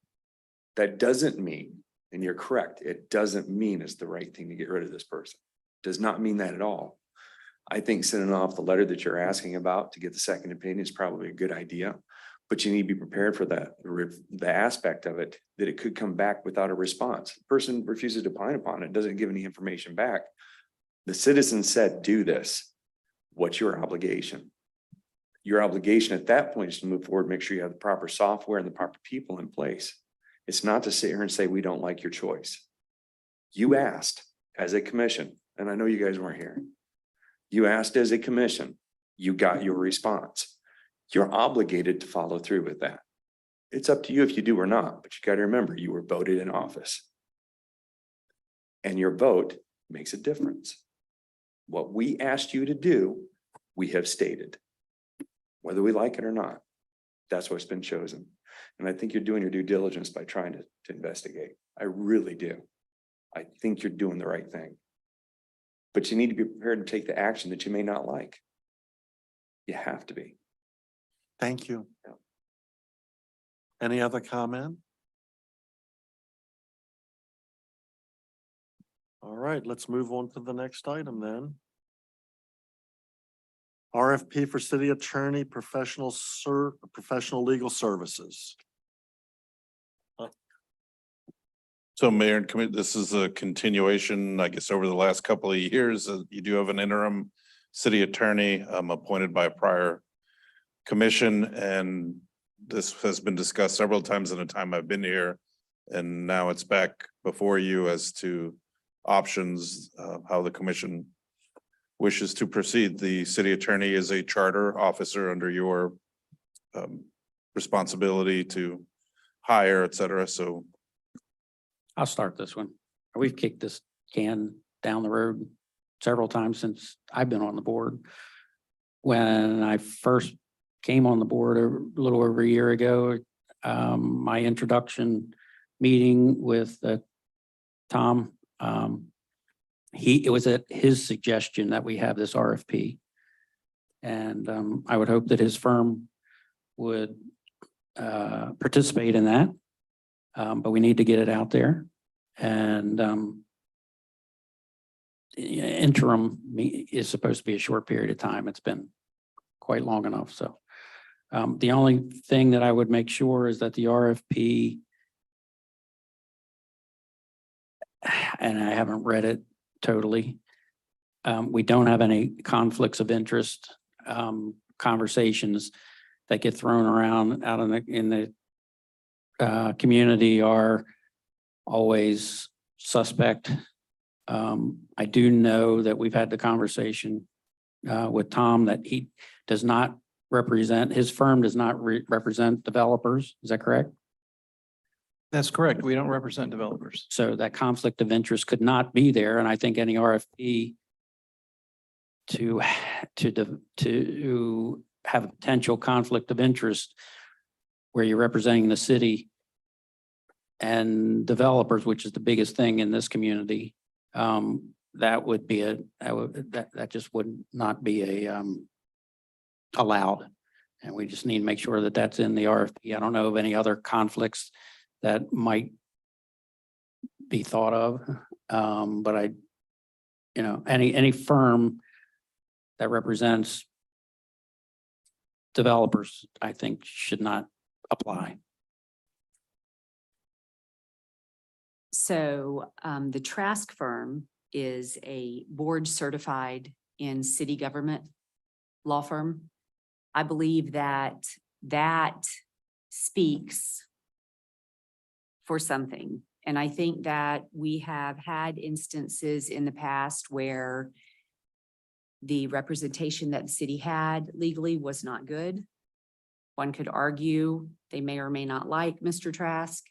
That doesn't mean, and you're correct, it doesn't mean it's the right thing to get rid of this person. Does not mean that at all. I think sending off the letter that you're asking about to get the second opinion is probably a good idea. But you need to be prepared for that, the aspect of it, that it could come back without a response. The person refuses to opine upon it, doesn't give any information back. The citizen said, do this. What's your obligation? Your obligation at that point is to move forward, make sure you have the proper software and the proper people in place. It's not to sit here and say, we don't like your choice. You asked as a commission, and I know you guys weren't here. You asked as a commission, you got your response. You're obligated to follow through with that. It's up to you if you do or not, but you got to remember you were voted in office. And your vote makes a difference. What we asked you to do, we have stated. Whether we like it or not, that's what's been chosen. And I think you're doing your due diligence by trying to investigate. I really do. I think you're doing the right thing. But you need to be prepared to take the action that you may not like. You have to be. Thank you. Any other comment? All right, let's move on to the next item then. RFP for city attorney, professional legal services. So Mayor and Committee, this is a continuation, I guess, over the last couple of years. You do have an interim city attorney appointed by a prior commission, and this has been discussed several times in the time I've been here. And now it's back before you as to options, how the commission wishes to proceed. The city attorney is a charter officer under your responsibility to hire, et cetera. So I'll start this one. We've kicked this can down the road several times since I've been on the board. When I first came on the board a little over a year ago, my introduction meeting with Tom, it was at his suggestion that we have this RFP. And I would hope that his firm would participate in that. But we need to get it out there. And interim is supposed to be a short period of time. It's been quite long enough. So the only thing that I would make sure is that the RFP, and I haven't read it totally, we don't have any conflicts of interest conversations that get thrown around out in the community are always suspect. I do know that we've had the conversation with Tom that he does not represent, his firm does not represent developers. Is that correct? That's correct. We don't represent developers. So that conflict of interest could not be there. And I think any RFP to have a potential conflict of interest where you're representing the city and developers, which is the biggest thing in this community, that would be that just would not be allowed. And we just need to make sure that that's in the RFP. I don't know of any other conflicts that might be thought of. But any firm that represents developers, I think should not apply. So the Trask firm is a board certified in city government law firm. I believe that speaks for something. And I think that we have had instances in the past where the representation that the city had legally was not good. One could argue they may or may not like Mr. Trask.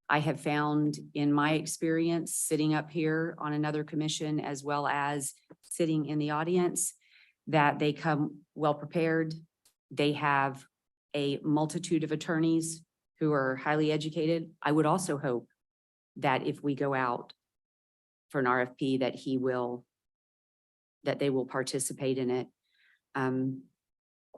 I have found in my experience, sitting up here on another commission as well as sitting in the audience, that they come well prepared. They have a multitude of attorneys who are highly educated. I would also hope that if we go out for an RFP, that they will participate in it.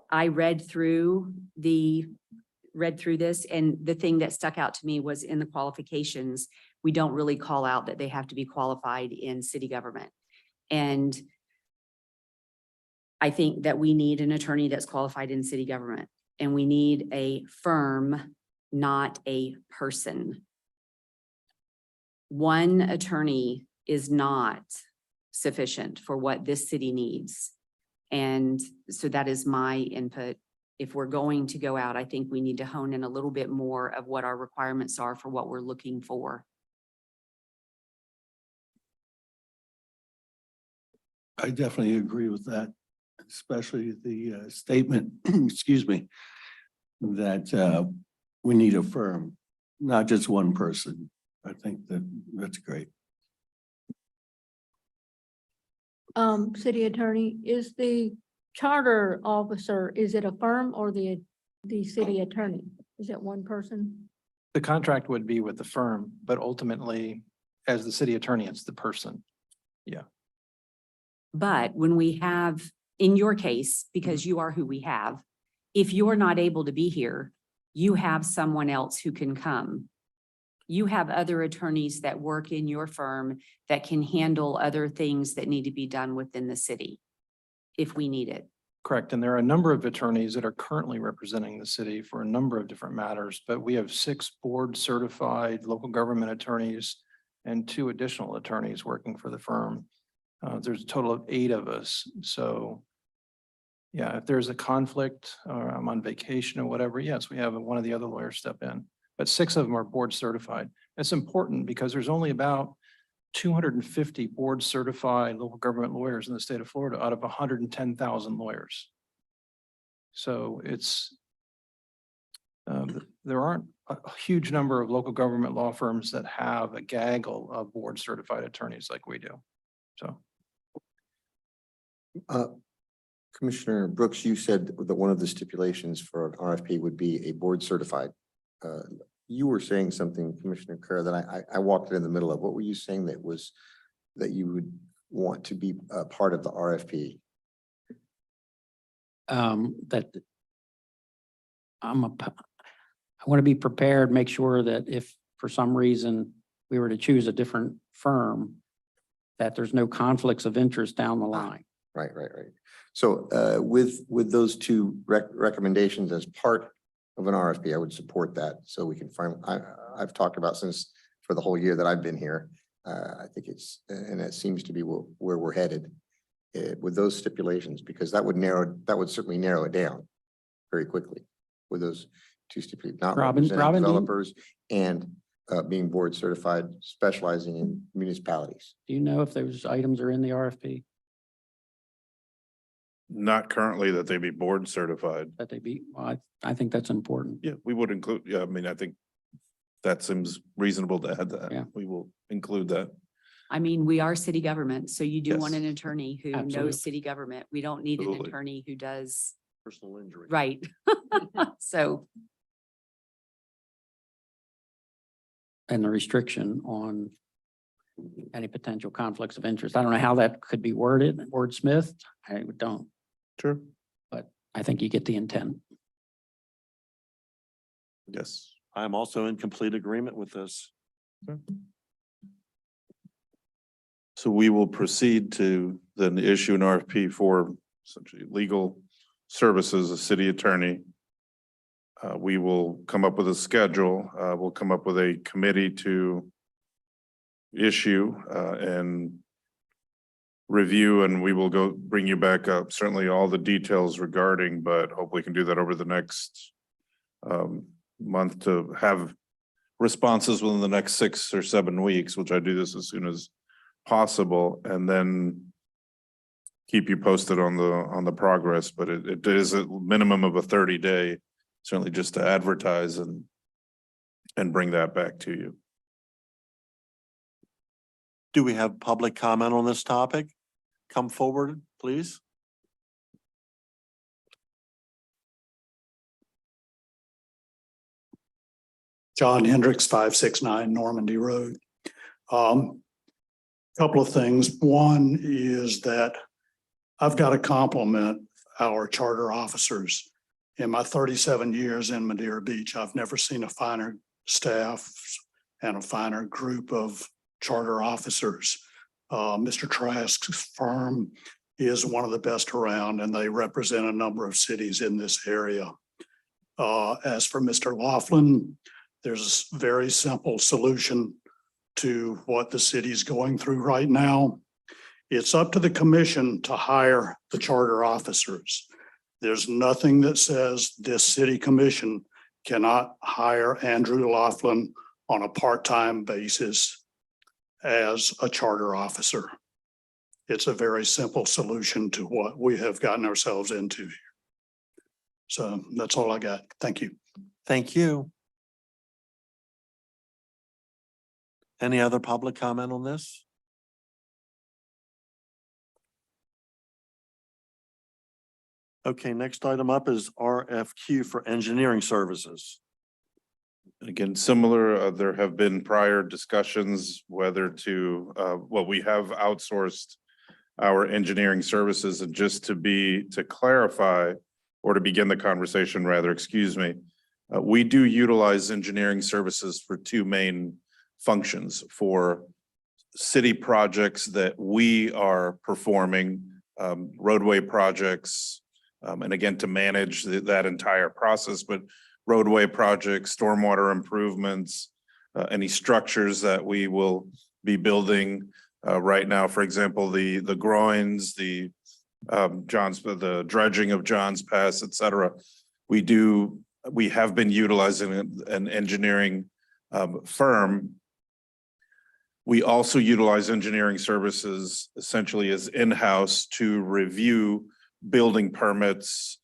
I read through this, and the thing that stuck out to me was in the qualifications, we don't really call out that they have to be qualified in city government. And I think that we need an attorney that's qualified in city government, and we need a firm, not a person. One attorney is not sufficient for what this city needs. And so that is my input. If we're going to go out, I think we need to hone in a little bit more of what our requirements are for what we're looking for. I definitely agree with that, especially the statement, excuse me, that we need a firm, not just one person. I think that's great. City attorney, is the charter officer, is it a firm or the city attorney? Is it one person? The contract would be with the firm, but ultimately, as the city attorney, it's the person. But when we have, in your case, because you are who we have, if you're not able to be here, you have someone else who can come. You have other attorneys that work in your firm that can handle other things that need to be done within the city if we need it. Correct. And there are a number of attorneys that are currently representing the city for a number of different matters, but we have 6 board certified local government attorneys and 2 additional attorneys working for the firm. There's a total of 8 of us. So yeah, if there's a conflict or I'm on vacation or whatever, yes, we have one of the other lawyers step in, but 6 of them are board certified. It's important because there's only about 250 board certified local government lawyers in the state of Florida out of 110,000 lawyers. So it's, there aren't a huge number of local government law firms that have a gaggle of board certified attorneys like we do. So. Commissioner Brooks, you said that one of the stipulations for an RFP would be a board certified. You were saying something, Commissioner Kerr, that I walked in the middle of. What were you saying that you would want to be a part of the RFP? That I want to be prepared, make sure that if for some reason we were to choose a different firm, that there's no conflicts of interest down the line. Right. So with those 2 recommendations as part of an RFP, I would support that. So we can find, I've talked about since for the whole year that I've been here. I think it's, and it seems to be where we're headed with those stipulations, because that would certainly narrow it down very quickly with those 2 stipulations, not representing developers and being board certified, specializing in municipalities. Do you know if those items are in the RFP? Not currently that they be board certified. That they be, well, I think that's important. Yeah, we would include, yeah, I mean, I think that seems reasonable to add that. Yeah. We will include that. I mean, we are city government, so you do want Yes. an attorney who Absolutely. knows city government. We don't need an Absolutely. attorney who does, Personal injury. right? So, And the restriction on any potential conflicts of interest. I don't know how that could be worded, wordsmithed. I don't, Sure. but I think you get the intent. Yes. I'm also in complete agreement with this. So we will proceed to then issue an RFP for essentially legal services, a city attorney. We will come up with a schedule. We'll come up with a committee to issue and review, and we will go bring you back up certainly all the details regarding, but hopefully can do that over the next month to have responses within the next 6 or 7 weeks, which I do this as soon as possible, and then keep you posted on the progress. But it is a minimum of a 30-day, certainly just to advertise and and bring that back to you. Do we have public comment on this topic? Come forward, please. John Hendricks, 569 Normandy Road. Couple of things. One is that I've got to compliment our charter officers. In my 37 years in Madeira Beach, I've never seen a finer staff and a finer group of charter officers. Mr. Trask's firm is one of the best around, and they represent a number of cities in this area. As for Mr. Laughlin, there's a very simple solution to what the city's going through right now. It's up to the commission to hire the charter officers. There's nothing that says this city commission cannot hire Andrew Laughlin on a part-time basis as a charter officer. It's a very simple solution to what we have gotten ourselves into here. So that's all I got. Thank you. Thank you. Any other public comment on this? Okay, next item up is RFQ for engineering services. Again, similar, there have been prior discussions whether to, we have outsourced our engineering services, and just to clarify, or to begin the conversation rather, excuse me, we do utilize engineering services for two main functions: for city projects that we are performing, roadway projects, and again, to manage that entire process, but roadway projects, stormwater improvements, any structures that we will be building right now, for example, the groins, the dredging of Johns Pass, et cetera. We have been utilizing an engineering firm. We also utilize engineering services essentially as in-house to review building permits,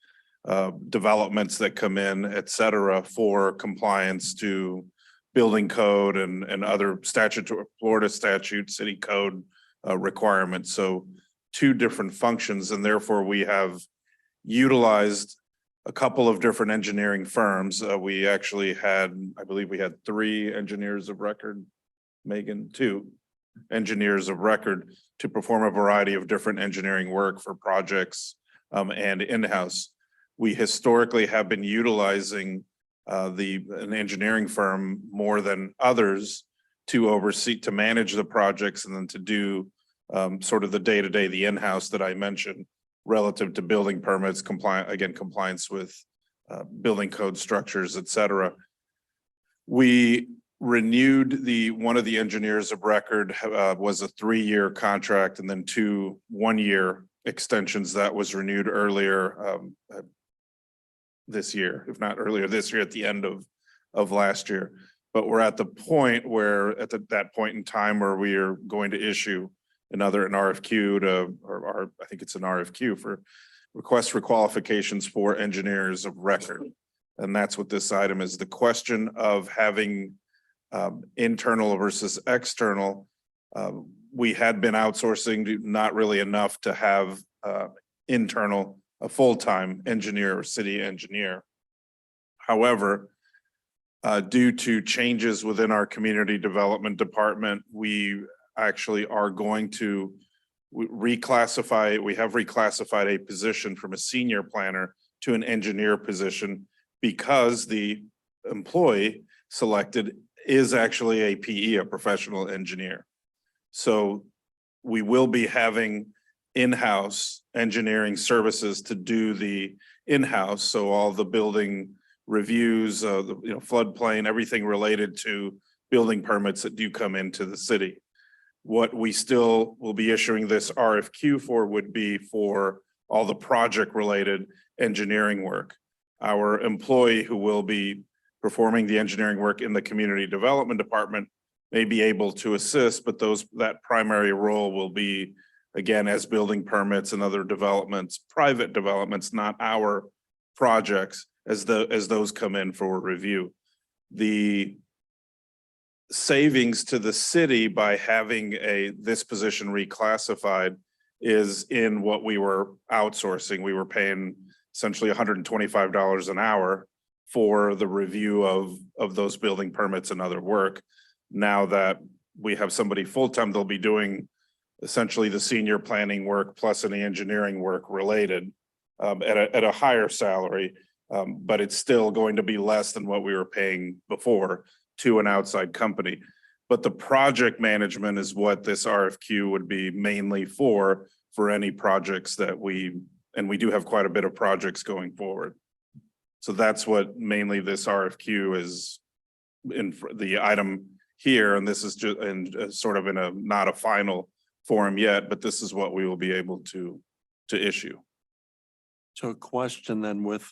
developments that come in, et cetera, for compliance to building code and other Florida statute, city code requirements. So two different functions, and therefore we have utilized a couple of different engineering firms. We actually had, I believe we had 3 engineers of record, Megan, 2 engineers of record to perform a variety of different engineering work for projects and in-house. We historically have been utilizing an engineering firm more than others to oversee, to manage the projects, and then to do sort of the day-to-day, the in-house that I mentioned, relative to building permits, compliance with building code structures, et cetera. We renewed one of the engineers of record was a 3-year contract, and then 2 1-year extensions that was renewed earlier this year, if not earlier this year, at the end of last year. But we're at the point where, that point in time where we are going to issue an RFQ I think it's an RFQ for requests for qualifications for engineers of record. And that's what this item is. The question of having internal versus external, we had been outsourcing not really enough to have internal, a full-time engineer or city engineer. However, due to changes within our community development department, we actually are going to reclassify. We have reclassified a position from a senior planner to an engineer position, because the employee selected is actually a PE, a professional engineer. So we will be having in-house engineering services to do the in-house. So all the building reviews, floodplain, everything related to building permits that do come into the city. What we still will be issuing this RFQ for would be for all the project related engineering work. Our employee who will be performing the engineering work in the community development department may be able to assist, but that primary role will be, again, as building permits and other developments, private developments, not our projects, as those come in for review. The savings to the city by having this position reclassified is in what we were outsourcing. We were paying essentially $125 an hour for the review of those building permits and other work. Now that we have somebody full-time, they'll be doing essentially the senior planning work plus any engineering work related at a higher salary. But it's still going to be less than what we were paying before to an outside company. But the project management is what this RFQ would be mainly for any projects that we do have quite a bit of projects going forward. So that's what mainly this RFQ is in the item here. And this is just sort of in not a final form yet, but this is what we will be able to issue. So a question then, with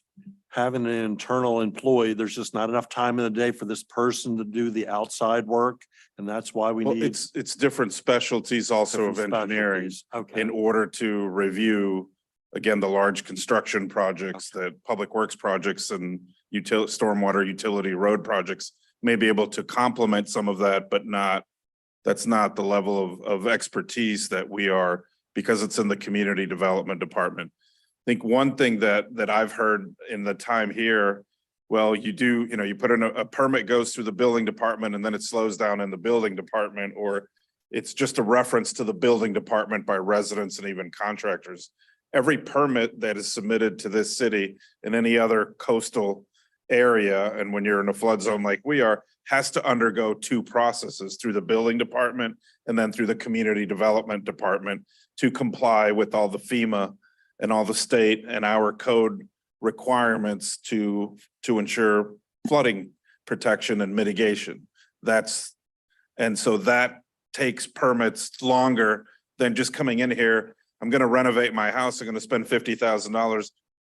having an internal employee, there's just not enough time in the day for this person to do the outside work. And that's why we Well, need. it's different specialties also of different engineering specialties. Okay. in order to review, again, the large construction projects that Public Works projects and stormwater utility road projects may be able to complement some of that, but that's not the level of expertise that we are, because it's in the community development department. I think one thing that I've heard in the time here, well, you put in a permit goes through the building department and then it slows down in the building department, or it's just a reference to the building department by residents and even contractors. Every permit that is submitted to this city in any other coastal area, and when you're in a flood zone like we are, has to undergo two processes, through the building department and then through the community development department, to comply with all the FEMA and all the state and our code requirements to ensure flooding protection and mitigation. And so that takes permits longer than just coming in here. I'm gonna renovate my house. I'm gonna spend $50,000.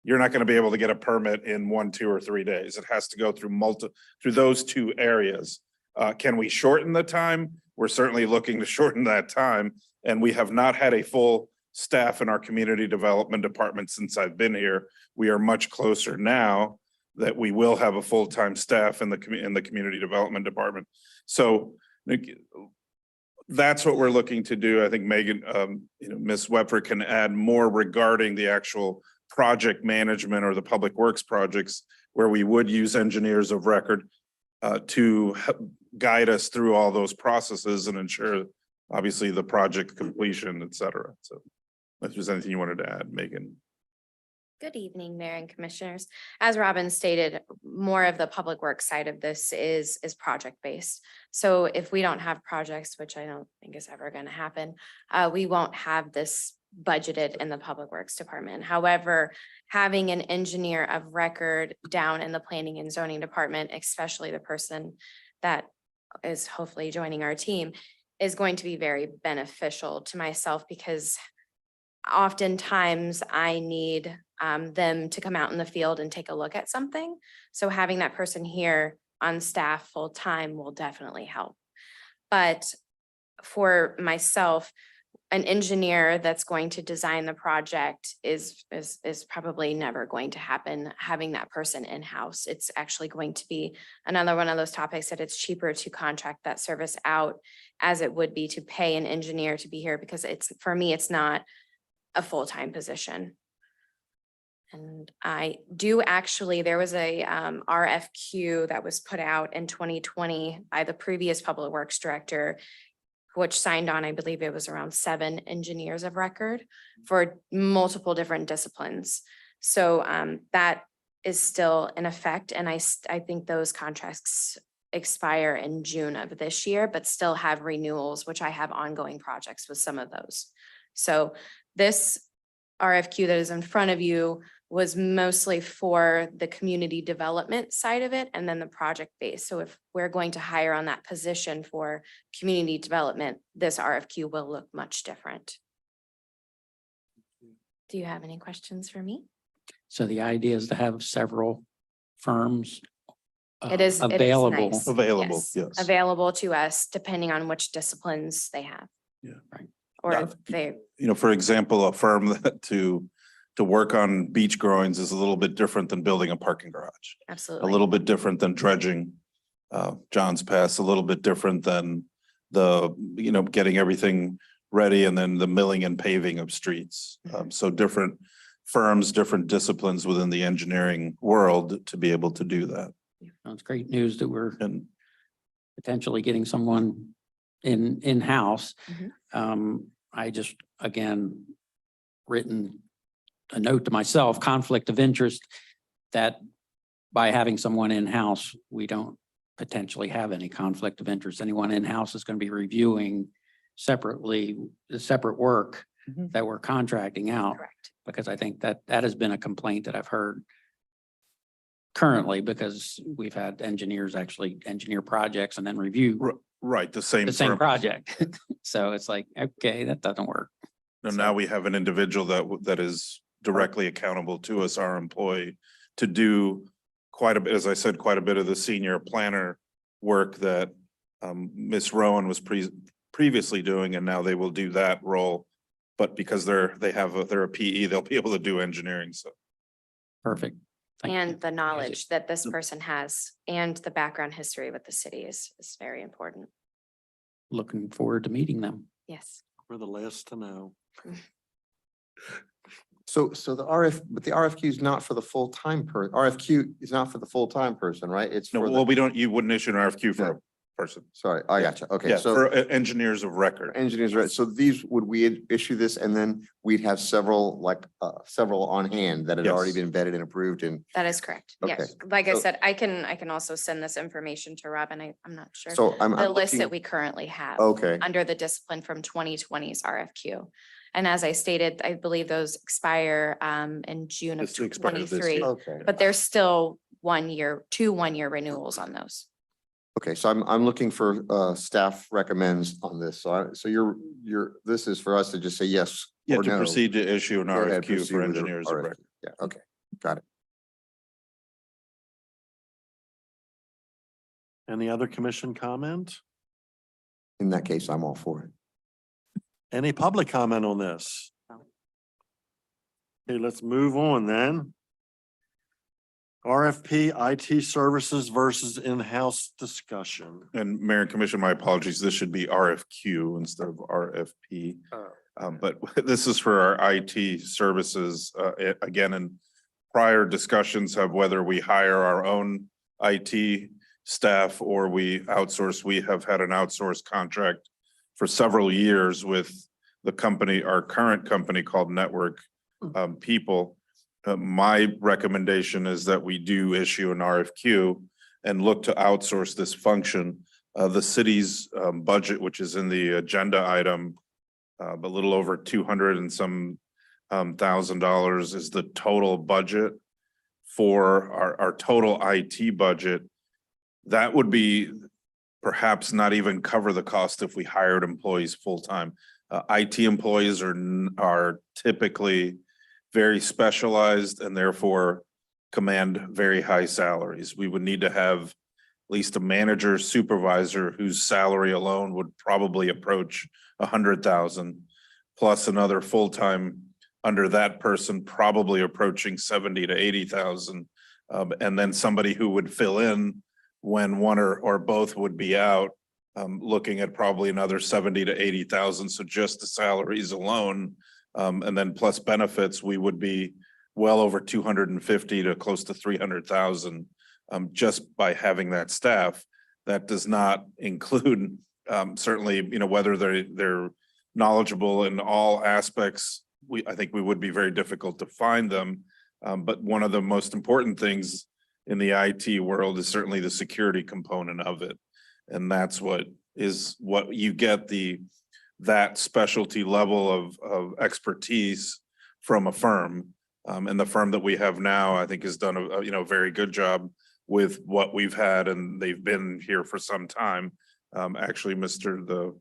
You're not gonna be able to get a permit in 1, 2, or 3 days. It has to go through those two areas. Can we shorten the time? We're certainly looking to shorten that time. And we have not had a full staff in our community development department since I've been here. We are much closer now that we will have a full-time staff in the community development department. So that's what we're looking to do. I think Megan, Ms. Wepford can add more regarding the actual project management or the public works projects, where we would use engineers of record to guide us through all those processes and ensure, obviously, the project completion, et cetera. So if there's anything you wanted to add, Megan. Good evening, Mayor and Commissioners. As Robin stated, more of the public works side of this is project-based. So if we don't have projects, which I don't think is ever going to happen, we won't have this budgeted in the public works department. However, having an engineer of record down in the planning and zoning department, especially the person that is hopefully joining our team, is going to be very beneficial to myself, because oftentimes I need them to come out in the field and take a look at something. So having that person here on staff full time will definitely help. But for myself, an engineer that's going to design the project is probably never going to happen, having that person in-house. It's actually going to be another one of those topics that it's cheaper to contract that service out as it would be to pay an engineer to be here, because for me, it's not a full-time position. And I do actually, there was a RFQ that was put out in 2020 by the previous public works director, which signed on, I believe it was around 7 engineers of record for multiple different disciplines. So that is still in effect. And I think those contracts expire in June of this year, but still have renewals, which I have ongoing projects with some of those. So this RFQ that is in front of you was mostly for the community development side of it, and then the project base. So if we're going to hire on that position for community development, this RFQ will look much different. Do you have any questions for me? So the idea is to have several firms It is available. nice. Available, yes. Available to us, depending on which disciplines they have. Yeah. Right. Or Yeah. if they, For example, a firm that to work on beach groins is a little bit different than building a parking garage. A absolutely. little bit different than dredging. John's Pass, a little bit different than the, getting everything ready and then the milling and paving of streets. So different firms, different disciplines within the engineering world to be able to do that. It's great news that we're And potentially getting someone in-house. Mhm. I just, again, written a note to myself, conflict of interest, that by having someone in-house, we don't potentially have any conflict of interest. Anyone in-house is going to be reviewing separately, the separate work Mhm. that we're contracting out. Correct. Because I think that has been a complaint that I've heard currently, because we've had engineers actually engineer projects and then review right, the same. the same firm. project. So it's like, okay, that doesn't work. And now we have an individual that is directly accountable to us, our employee, to do quite a bit, as I said, quite a bit of the senior planner work that Ms. Rowan was previously doing, and now they will do that role. But because they're a PE, they'll be able to do engineering, so. Perfect. Thank you. And the knowledge that this person has and the background history with the city is very important. Looking forward to meeting them. Yes. We're the last to know. So but the RFQ is not for the full-time RFQ is not for the full-time person, right? It's No, for well, the, you wouldn't issue an RFQ for a person. sorry, I gotcha. Okay, Yeah, so for engineers of record. engineers, right? So these, would we issue this and then we'd have several on hand that had already Yes. been vetted and approved and That is correct. Yes. Okay. Like I So- said, I can also send this information to Robin. I'm not sure. so I'm The list that looking- we currently have. Okay, Under the discipline from 2020's RFQ. And as I stated, I believe those expire in June of This expires this year. 23, okay. but there's still 1 year, 2 1-year renewals on those. Okay, so I'm looking for staff recommends on this. So this is for us to just say yes Yeah, or to no. proceed to issue an Go ahead, RFQ proceed for with the engineers of RFQ. record. Yeah, okay, got it. Any other commission comment? In that case, I'm all for it. Any public comment on this? Okay, let's move on then. RFP IT services versus in-house discussion. And Mayor and Commission, my apologies, this should be RFQ instead of RFP. But this is for our IT services, again, in prior discussions of whether we hire our own IT staff or we outsource. We have had an outsourced contract for several years with the company, our current company called Network People. My recommendation is that we do issue an RFQ and look to outsource this function. The city's budget, which is in the agenda item, a little over 200 and some $1,000 is the total budget for our total IT budget. That would be perhaps not even cover the cost if we hired employees full-time. IT employees are typically very specialized and therefore command very high salaries. We would need to have at least a manager supervisor whose salary alone would probably approach 100,000, plus another full-time under that person, probably approaching 70 to 80,000. And then somebody who would fill in when one or both would be out, looking at probably another 70 to 80,000. So just the salaries alone, and then plus benefits, we would be well over 250 to close to 300,000 just by having that staff. That does not include certainly, whether they're knowledgeable in all aspects. I think we would be very difficult to find them. But one of the most important things in the IT world is certainly the security component of it. And that's what you get that specialty level of expertise from a firm. And the firm that we have now, I think, has done a very good job with what we've had, and they've been here for some time. Actually, Mr.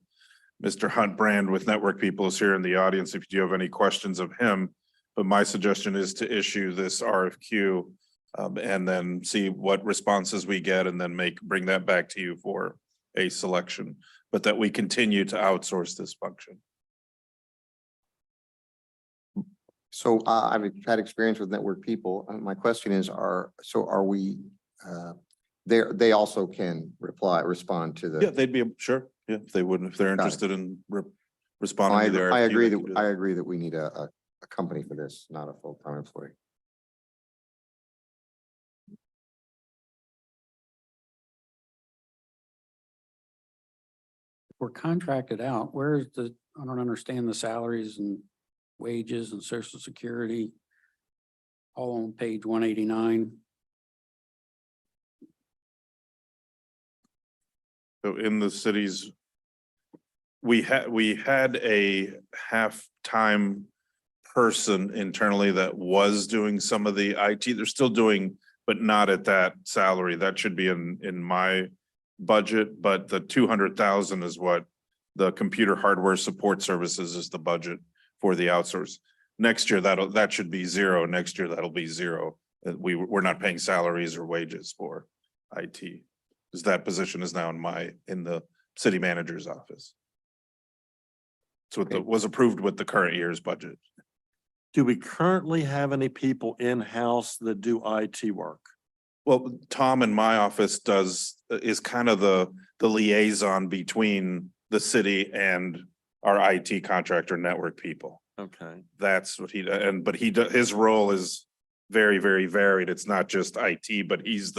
Hunt Brand with Network People is here in the audience if you do have any questions of him. But my suggestion is to issue this RFQ and then see what responses we get and then bring that back to you for a selection, but that we continue to outsource this function. So I've had experience with Network People. My question is, are we they also can respond to Yeah, the. they'd be, sure, yeah, if they wouldn't, if they're Got it. interested in responding I, to the RFP. I agree they that, can do I agree that we need a company for this, not a full-time employee. We're contracted out. Where's the, I don't understand the salaries and wages and social security. All on page 189. So in the cities, we had a half-time person internally that was doing some of the IT. They're still doing, but not at that salary. That should be in my budget, but the 200,000 is what the computer hardware support services is the budget for the outsource. Next year, that should be zero. Next year, that'll be zero. We're not paying salaries or wages for IT. Because that position is now in the city manager's office. So it was approved with the current year's budget. Do we currently have any people in-house that do IT work? Well, Tom in my office is kind of the liaison between the city and our IT contractor network people. Okay. That's what but his role is very, very varied. It's not just IT, but he's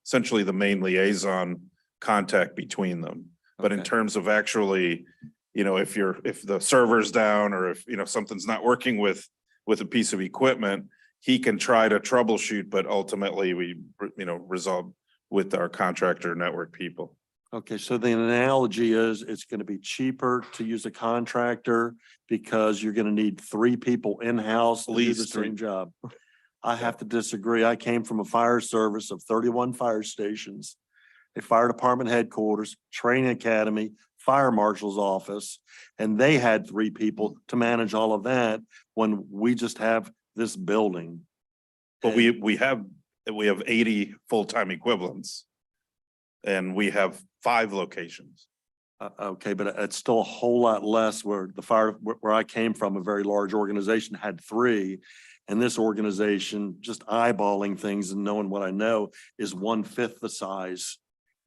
essentially the main liaison contact between them. But in Okay. terms of actually, if the server's down or if, something's not working with a piece of equipment, he can try to troubleshoot, but ultimately we, resolve with our contractor network people. Okay, so the analogy is it's going to be cheaper to use a contractor because you're going to need 3 people in-house to do the Least three. same job. I have to disagree. I came from a fire service of 31 fire stations, a fire department headquarters, training academy, fire marshal's office, and they had 3 people to manage all of that when we just have this building. But we have 80 full-time equivalents. And we have 5 locations. Okay, but it's still a whole lot less where where I came from, a very large organization had 3. And this organization, just eyeballing things and knowing what I know, is 1/5 the size.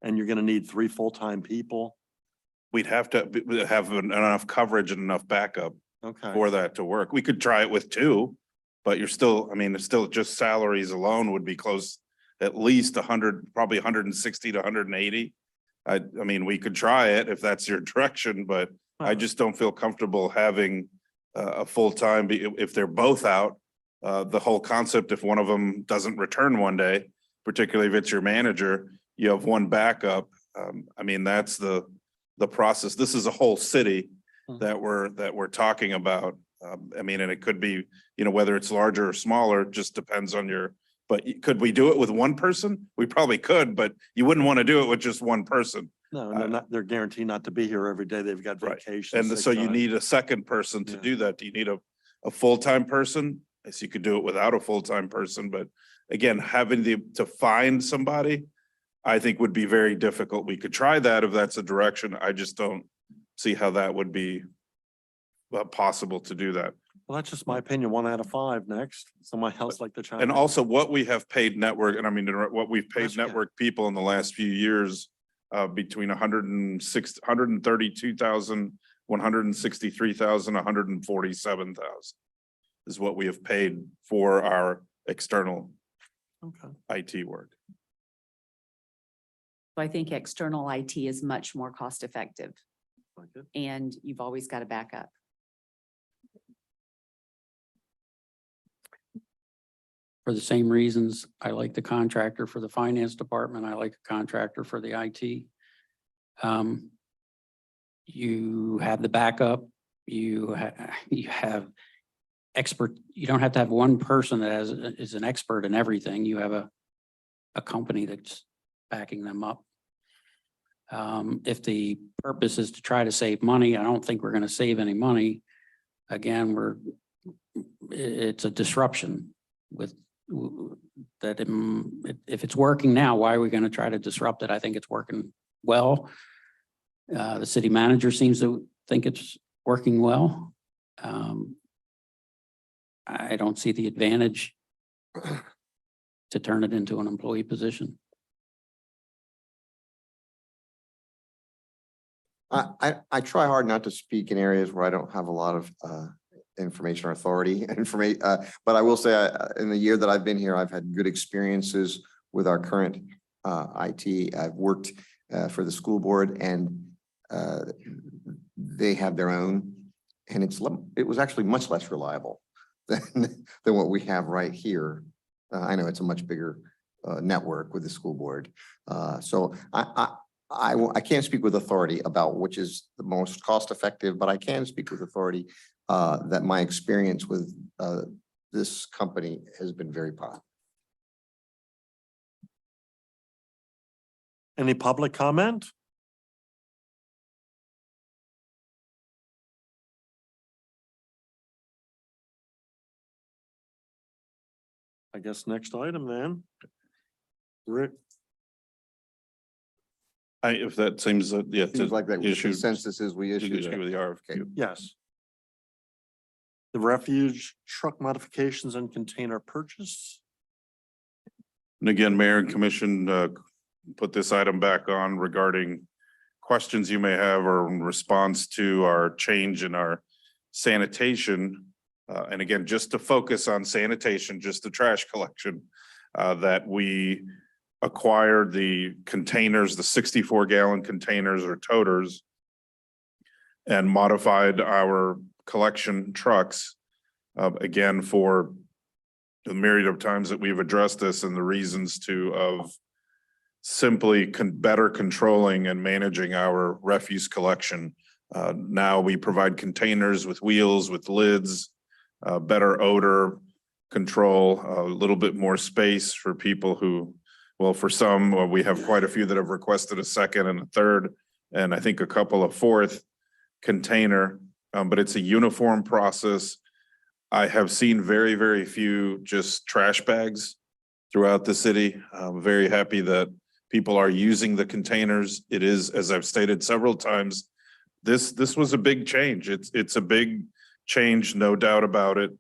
And you're gonna need 3 full-time people. We'd have to have enough coverage and enough backup Okay. for that to work. We could try it with 2, but it's still just salaries alone would be close at least 100, probably 160 to 180. We could try it if that's your direction, but I just don't feel comfortable having a full-time, if they're both out. The whole concept, if one of them doesn't return one day, particularly if it's your manager, you have one backup. That's the process. This is a whole city that we're talking about. And it could be, whether it's larger or smaller, just depends on but could we do it with one person? We probably could, but you wouldn't want to do it with just one person. No, they're guaranteed not to be here every day. They've got Right. vacation. And so you need a second person to do that. Do you need a full-time person? Yes, you could do it without a full-time person, but again, having to find somebody, I think would be very difficult. We could try that if that's a direction. I just don't see how that would be possible to do that. Well, that's just my opinion. 1 out of 5 next. Somebody else like to chime in. And also what we have paid network, what we've paid That's okay. network people in the last few years, between 132,000, 163,000, 147,000 is what we have paid for our external Okay. IT work. So I think external IT is much more cost effective Like it. and you've always got a backup. For the same reasons, I like the contractor for the finance department. I like a contractor for the IT. You have the backup, you have expert, you don't have to have one person that is an expert in everything. You have a company that's backing them up. If the purpose is to try to save money, I don't think we're going to save any money. Again, it's a disruption with that. If it's working now, why are we going to try to disrupt it? I think it's working well. The city manager seems to think it's working well. I don't see the advantage to turn it into an employee position. I try hard not to speak in areas where I don't have a lot of information or authority but I will say in the year that I've been here, I've had good experiences with our current IT. I've worked for the school board and they have their own, and it was actually much less reliable than what we have right here. I know it's a much bigger network with the school board. So I can't speak with authority about which is the most cost effective, but I can speak with authority that my experience with this company has been very positive. Any public comment? I guess next item then. Rick, If that seems, yeah. Seems like that issue. consensus is we issue Issue with the RFQ. yes. The refuge truck modifications and container purchase. And again, Mayor and Commission, put this item back on regarding questions you may have or in response to our change in our sanitation. And again, just to focus on sanitation, just the trash collection, that we acquired the containers, the 64-gallon containers or toters, and modified our collection trucks, again, for the myriad of times that we've addressed this and the reasons of simply better controlling and managing our refuse collection. Now we provide containers with wheels, with lids, better odor control, a little bit more space for people who, well, for some, we have quite a few that have requested a second and a third, and I think a couple of fourth container, but it's a uniform process. I have seen very, very few just trash bags throughout the city. I'm very happy that people are using the containers. It is, as I've stated several times, this was a big change. It's a big change, no doubt about it.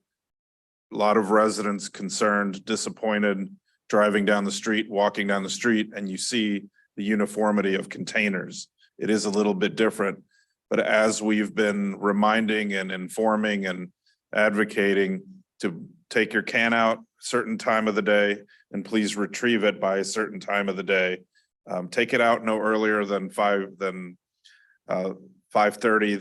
A lot of residents concerned, disappointed, driving down the street, walking down the street, and you see the uniformity of containers. It is a little bit different, but as we've been reminding and informing and advocating to take your can out a certain time of the day and please retrieve it by a certain time of the day. Take it out no earlier than 5:30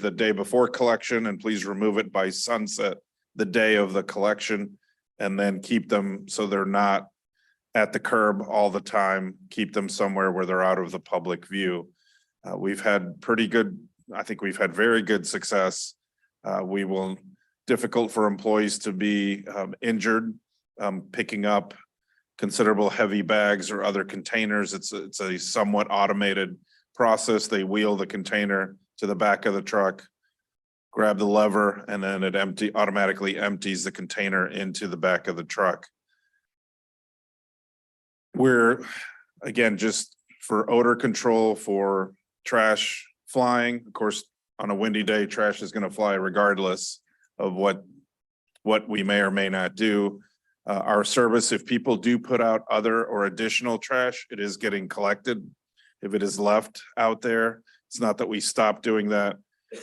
the day before collection, and please remove it by sunset the day of the collection, and then keep them so they're not at the curb all the time. Keep them somewhere where they're out of the public view. We've had pretty good, I think we've had very good success. Difficult for employees to be injured picking up considerable heavy bags or other containers. It's a somewhat automated process. They wheel the container to the back of the truck, grab the lever, and then it automatically empties the container into the back of the truck. We're, again, just for odor control, for trash flying, of course, on a windy day, trash is going to fly regardless of what we may or may not do. Our service, if people do put out other or additional trash, it is getting collected. If it is left out there, it's not that we stop doing that.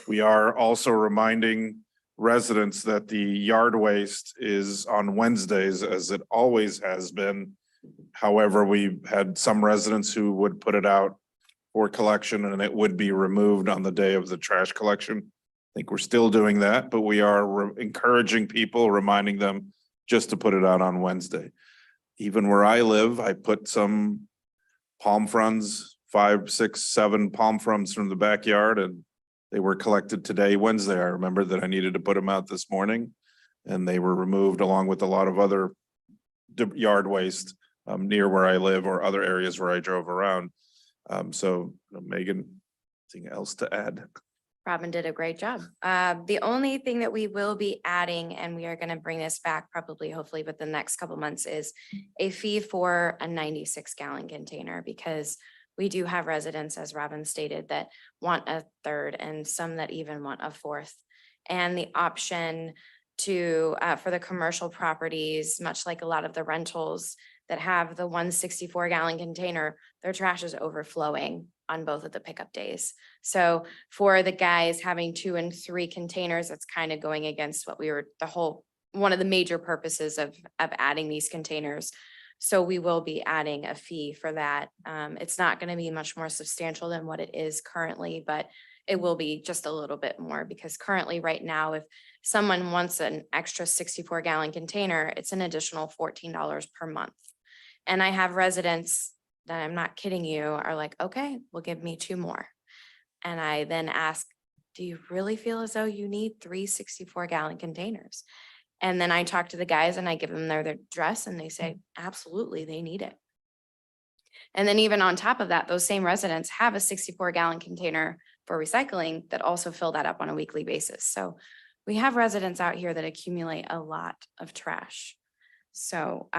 We are also reminding residents that the yard waste is on Wednesdays, as it always has been. However, we had some residents who would put it out for collection and it would be removed on the day of the trash collection. I think we're still doing that, but we are encouraging people, reminding them just to put it out on Wednesday. Even where I live, I put some palm fronds, 5, 6, 7 palm fronds from the backyard, and they were collected today, Wednesday. I remember that I needed to put them out this morning, and they were removed along with a lot of other yard waste near where I live or other areas where I drove around. So Megan, anything else to add? Robin did a great job. The only thing that we will be adding, and we are going to bring this back probably, hopefully within the next couple months, is a fee for a 96-gallon container, because we do have residents, as Robin stated, that want a third and some that even want a fourth. And the option to, for the commercial properties, much like a lot of the rentals that have the 164-gallon container, their trash is overflowing on both of the pickup days. So for the guys having 2 and 3 containers, that's kind of going against what we were, one of the major purposes of adding these containers. So we will be adding a fee for that. It's not going to be much more substantial than what it is currently, but it will be just a little bit more because currently right now, if someone wants an extra 64-gallon container, it's an additional $14 per month. And I have residents that, I'm not kidding you, are like, okay, well, give me 2 more. And I then ask, do you really feel as though you need 3 64-gallon containers? And then I talk to the guys and I give them their address and they say, absolutely, they need it. And then even on top of that, those same residents have a 64-gallon container for recycling that also fill that up on a weekly basis. So we have residents out here that accumulate a lot of trash. So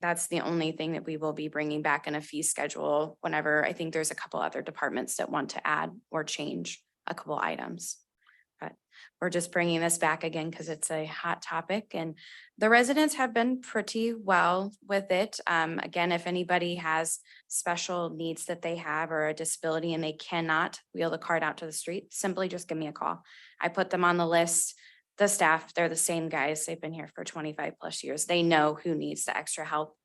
that's the only thing that we will be bringing back in a fee schedule whenever, I think there's a couple other departments that want to add or change a couple items. But we're just bringing this back again because it's a hot topic and the residents have been pretty well with it. Again, if anybody has special needs that they have or a disability and they cannot wheel the cart out to the street, simply just give me a call. I put them on the list. The staff, they're the same guys. They've been here for 25 plus years. They know who needs the extra help,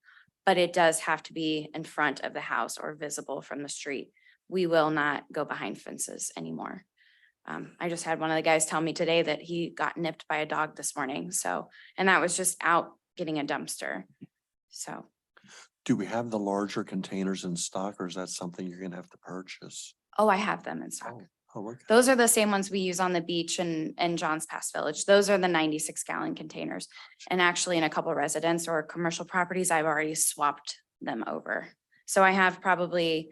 but it does have to be in front of the house or visible from the street. We will not go behind fences anymore. I just had one of the guys tell me today that he got nipped by a dog this morning. So, and that was just out getting a dumpster. So. Do we have the larger containers in stock or is that something you're gonna have to purchase? Oh, I have them in stock. Oh, okay. Those are the same ones we use on the beach and John's Pass Village. Those are the 96-gallon containers. And actually in a couple residents or commercial properties, I've already swapped them over. So I have probably,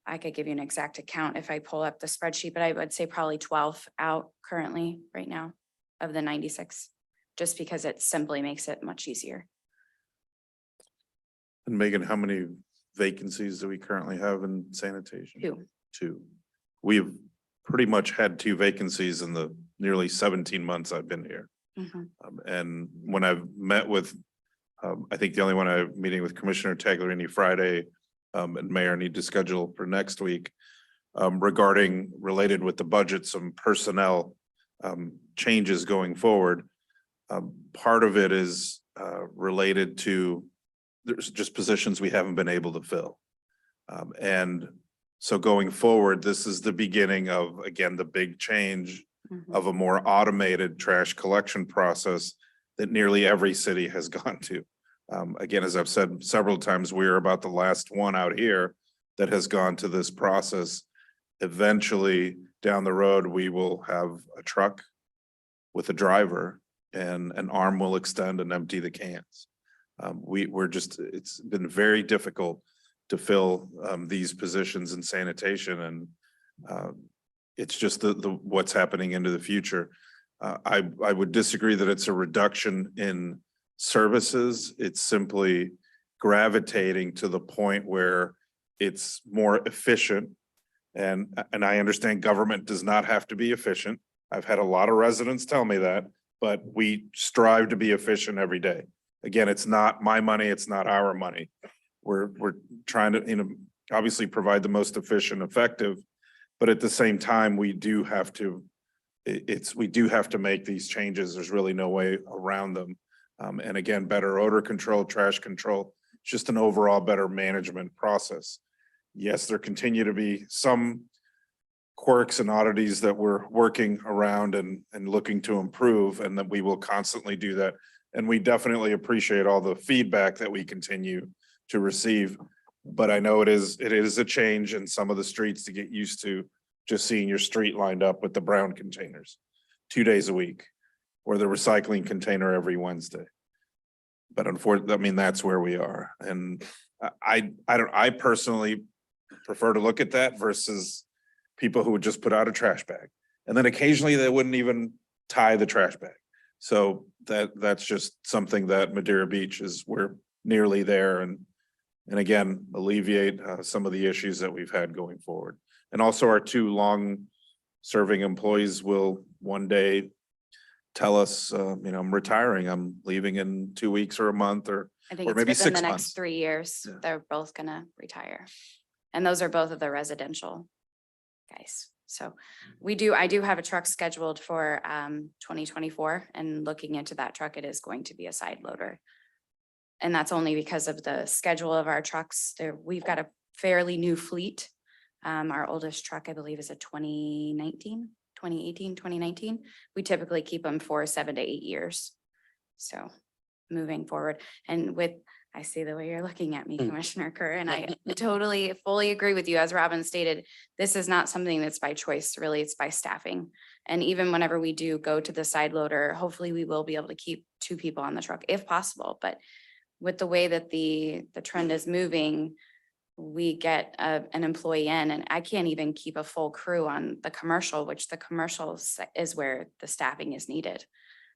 I could give you an exact account if I pull up the spreadsheet, but I would say probably 12 out currently right now of the 96, just because it simply makes it much easier. And Megan, how many vacancies do we currently have in sanitation? 2. 2. We've pretty much had 2 vacancies in the nearly 17 months I've been here. Mhm. And when I've met with, I think the only one I'm meeting with Commissioner Tagliarini Friday, and Mayor need to schedule for next week, regarding related with the budget, some personnel changes going forward. Part of it is related to, there's just positions we haven't been able to fill. And so going forward, this is the beginning of, again, the big change of a more automated trash collection process that nearly every city has gone to. Again, as I've said several times, we're about the last one out here that has gone to this process. Eventually, down the road, we will have a truck with a driver and an arm will extend and empty the cans. It's been very difficult to fill these positions in sanitation and it's just the what's happening into the future. I would disagree that it's a reduction in services. It's simply gravitating to the point where it's more efficient. And I understand government does not have to be efficient. I've had a lot of residents tell me that, but we strive to be efficient every day. Again, it's not my money, it's not our money. We're trying to, obviously provide the most efficient, effective, but at the same time, we do have to make these changes. There's really no way around them. And again, better odor control, trash control, just an overall better management process. Yes, there continue to be some quirks and oddities that we're working around and looking to improve, and that we will constantly do that. And we definitely appreciate all the feedback that we continue to receive. But I know it is a change in some of the streets to get used to just seeing your street lined up with the brown containers 2 days a week, or the recycling container every Wednesday. But unfortunately, that's where we are. And I personally prefer to look at that versus people who would just put out a trash bag. And then occasionally they wouldn't even tie the trash bag. So that's just something that Madeira Beach we're nearly there and again, alleviate some of the issues that we've had going forward. And also our 2 long-serving employees will one day tell us, I'm retiring, I'm leaving in 2 weeks or a month or I think it's maybe within 6 the next months. 3 years, Yeah. they're both gonna retire. And those are both of the residential guys. So I do have a truck scheduled for 2024, and looking into that truck, it is going to be a side loader. And that's only because of the schedule of our trucks. We've got a fairly new fleet. Our oldest truck, I believe, is a 2019, 2018, 2019. We typically keep them for 7 to 8 years. So moving forward, and I see the way you're looking at me, Commissioner Kerr, and I totally, fully agree with you. As Robin stated, this is not something that's by choice, really, it's by staffing. And even whenever we do go to the side loader, hopefully we will be able to keep 2 people on the truck if possible. But with the way that the trend is moving, we get an employee in, and I can't even keep a full crew on the commercial, which the commercial is where the staffing is needed.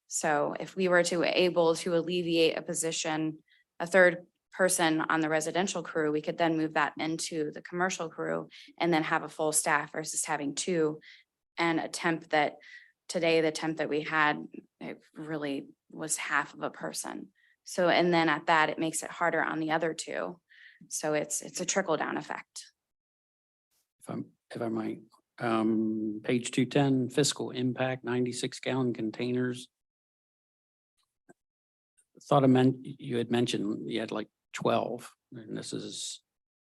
So if we were to able to alleviate a position, a third person on the residential crew, we could then move that into the commercial crew and then have a full staff versus having 2. And a temp that today, the temp that we had, it really was half of a person. So, and then at that, it makes it harder on the other 2. So it's a trickle down effect. If I might, page 210, fiscal impact, 96 gallon containers. Thought you had mentioned you had like 12, and this is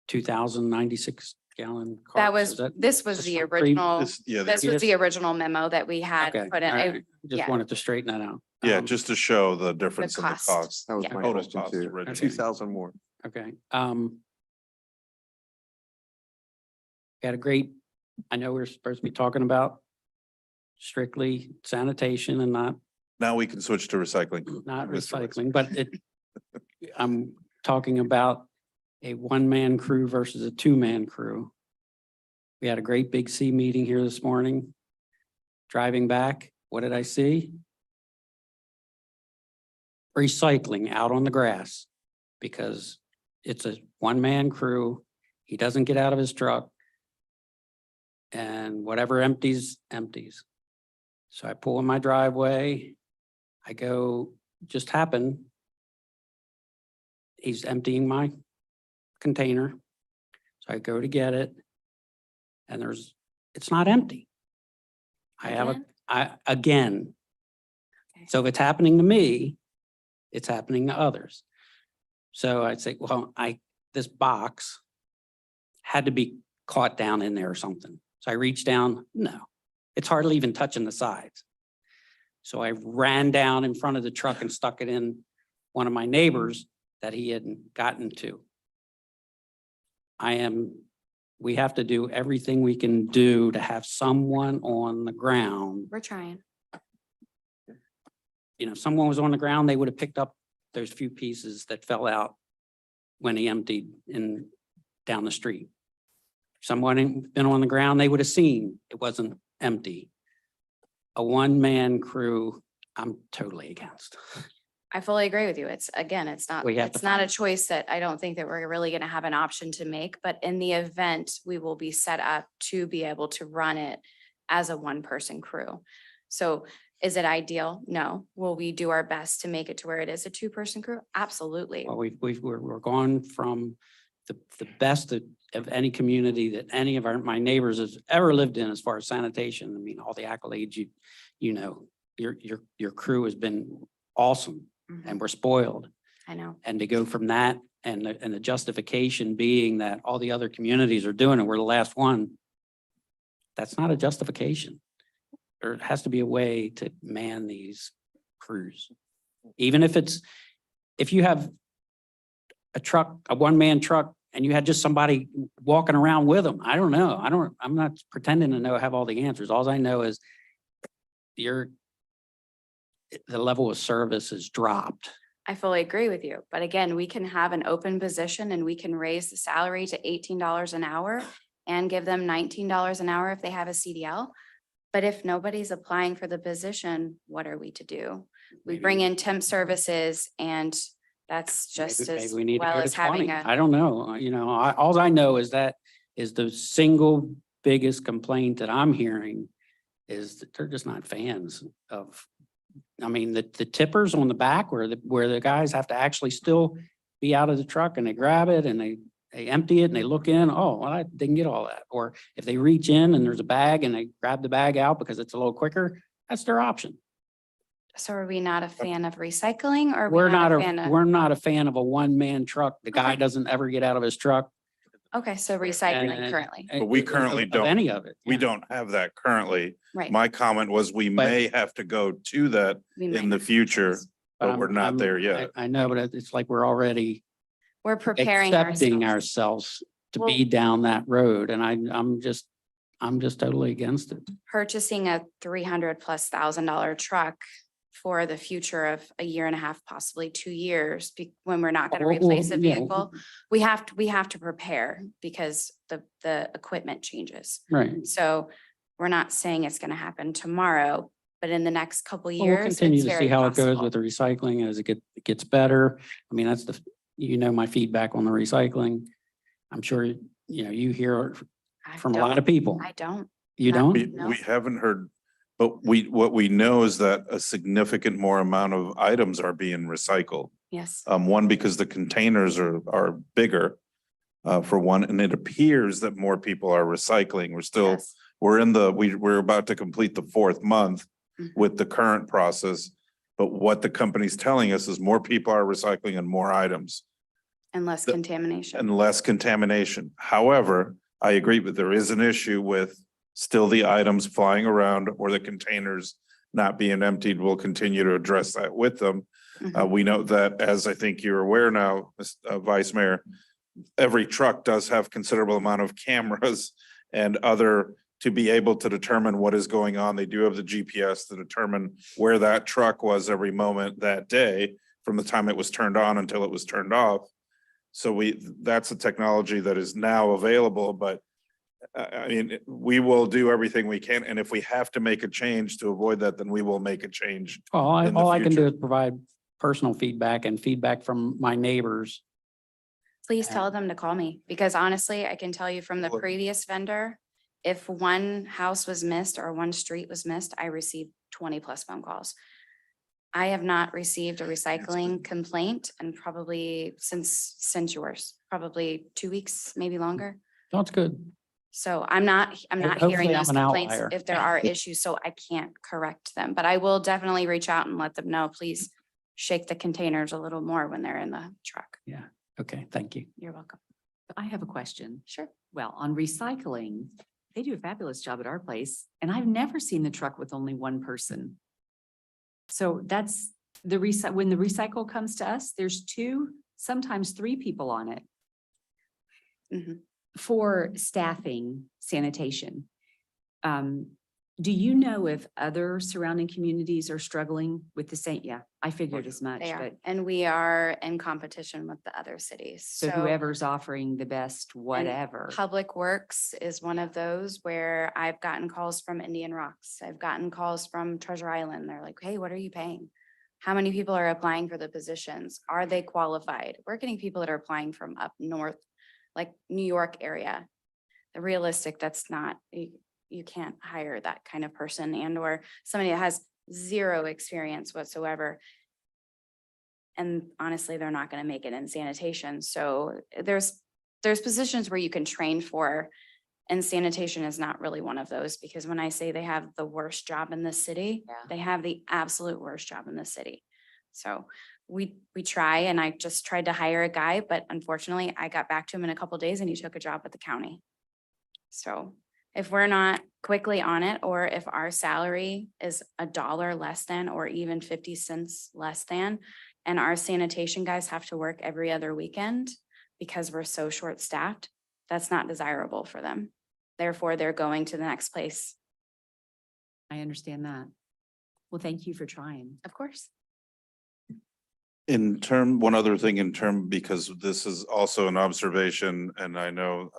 2,096 gallon. That carts. Is was, this was just the for pre- original, This, yeah, this You was just- the original memo that we had Okay, put in. all right. Just yeah. wanted to straighten that out. yeah, Um, just to show the difference in the cost. cost. That was Yeah. my Total question cost too. originally. 2,000 more. Okay. Got a great, I know we're supposed to be talking about strictly sanitation and not Now we can switch to recycling. not Mr. Weiss. recycling, but I'm talking about a one-man crew versus a two-man crew. We had a great Big C meeting here this morning. Driving back, what did I see? Recycling out on the grass, because it's a one-man crew. He doesn't get out of his truck. And whatever empties, empties. So I pull in my driveway. I go, just happen. He's emptying my container. So I go to get it. And it's not empty. I have again. Okay. So if it's happening to me, it's happening to others. So I'd say, well, this box had to be caught down in there or something. So I reached down, no, it's hardly even touching the sides. So I ran down in front of the truck and stuck it in one of my neighbors that he hadn't gotten to. We have to do everything we can do to have someone on the ground. We're trying. You know, if someone was on the ground, they would have picked up those few pieces that fell out when he emptied down the street. If someone had been on the ground, they would have seen it wasn't empty. A one-man crew, I'm totally against. I fully agree with you. It's not, We have to it's not a find- choice that I don't think that we're really gonna have an option to make, but in the event, we will be set up to be able to run it as a one-person crew. So is it ideal? No. Will we do our best to make it to where it is a 2-person crew? Absolutely. Well, we're going from the best of any community that any of my neighbors has ever lived in as far as sanitation. I mean, all the accolades you know, your crew has been awesome and we're spoiled. I know. And to go from that and the justification being that all the other communities are doing it, we're the last one. That's not a justification. There has to be a way to man these crews. Even if you have a truck, a one-man truck, and you had just somebody walking around with them, I don't know. I'm not pretending to have all the answers. All I know is the level of service has dropped. I fully agree with you. But again, we can have an open position and we can raise the salary to $18 an hour and give them $19 an hour if they have a CDL. But if nobody's applying for the position, what are we to do? We bring in temp services and that's just Maybe as we need to well go as to 20. having a. I don't know, all I know is that is the single biggest complaint that I'm hearing is that they're just not fans of, the tippers on the back where the guys have to actually still be out of the truck and they grab it and they empty it and they look in, oh, well, I didn't get all that. Or if they reach in and there's a bag and they grab the bag out because it's a little quicker, that's their option. So are we not a fan of recycling or? are we We're not fan of? we're not a fan of a one-man truck. The guy Okay. doesn't ever get out of his truck. Okay, so recycling and- currently, But we of- currently of don't- Any of it. We yeah. don't have that currently. right? My comment was we But- may have to go to that We might in the not. future, but I'm- we're not I'm- there yet. I know, but it's like we're already We're preparing accepting ourselves. ourselves to Well- be down that road. And I'm just totally against it. Purchasing a $300,000+ truck for the future of a year and a half, possibly 2 years, when we're not gonna Well, replace a yeah. vehicle. We have to prepare because the equipment changes. Right. So we're not saying it's gonna happen tomorrow, but in the next couple Well, We'll years, continue it's to see very how it goes possible. with the recycling as it gets better. I mean, that's my feedback on the recycling. I'm sure, you hear I from a lot of don't- people. I don't. You no. don't? We haven't heard, but what we know is that a significant more amount of items are being recycled. Yes. One, because the containers are bigger, for one, and it appears that more people are recycling. Yes. We're about to complete the 4th month Mhm. with the current process. But what the company's telling us is more people are recycling and more items And less the- contamination. and less contamination. However, I agree, but there is an issue with still the items flying around or the containers not being emptied. We'll continue to address that with them. Mhm. We know that, as I think you're aware now, Vice Mayor, every truck does have considerable amount of cameras and other to be able to determine what is going on. They do have the GPS to determine where that truck was every moment that day from the time it was turned on until it was turned off. So that's a technology that is now available, but I mean, we will do everything we can. And if we have to make a change to avoid that, then we will make a change. All in the I can do future. is provide personal feedback and feedback from my neighbors. Please tell them to call me, because honestly, I can tell you from the Well- previous vendor, if one house was missed or one street was missed, I received 20+ phone calls. I have not received a recycling complaint and probably since yours, probably 2 weeks, maybe longer. That's good. So I'm not Hopefully hearing I'm those an complaints outlier. if there are issues, so I can't correct them, but I will definitely reach out and let them know, please shake the containers a little more when they're in the truck. Okay, thank you. You're welcome. I have a question. Sure. Well, on recycling, they do a fabulous job at our place, and I've never seen the truck with only one person. So that's when the recycle comes to us, there's 2, sometimes 3 people on it. Mhm. For staffing sanitation. Do you know if other surrounding communities are struggling with the same? Yeah, I figured as much, They are, but and we are in competition with the other cities. so whoever's offering the best, and whatever. Public Works is one of those where I've gotten calls from Indian Rocks. I've gotten calls from Treasure Island. They're like, hey, what are you paying? How many people are applying for the positions? Are they qualified? We're getting people that are applying from up north, like New York area. The realistic, that's not, you can't hire that kind of person or somebody that has 0 experience whatsoever. And honestly, they're not going to make it in sanitation. So there's positions where you can train for, and sanitation is not really one of those, because when I say they have the worst job in the city, they have the absolute worst job in the city. So we try, and I just tried to hire a guy, but unfortunately I got back to him in a couple days and he took a job at the county. So if we're not quickly on it, or if our salary is $1 less than, or even 50 cents less than, and our sanitation guys have to work every other weekend because we're so short-staffed, that's not desirable for them. Therefore, they're going to the next place. I understand that. Well, thank you for trying. Of course. One other thing because this is also an observation, and I know,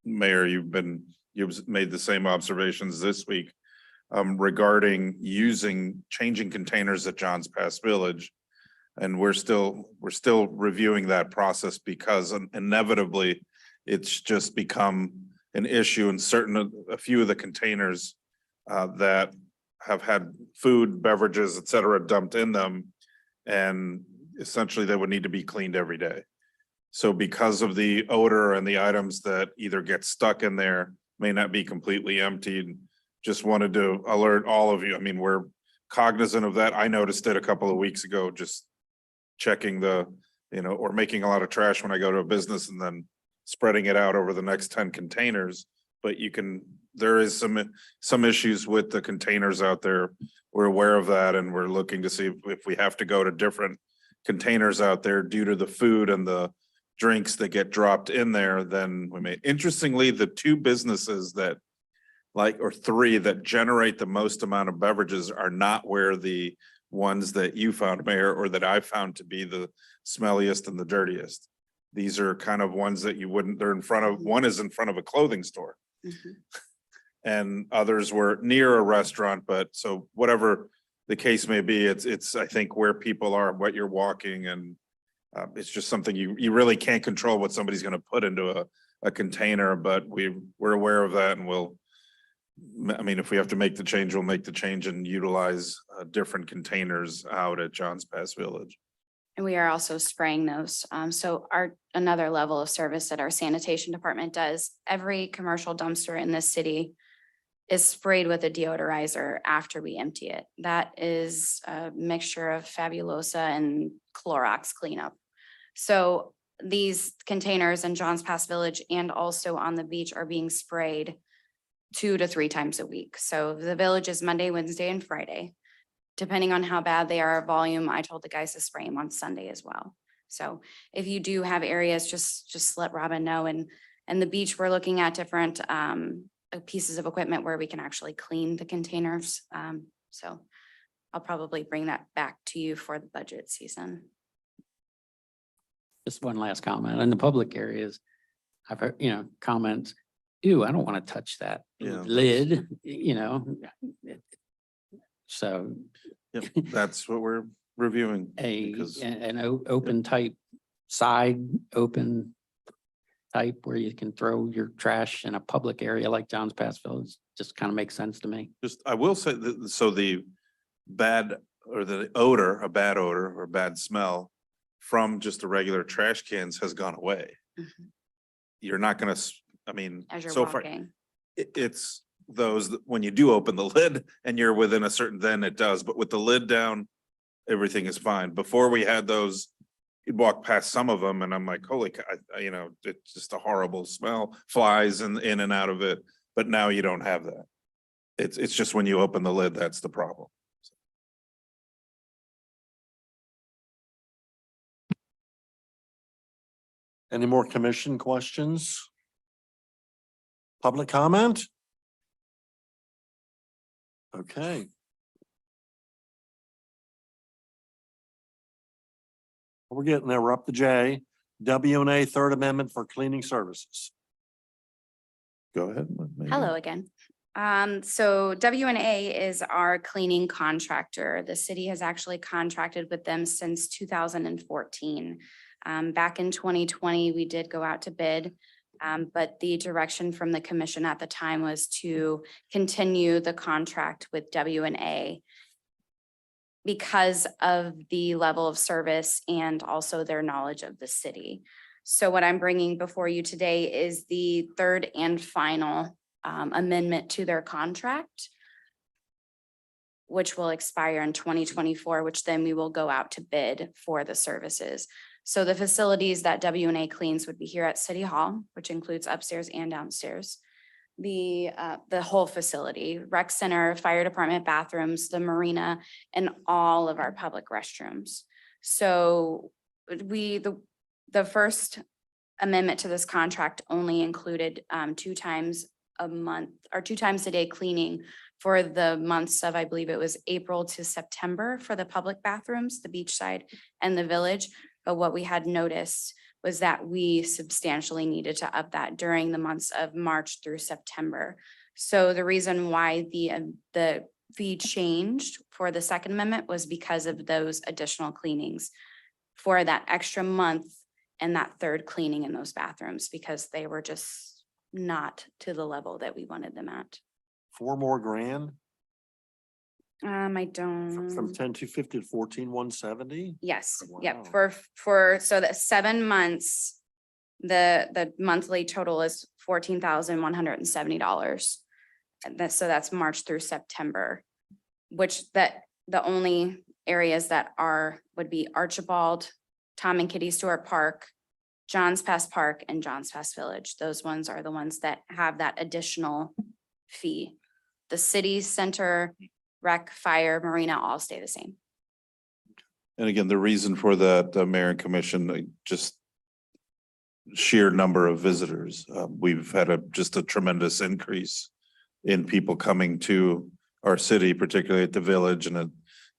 Mayor, you've made the same observations this week regarding changing containers at Johns Pass Village. And we're still reviewing that process, because inevitably it's just become an issue in a few of the containers that have had food, beverages, et cetera, dumped in them. And essentially they would need to be cleaned every day. So because of the odor and the items that either get stuck in there, may not be completely emptied. Just wanted to alert all of you. I mean, we're cognizant of that. I noticed it a couple of weeks ago, just checking the, or making a lot of trash when I go to a business and then spreading it out over the next 10 containers. But there is some issues with the containers out there. We're aware of that, and we're looking to see if we have to go to different containers out there due to the food and the drinks that get dropped in there. Then we may, interestingly, the two businesses that or three that generate the most amount of beverages are not where the ones that you found, Mayor, or that I found to be the smelliest and the dirtiest. These are kind of ones that you wouldn't, they're in front of, one is in front of a clothing store. And others were near a restaurant, but so whatever the case may be, it's, I think, where people are, what you're walking, and it's just something you really can't control what somebody's gonna put into a container, but we're aware of that, and I mean, if we have to make the change, we'll make the change and utilize different containers out at Johns Pass Village. And we are also spraying those. So another level of service that our sanitation department does, every commercial dumpster in this city is sprayed with a deodorizer after we empty it. That is a mixture of Fabulosa and Clorox cleanup. So these containers in Johns Pass Village and also on the beach are being sprayed 2 to 3 times a week. So the village is Monday, Wednesday, and Friday. Depending on how bad they are volume, I told the guys to spray them on Sunday as well. So if you do have areas, just let Robin know. And the beach, we're looking at different pieces of equipment where we can actually clean the containers. So I'll probably bring that back to you for the budget season. Just one last comment. In the public areas, I've heard, comments, ew, I don't want to touch that Yeah. lid, So Yep, that's what we're reviewing. an open type, side open type where you can throw your trash in a public area like Johns Pass Village just kind of makes sense to me. Just, I will say that, so the bad or the odor, a bad odor or bad smell from just the regular trash cans has gone away. You're not gonna, I mean, As you're so far, walking. it's those, that when you do open the lid and you're within a certain, then it does, but with the lid down, everything is fine. Before we had those, you'd walk past some of them and I'm like, holy cow, it's just a horrible smell, flies in and out of it. But now you don't have that. It's just when you open the lid, that's the problem. Any more commission questions? Public comment? Okay. We're getting there. We're up to J. W&A Third Amendment for cleaning services. Go ahead. Hello again. So W&A is our cleaning contractor. The city has actually contracted with them since 2014. Back in 2020, we did go out to bid, but the direction from the commission at the time was to continue the contract with W&A because of the level of service and also their knowledge of the city. So what I'm bringing before you today is the third and final amendment to their contract, which will expire in 2024, which then we will go out to bid for the services. So the facilities that W&A cleans would be here at City Hall, which includes upstairs and downstairs. The whole facility, rec center, fire department bathrooms, the marina, and all of our public restrooms. So the first amendment to this contract only included 2 times a month or 2 times a day cleaning for the months of, I believe it was April to September for the public bathrooms, the beachside and the village. But what we had noticed was that we substantially needed to up that during the months of March through September. So the reason why the fee changed for the Second Amendment was because of those additional cleanings for that extra month and that third cleaning in those bathrooms, because they were just not to the level that we wanted them at. $4 more grand I don't. from 10,250 to 14,170. Yes, Wow. yep, so that 7 months The monthly total is $14,170. And so that's March through September, which the only areas that would be Archibald, Tom and Kitty Stewart Park, John's Pass Park, and John's Pass Village. Those ones are the ones that have that additional fee. The city center, rec, fire, marina all stay the same. And again, the reason for that, Mayor and Commission, just sheer number of visitors. We've had just a tremendous increase in people coming to our city, particularly at the village and at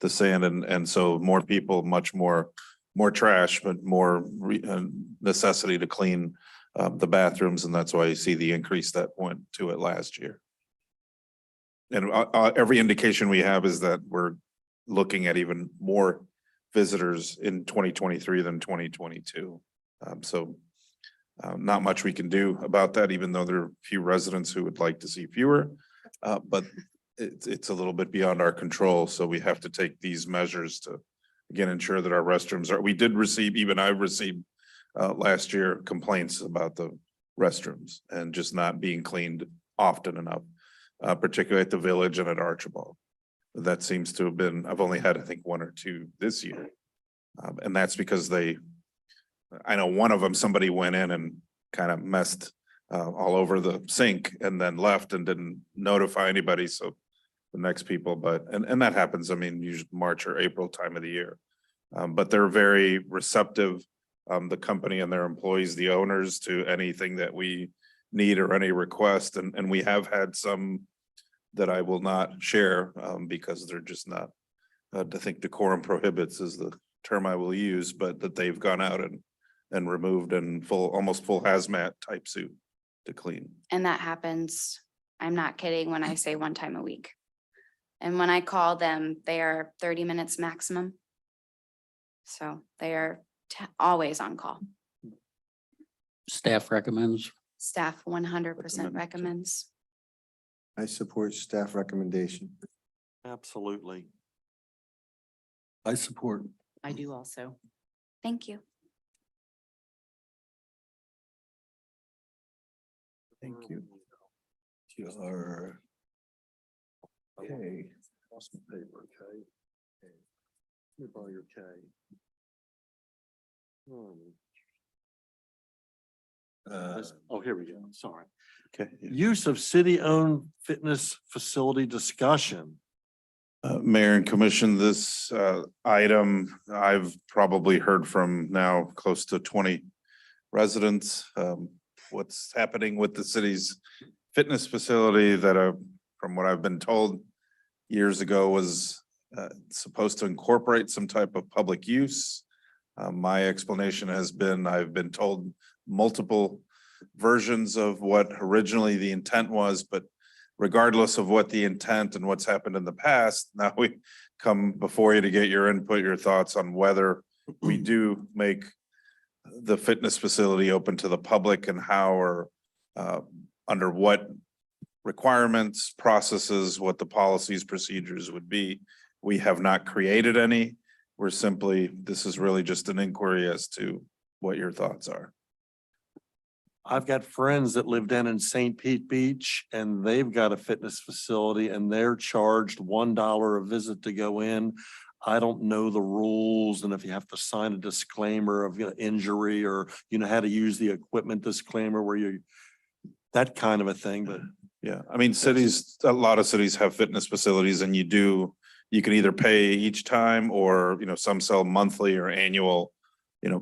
the sand. And so more people, much more trash, but more necessity to clean the bathrooms. And that's why you see the increase that went to it last year. And every indication we have is that we're looking at even more visitors in 2023 than 2022. Not much we can do about that, even though there are a few residents who would like to see fewer. But it's a little bit beyond our control. So we have to take these measures to, again, ensure that our restrooms are, we did receive, even I received last year complaints about the restrooms and just not being cleaned often enough, particularly at the village and at Archibald. That seems to have been, I've only had, I think, 1 or 2 this year. And that's because I know one of them, somebody went in and kind of messed all over the sink and then left and didn't notify anybody. So the next people, and that happens, I mean, usually March or April time of the year. But they're very receptive, the company and their employees, the owners, to anything that we need or any request. And we have had some that I will not share because they're just not, I think decorum prohibits is the term I will use, but that they've gone out and removed in almost full hazmat type suit to clean. And that happens, I'm not kidding when I say 1 time a week. And when I call them, they are 30 minutes maximum. So they are always on call. Staff recommends. Staff 100% recommends. I support staff recommendation. Absolutely. I support. I do also. Thank you. Thank you. Your. Okay. Lost my paper, okay? Let me borrow your K. Oh, here we go. Sorry. Okay. Use of city-owned fitness facility discussion. Mayor and Commission, this item, I've probably heard from now close to 20 residents. What's happening with the city's fitness facility that from what I've been told years ago was supposed to incorporate some type of public use. My explanation has been, I've been told multiple versions of what originally the intent was, but regardless of what the intent and what's happened in the past, now we come before you to get your input, your thoughts on whether we do make the fitness facility open to the public and how or under what requirements, processes, what the policies, procedures would be. We have not created any. We're simply, this is really just an inquiry as to what your thoughts are. I've got friends that live down in St. Pete Beach and they've got a fitness facility and they're charged $1 a visit to go in. I don't know the rules and if you have to sign a disclaimer of injury or how to use the equipment disclaimer where that kind of a thing, but. Yeah, I mean, a lot of cities have fitness facilities and you can either pay each time or, some sell monthly or annual,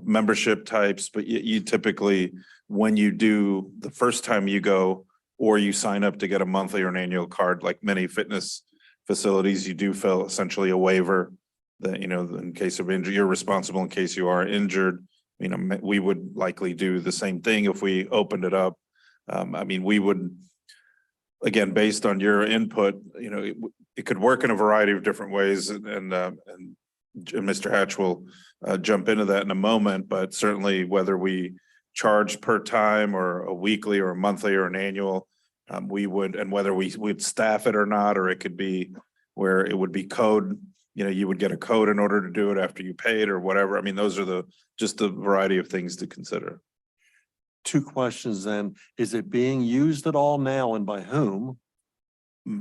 membership types, but you typically, when you do the first time you go, or you sign up to get a monthly or an annual card, like many fitness facilities, you do fill essentially a waiver that, in case of injury, you're responsible in case you are injured. We would likely do the same thing if we opened it up. We would, again, based on your input, it could work in a variety of different ways and Mr. Hatch will jump into that in a moment, but certainly whether we charge per time or a weekly or a monthly or an annual, we would, and whether we would staff it or not, or it could be where it would be code, you would get a code in order to do it after you paid or whatever. Those are just the variety of things to consider. two questions then. Is it being used at all now and by whom?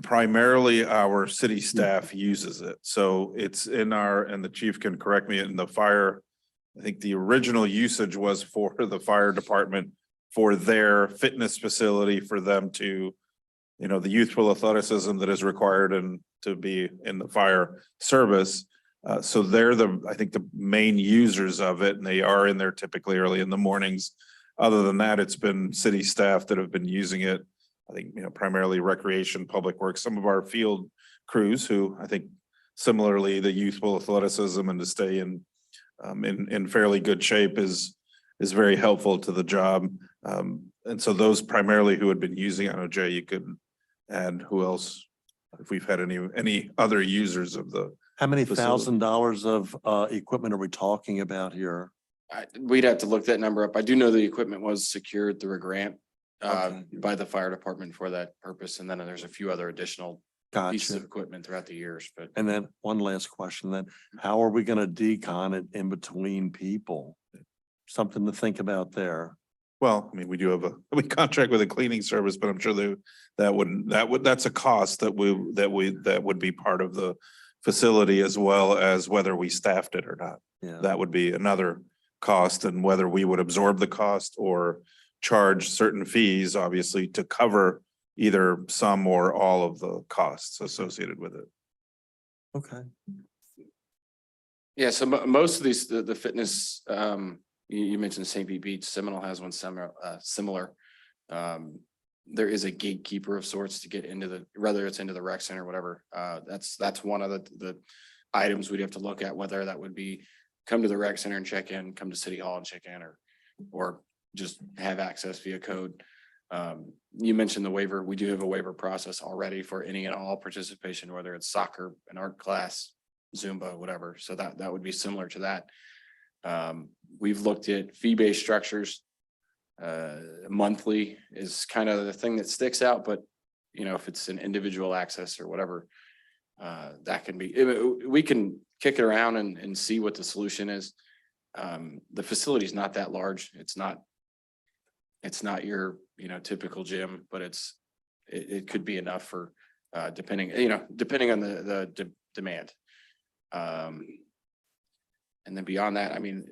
Primarily, our city staff uses it. So it's in our, and the chief can correct me, in the fire. I think the original usage was for the fire department for their fitness facility for them to, you know, the youthful athleticism that is required and to be in the fire service. So they're I think the main users of it, and they are in there typically early in the mornings. Other than that, it's been city staff that have been using it. I think, you know, primarily recreation, public works, some of our field crews who I think similarly, the youthful athleticism and to stay in fairly good shape is very helpful to the job. And so those primarily who had been using, I know Jay, you could add who else, if we've had any other users of the. How many facility. $1,000s of equipment are we talking about here? We'd have to look that number up. I do know the equipment was secured through a grant Okay. by the fire department for that purpose. And then there's a few other additional pieces of Gotcha. equipment throughout the years, but. And then one last question then, how are we gonna decon it in between people? Something to think about there. Well, I mean, we do have we contract with a cleaning service, but I'm sure that's a cost that would be part of the facility as well as whether we staffed it or not. Yeah. That would be another cost, and whether we would absorb the cost or charge certain fees, obviously, to cover either some or all of the costs associated with it. Okay. Yeah, so most of these, the fitness, you mentioned St. Pete Beach, Seminole has one similar. There is a gatekeeper of sorts to get into whether it's into the rec center or whatever. That's one of the items we'd have to look at, whether that would be come to the rec center and check in, come to City Hall and check in, or just have access via code. You mentioned the waiver. We do have a waiver process already for any and all participation, whether it's soccer, an art class, Zumba, whatever. So that would be similar to that. We've looked at fee-based structures. Monthly is kind of the thing that sticks out, but you know, if it's an individual access or whatever, that can be, we can kick it around and see what the solution is. The facility is not that large. It's not your, you know, typical gym, but it could be enough for, depending on the demand. And then beyond that, I mean,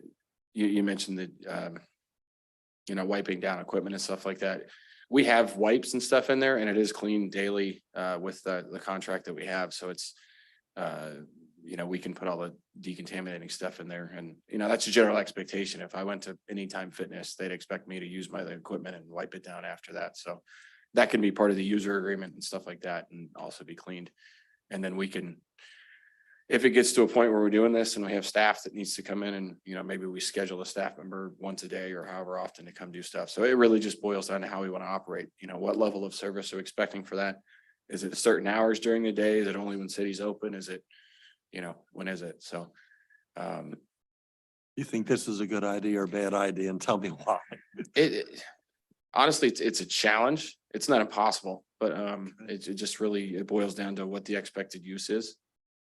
you mentioned that, you know, wiping down equipment and stuff like that. We have wipes and stuff in there, and it is cleaned daily with the contract that we have. So it's, you know, we can put all the decontaminating stuff in there, and you know, that's a general expectation. If I went to Anytime Fitness, they'd expect me to use my equipment and wipe it down after that. So that can be part of the user agreement and stuff like that, and also be cleaned. And then we can, if it gets to a point where we're doing this and we have staff that needs to come in, and, you know, maybe we schedule a staff member once a day or however often to come do stuff. So it really just boils down to how we want to operate. You know, what level of service are we expecting for that? Is it certain hours during the day? Is it only when city's open? Is it, you know, when is it? So, You think this is a good idea or bad idea, and tell me why? Honestly, it's a challenge. It's not impossible, but it just really, it boils down to what the expected use is.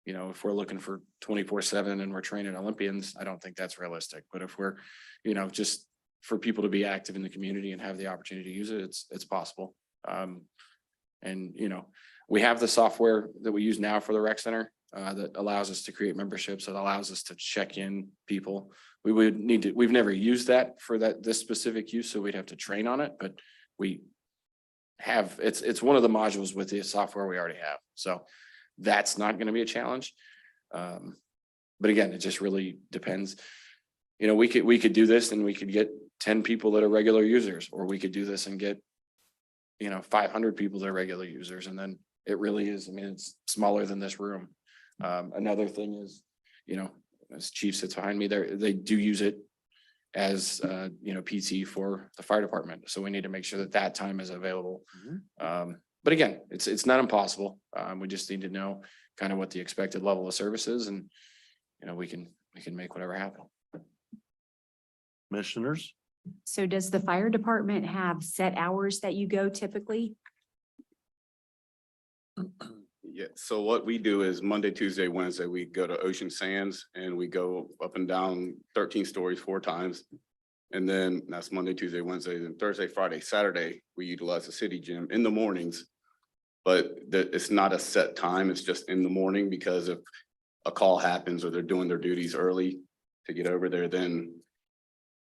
You know, if we're looking for 24/7 and we're training Olympians, I don't think that's realistic. But if we're, you know, just for people to be active in the community and have the opportunity to use it, it's possible. And, you know, we have the software that we use now for the rec center that allows us to create memberships. It allows us to check in people. We would need to, we've never used that for this specific use, so we'd have to train on it, but we have, it's one of the modules with the software we already have. So that's not going to be a challenge. But again, it just really depends. You know, we could do this and we could get 10 people that are regular users, or we could do this and get, you know, 500 people that are regular users. And then it really is, I mean, it's smaller than this room. Another thing is, you know, as Chief sits behind me there, they do use it as, you know, PT for the fire department. So we need to make sure that that time is available. But again, it's not impossible. We just need to know kind of what the expected level of service is, and, you know, we can make whatever happen. Commissioners? So does the fire department have set hours that you go typically? Yeah, so what we do is Monday, Tuesday, Wednesday, we go to Ocean Sands and we go up and down 13 stories 4 times. And then that's Monday, Tuesday, Wednesday, then Thursday, Friday, Saturday, we utilize the city gym in the mornings. But it's not a set time, it's just in the morning, because if a call happens or they're doing their duties early to get over there, then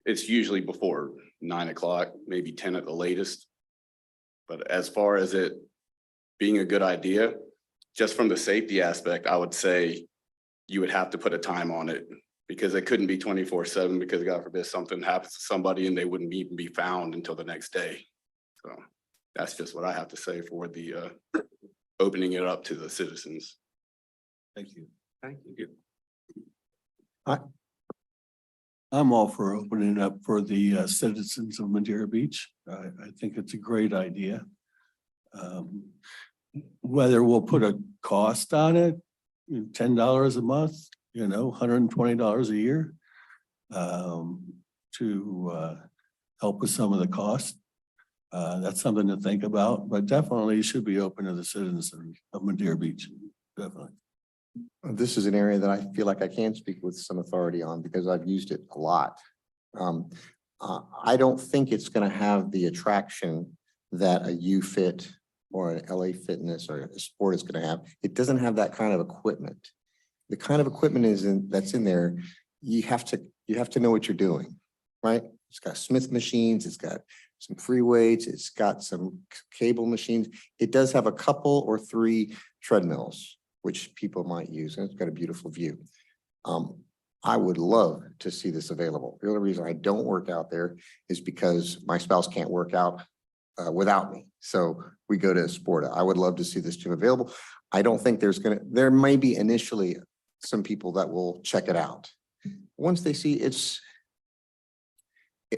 it's usually before 9 o'clock, maybe 10 at the latest. But as far as it being a good idea, just from the safety aspect, I would say you would have to put a time on it, because it couldn't be 24/7, because God forbid something happens to somebody and they wouldn't even be found until the next day. So that's just what I have to say for the opening it up to the citizens. Thank you. Thank you. I'm all for opening it up for the citizens of Madeira Beach. I think it's a great idea. Whether we'll put a cost on it, $10 a month, $120 a year, to help with some of the cost. That's something to think about, but definitely should be open to the citizens of Madeira Beach. Definitely. This is an area that I feel like I can speak with some authority on because I've used it a lot. I don't think it's going to have the attraction that a UFit or an LA Fitness or a sport is going to have. It doesn't have that kind of equipment. The kind of equipment that's in there, you have to know what you're doing, right? It's got Smith machines, it's got some free weights, it's got some cable machines. It does have a couple or 3 treadmills, which people might use, and it's got a beautiful view. I would love to see this available. The only reason I don't work out there is because my spouse can't work out without me. So we go to Sporta. I would love to see this gym available. I don't think there may be initially some people that will check it out. Once they see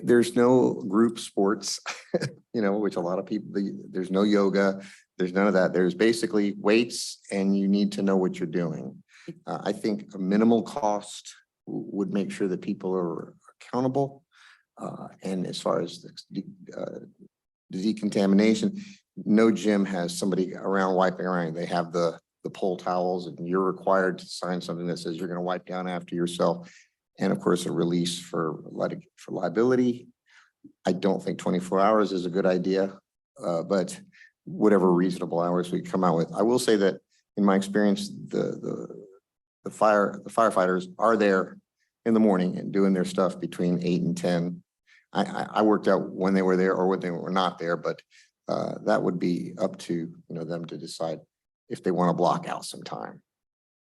there's no group sports, which a lot of people, there's no yoga, there's none of that. There's basically weights and you need to know what you're doing. I think a minimal cost would make sure that people are accountable. And as far as the decontamination, no gym has somebody around wiping around. They have the pole towels and you're required to sign something that says you're going to wipe down after yourself. And of course, a release for liability. I don't think 24 hours is a good idea, but whatever reasonable hours we come out with. I will say that in my experience, the firefighters are there in the morning and doing their stuff between 8 and 10. I worked out when they were there or when they were not there, but that would be up to them to decide if they want to block out some time.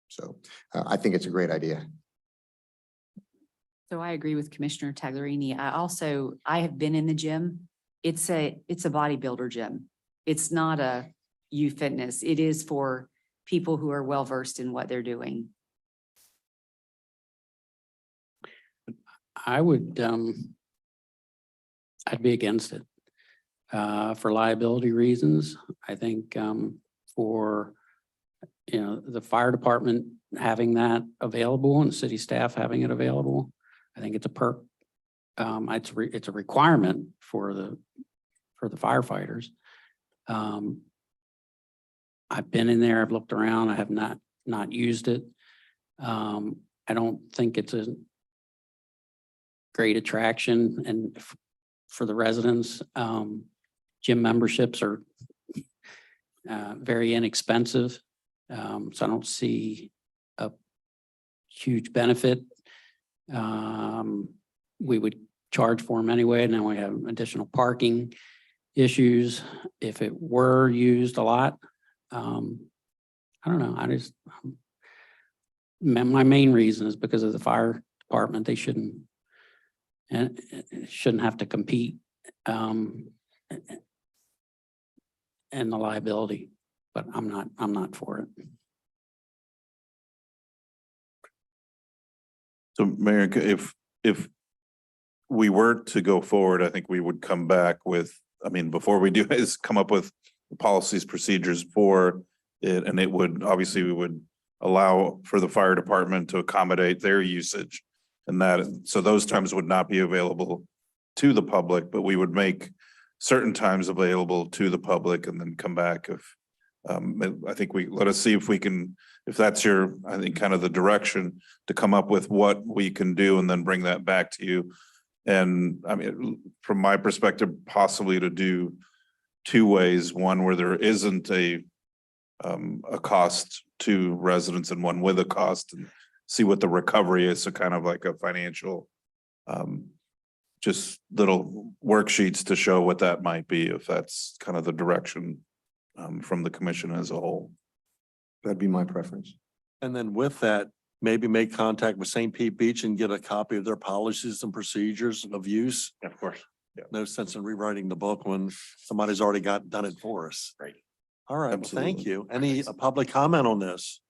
So I think it's a great idea. So I agree with Commissioner Taglerini. I have been in the gym. It's a bodybuilder gym. It's not a youth fitness. It is for people who are well-versed in what they're doing. I would, I'd be against it. For liability reasons, I think, for, the fire department having that available and city staff having it available, I think it's a perk. It's a requirement for the firefighters. I've been in there, I've looked around, I have not used it. I don't think it's a great attraction and for the residents. Gym memberships are very inexpensive. So I don't see a huge benefit. We would charge for them anyway. Now we have additional parking issues. If it were used a lot, I don't know. My main reason is because of the fire department. They shouldn't have to compete and the liability, but I'm not for it. So Mayor, if we were to go forward, I think we would come back with, before we do is come up with policies, procedures for it. And it would, obviously we would allow for the fire department to accommodate their usage. And that, so those times would not be available to the public, but we would make certain times available to the public and then come back if, I think let us see if we can, if that's I think kind of the direction to come up with what we can do and then bring that back to you And I mean, from my perspective, possibly to do two ways, one where there isn't a cost to residents and one with a cost, and see what the recovery is. So kind of like a financial, just little worksheets to show what that might be, if that's kind of the direction from the commission as a whole. That'd be my preference. And then with that, maybe make contact with St. Pete Beach and get a copy of their policies and procedures of use. Of course. No sense in rewriting the book when somebody's already done it for us. Right. All right, well, thank Absolutely. you. Any public comment on this?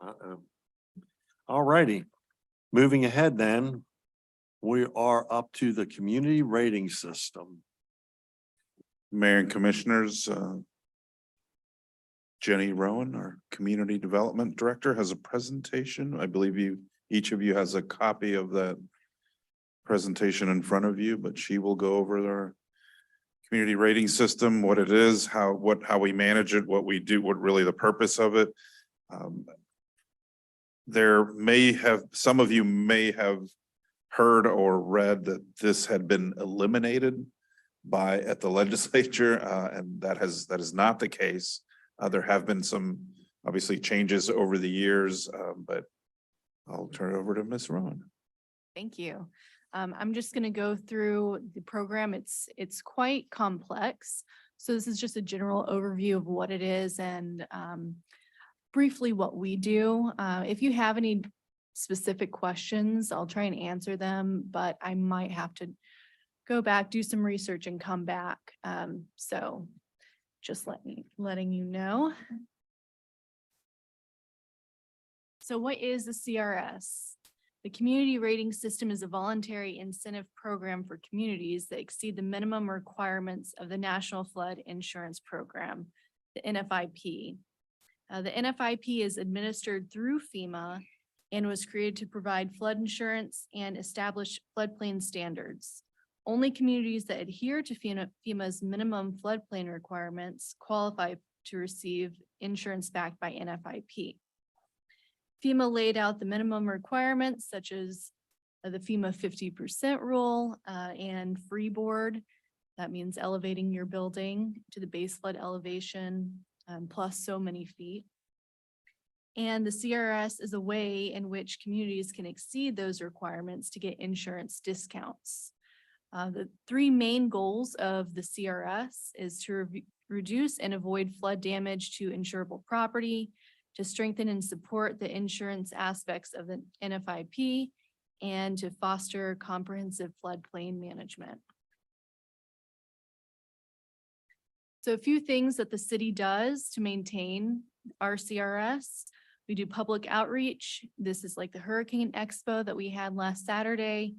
Uh-oh. All righty, moving ahead then, we are up to the community rating system. Mayor and Commissioners, Jenny Rowan, our Community Development Director, has a presentation. I believe each of you has a copy of that presentation in front of you, but she will go over our community rating system, what it is, how we manage it, what we do, what really the purpose of it. Some of you may have heard or read that this had been eliminated at the legislature, and that is not the case. There have been some obviously changes over the years, but I'll turn it over to Ms. Rowan. Thank you. I'm just going to go through the program. It's quite complex. So this is just a general overview of what it is and briefly what we do. If you have any specific questions, I'll try and answer them, but I might have to go back, do some research and come back. So just letting you know. So what is the CRS? The Community Rating System is a voluntary incentive program for communities that exceed the minimum requirements of the National Flood Insurance Program, the NFIP. The NFIP is administered through FEMA and was created to provide flood insurance and establish floodplain standards. Only communities that adhere to FEMA's minimum floodplain requirements qualify to receive insurance backed by NFIP. FEMA laid out the minimum requirements such as the FEMA 50% rule and freeboard. That means elevating your building to the base flood elevation plus so many feet. And the CRS is a way in which communities can exceed those requirements to get insurance discounts. The three main goals of the CRS is to reduce and avoid flood damage to insurable property, to strengthen and support the insurance aspects of the NFIP, and to foster comprehensive floodplain management. So a few things that the city does to maintain our CRS. We do public outreach. This is like the Hurricane Expo that we had last Saturday.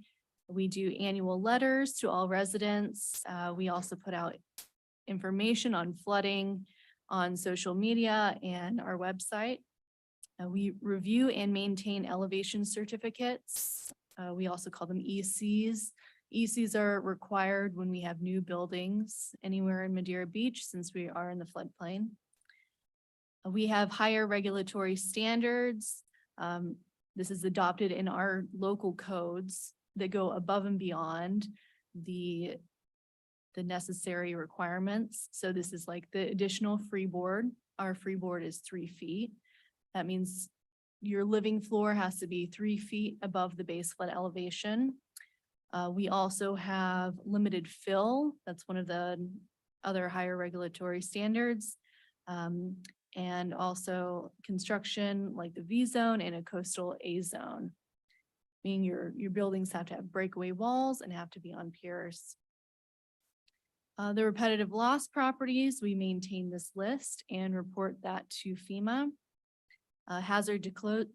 We do annual letters to all residents. We also put out information on flooding on social media and our website. We review and maintain elevation certificates. We also call them ECs. ECs are required when we have new buildings anywhere in Madeira Beach since we are in the floodplain. We have higher regulatory standards. This is adopted in our local codes that go above and beyond the necessary requirements. So this is like the additional freeboard. Our freeboard is 3 feet. That means your living floor has to be 3 feet above the base flood elevation. We also have limited fill. That's one of the other higher regulatory standards. And also construction like the V zone and a coastal A zone. Meaning your buildings have to have breakaway walls and have to be on piers. The repetitive loss properties, we maintain this list and report that to FEMA. Hazard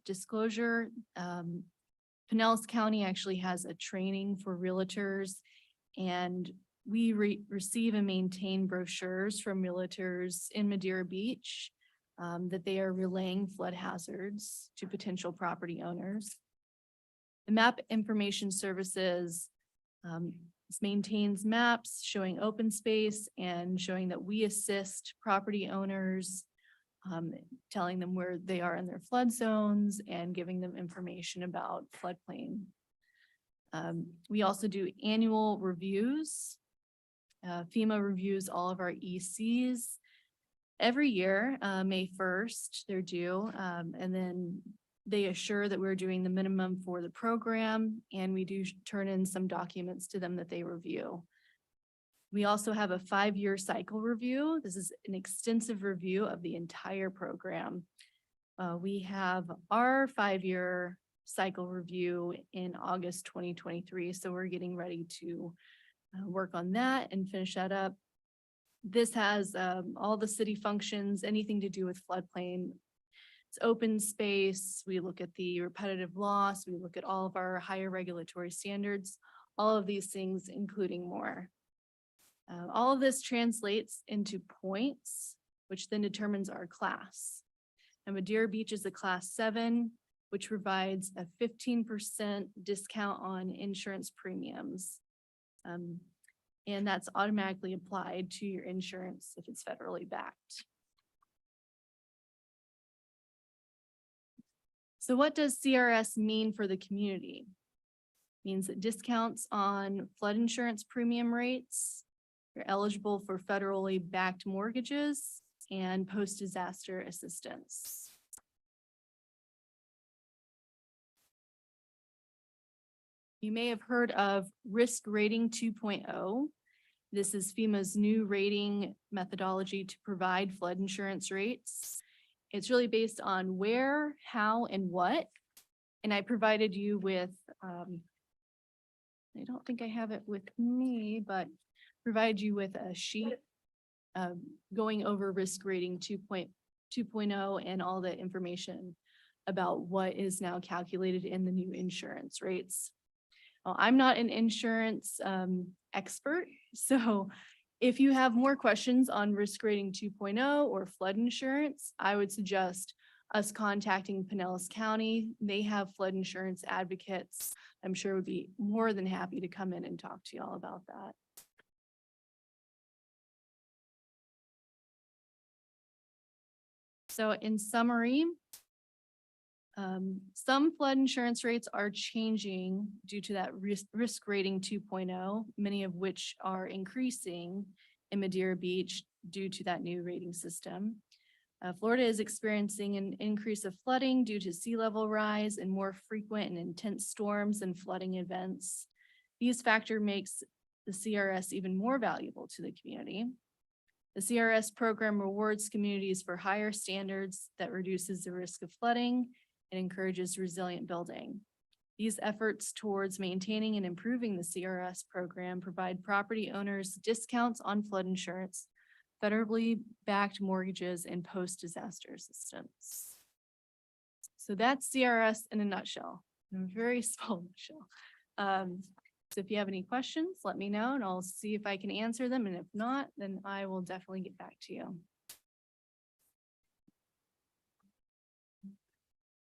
disclosure, Pinellas County actually has a training for realtors, and we receive and maintain brochures from realtors in Madeira Beach that they are relaying flood hazards to potential property owners. The map information services maintains maps showing open space and showing that we assist property owners telling them where they are in their flood zones and giving them information about floodplain. We also do annual reviews. FEMA reviews all of our ECs every year, May 1st, they're due. And then they assure that we're doing the minimum for the program, and we do turn in some documents to them that they review. We also have a 5-year cycle review. This is an extensive review of the entire program. We have our 5-year cycle review in August 2023. So we're getting ready to work on that and finish that up. This has all the city functions, anything to do with floodplain. It's open space. We look at the repetitive loss. We look at all of our higher regulatory standards, all of these things, including more. All of this translates into points, which then determines our class. And Madeira Beach is a class 7, which provides a 15% discount on insurance premiums. And that's automatically applied to your insurance if it's federally backed. So what does CRS mean for the community? It means that discounts on flood insurance premium rates, you're eligible for federally backed mortgages and post-disaster assistance. You may have heard of Risk Rating 2.0. This is FEMA's new rating methodology to provide flood insurance rates. It's really based on where, how, and what. And I provided you with, I don't think I have it with me, but provide you with a sheet going over Risk Rating 2.0 and all the information about what is now calculated in the new insurance rates. Well, I'm not an insurance expert, so if you have more questions on Risk Rating 2.0 or flood insurance, I would suggest us contacting Pinellas County. They have flood insurance advocates. I'm sure would be more than happy to come in and talk to you all about that. So in summary, some flood insurance rates are changing due to that risk rating 2.0, many of which are increasing in Madeira Beach due to that new rating system. Florida is experiencing an increase of flooding due to sea level rise and more frequent and intense storms and flooding events. These factors makes the CRS even more valuable to the community. The CRS program rewards communities for higher standards that reduces the risk of flooding and encourages resilient building. These efforts towards maintaining and improving the CRS program provide property owners discounts on flood insurance, federally backed mortgages, and post-disaster assistance. So that's CRS in a nutshell, in a very small nutshell. So if you have any questions, let me know and I'll see if I can answer them. And if not, then I will definitely get back to you.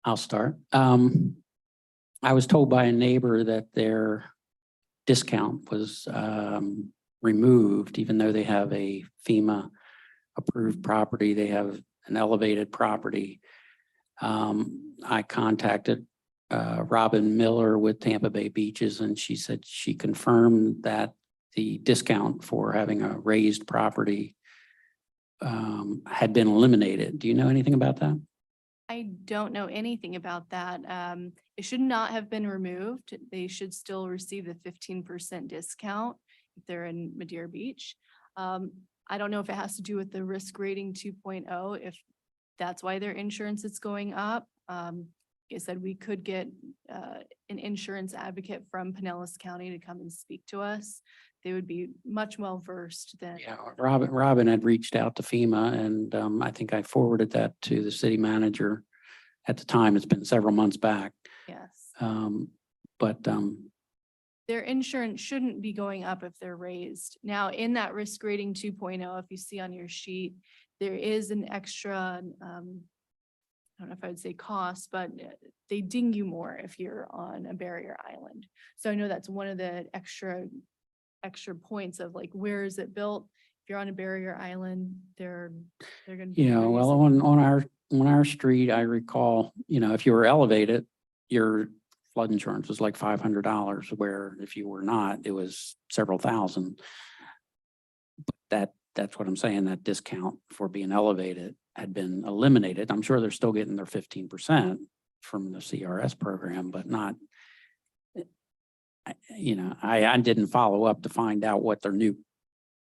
I'll start. I was told by a neighbor that their discount was removed, even though they have a FEMA approved property, they have an elevated property. I contacted Robin Miller with Tampa Bay Beaches, and she said she confirmed that the discount for having a raised property had been eliminated. Do you know anything about that? I don't know anything about that. It should not have been removed. They should still receive the 15% discount if they're in Madeira Beach. I don't know if it has to do with the risk rating 2.0, if that's why their insurance is going up. Like I said, we could get an insurance advocate from Pinellas County to come and speak to us. They would be much well versed than. Yeah, Robin had reached out to FEMA, and I think I forwarded that to the city manager at the time. It's been several months back. Yes. But their insurance shouldn't be going up if they're raised. Now, in that risk rating 2.0, if you see on your sheet, there is an extra, I don't know if I would say cost, but they ding you more if you're on a barrier island. So I know that's one of the extra points of like, where is it built? if you're on a barrier island, they're gonna. Yeah, they're well, using- on our street, I recall, if you were elevated, your flood insurance was like $500, where if you were not, it was several thousand. But that's what I'm saying, that discount for being elevated had been eliminated. I'm sure they're still getting their 15% from the CRS program, but not, I didn't follow up to find out what their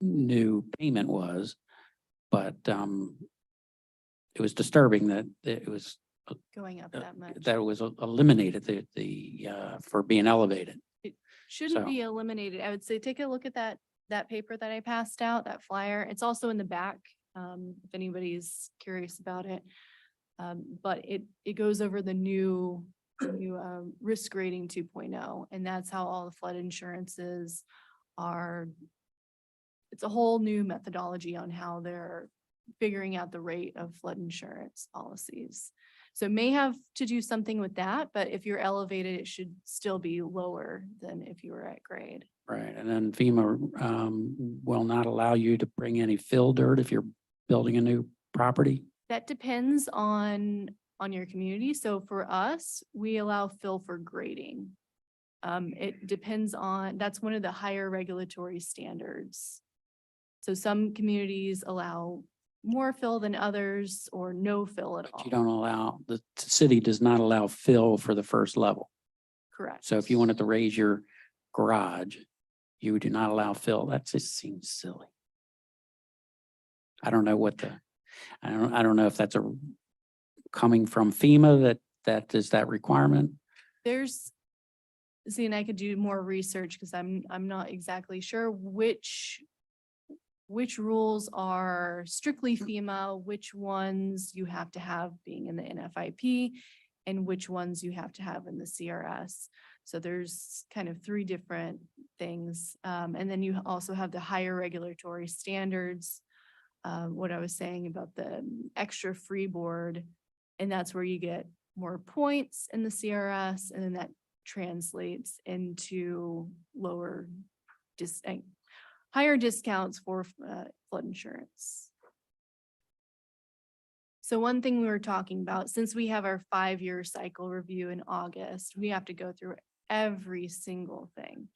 new payment was, but it was disturbing that it was Going up that much. that it was eliminated for being elevated. Shouldn't So- be eliminated. I would say, take a look at that paper that I passed out, that flyer. It's also in the back, if anybody's curious about it. But it goes over the new risk rating 2.0, and that's how all the flood insurances are. It's a whole new methodology on how they're figuring out the rate of flood insurance policies. So it may have to do something with that, but if you're elevated, it should still be lower than if you were at grade. Right, and then FEMA will not allow you to bring any fill dirt if you're building a new property. That depends on your community. So for us, we allow fill for grading. It depends on, that's one of the higher regulatory standards. So some communities allow more fill than others, or no fill at all. You don't allow, the city does not allow fill for the first level. Correct. So if you wanted to raise your garage, you do not allow fill. That just seems silly. I don't know I don't know if that's coming from FEMA that is that requirement. See, and I could do more research because I'm not exactly sure which rules are strictly FEMA, which ones you have to have being in the NFIP, and which ones you have to have in the CRS. So there's kind of three different things. And then you also have the higher regulatory standards. What I was saying about the extra freeboard, and that's where you get more points in the CRS, and then that translates into higher discounts for flood insurance. So one thing we were talking about, since we have our 5-year cycle review in August, we have to go through every single thing,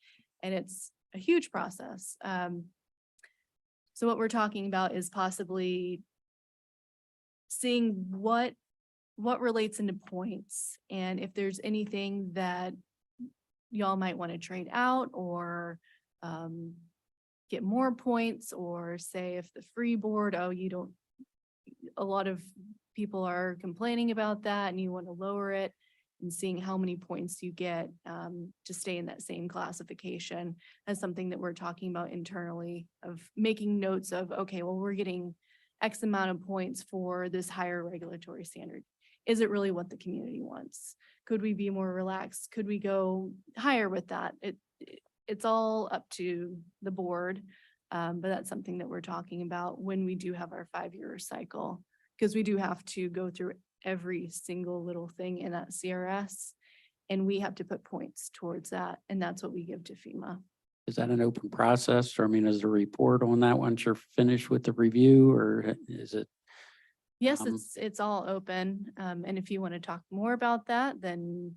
and it's a huge process. So what we're talking about is possibly seeing what relates into points, and if there's anything that y'all might want to trade out or get more points, or say if the free board, a lot of people are complaining about that and you want to lower it, and seeing how many points you get to stay in that same classification. That's something that we're talking about internally, of making notes of, okay, well, we're getting X amount of points for this higher regulatory standard. Is it really what the community wants? Could we be more relaxed? Could we go higher with that? It's all up to the board, but that's something that we're talking about when we do have our 5-year cycle, because we do have to go through every single little thing in that CRS, and we have to put points towards that, and that's what we give to FEMA. Is that an open process? Or is there a report on that once you're finished with the review, or is it? Yes, it's all open, and if you want to talk more about that, then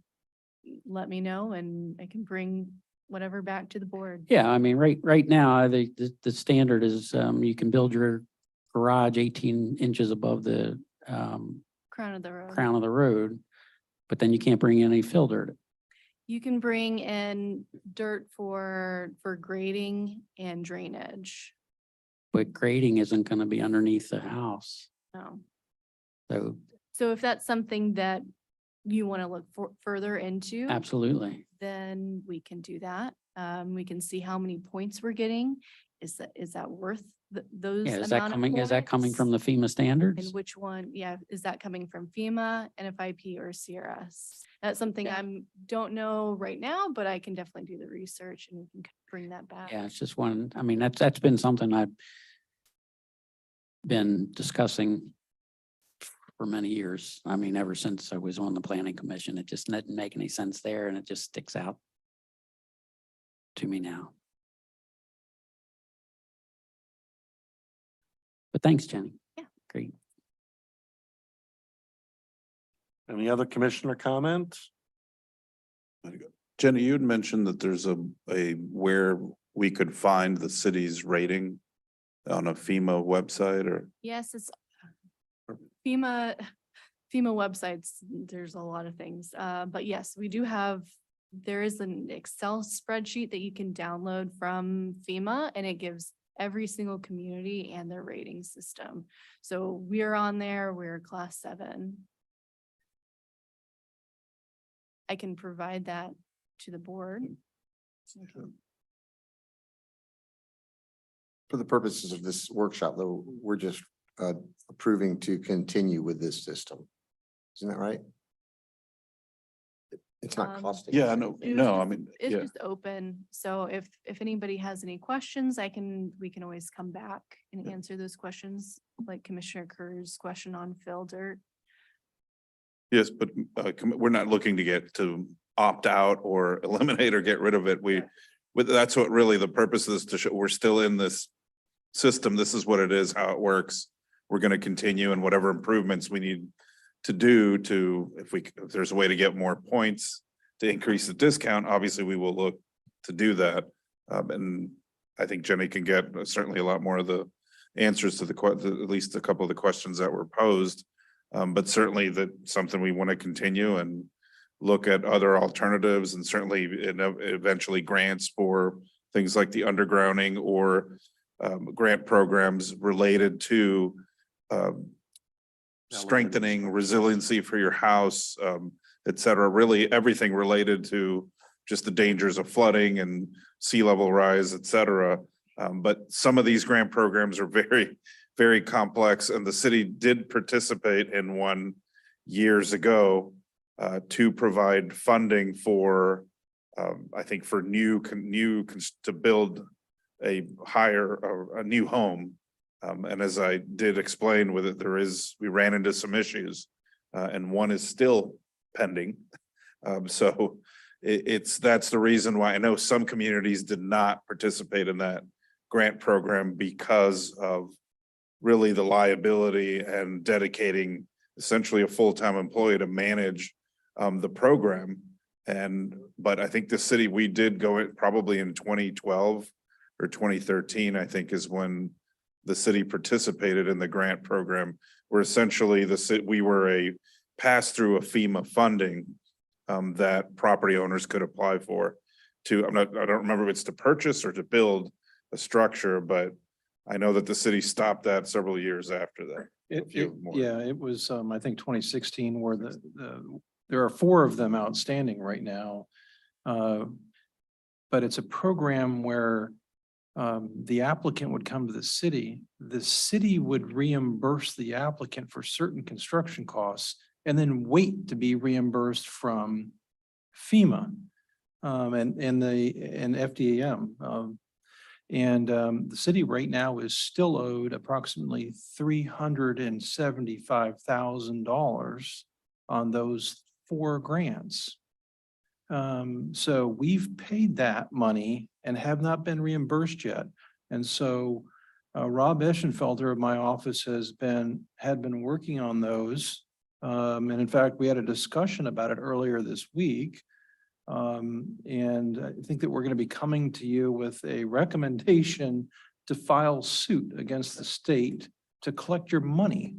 let me know and I can bring whatever back to the board. Yeah, right now, the standard is you can build your garage 18 inches above the Crown of the road. crown of the road, but then you can't bring any fill dirt. You can bring in dirt for grading and drainage. But grading isn't going to be underneath the house. No. So if that's something that you want to look further into, absolutely. then we can do that. We can see how many points we're getting. Is that worth those Yeah, is amount that of coming from points? the FEMA standards? And which one, is that coming from FEMA, NFIP, or CRS? That's something don't know right now, but I can definitely do the research and we can bring that back. Yeah, it's just one, that's been something I've been discussing for many years. Ever since I was on the planning commission, it just didn't make any sense there, and it just sticks out to me now. But thanks, Jenny. Yeah. Great. Any other commissioner comments? Jenny, you had mentioned that there's a where we could find the city's rating on a FEMA website or. Yes, it's FEMA websites, there's a lot of things. But yes, we do have, there is an Excel spreadsheet that you can download from FEMA, and it gives every single community and their rating system. So we're on there, we're class 7. I can provide that to the board. For the purposes of this workshop, though, we're just approving to continue with this system. Isn't that right? It's not costing. Yeah, us no, anything. no, I mean, It's yeah. just open. So if anybody has any questions, we can always come back and answer those questions, like Commissioner Kerr's question on fill dirt. Yes, but we're not looking to get to opt out or eliminate or get rid of it. That's what really the purpose of this to show we're still in this system. This is what it is, how it works. We're going to continue and whatever improvements we need to do to, if there's a way to get more points to increase the discount, obviously we will look to do that. And I think Jenny can get certainly a lot more of the answers to at least a couple of the questions that were posed. But certainly that's something we want to continue and look at other alternatives and certainly eventually grants for things like the undergrounding or grant programs related to strengthening resiliency for your house, et cetera, really everything related to just the dangers of flooding and sea level rise, et cetera. But some of these grant programs are very, very complex, and the city did participate in one years ago to provide funding for, I think for to build a new home. And as I did explain with it, we ran into some issues and one is still pending. So that's the reason why I know some communities did not participate in that grant program because of really the liability and dedicating essentially a full-time employee to manage the program. But I think the city, we did go probably in 2012 or 2013, I think is when the city participated in the grant program, where essentially we were a pass-through of FEMA funding that property owners could apply for I don't remember if it's to purchase or to build a structure, but I know that the city stopped that several years after that. It was, I think 2016 where there are 4 of them outstanding right now. But it's a program where the applicant would come to the city would reimburse the applicant for certain construction costs and then wait to be reimbursed from FEMA and FDAM. The city right now is still owed approximately $375,000 on those 4 grants. So we've paid that money and have not been reimbursed yet. And so Rob Eschenfelder of my office had been working on those. And in fact, we had a discussion about it earlier this week. And I think that we're going to be coming to you with a recommendation to file suit against the state to collect your money.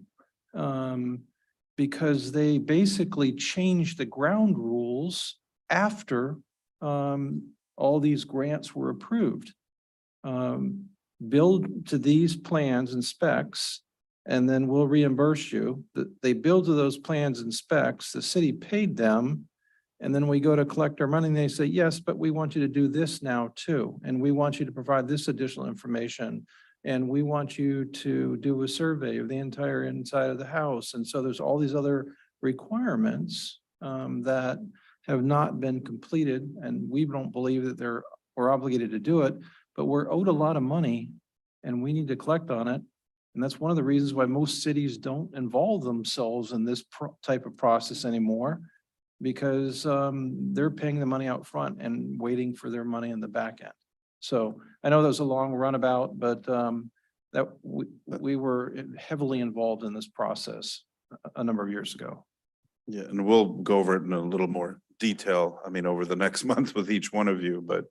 Because they basically changed the ground rules after all these grants were approved. Build to these plans and specs, and then we'll reimburse you. They build to those plans and specs, the city paid them, and then we go to collect our money and they say, yes, but we want you to do this now too. And we want you to provide this additional information. And we want you to do a survey of the entire inside of the house. And so there's all these other requirements that have not been completed. And we don't believe that we're obligated to do it, but we're owed a lot of money and we need to collect on it. And that's one of the reasons why most cities don't involve themselves in this type of process anymore, because they're paying the money out front and waiting for their money in the back end. So I know that was a long runabout, but that we were heavily involved in this process a number of years ago. Yeah, and we'll go over it in a little more detail, I mean, over the next month with each one of you, but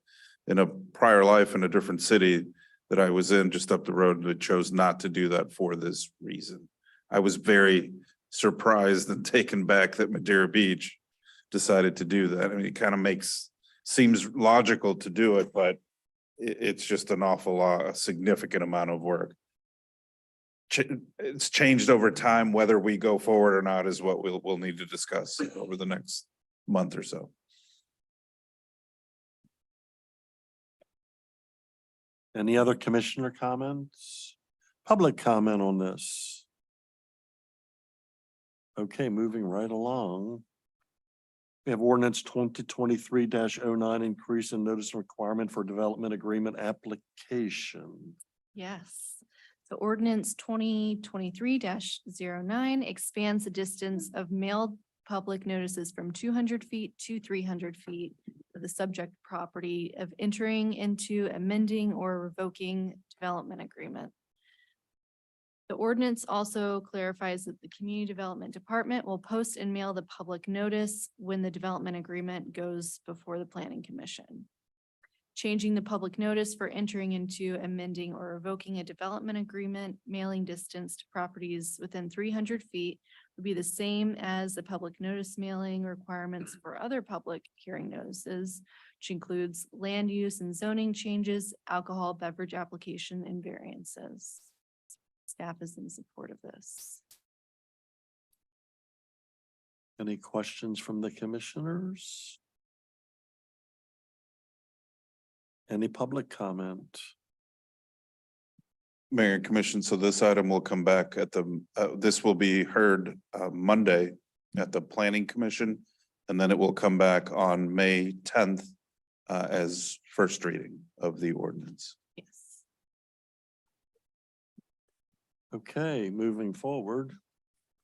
in a prior life in a different city that I was in just up the road, I chose not to do that for this reason. I was very surprised and taken back that Madeira Beach decided to do that. I mean, it kind of seems logical to do it, but it's just an awful lot, a significant amount of work. It's changed over time. Whether we go forward or not is what we'll need to discuss over the next month or so. Any other commissioner comments? Public comment on this? Okay, moving right along. We have ordinance 2023-09, increase in notice requirement for development agreement application. Yes. So ordinance 2023-09 expands the distance of mailed public notices from 200 feet to 300 feet for the subject property of entering into, amending, or revoking development agreement. The ordinance also clarifies that the Community Development Department will post and mail the public notice when the development agreement goes before the Planning Commission. Changing the public notice for entering into, amending, or revoking a development agreement mailing distance to properties within 300 feet would be the same as the public notice mailing requirements for other public hearing notices, which includes land use and zoning changes, alcohol beverage application, and variances. Staff is in support of this. Any questions from the commissioners? Any public comment? Mayor and Commission, so this item will come back at this will be heard Monday at the Planning Commission, and then it will come back on May 10th as first reading of the ordinance. Yes. Okay, moving forward.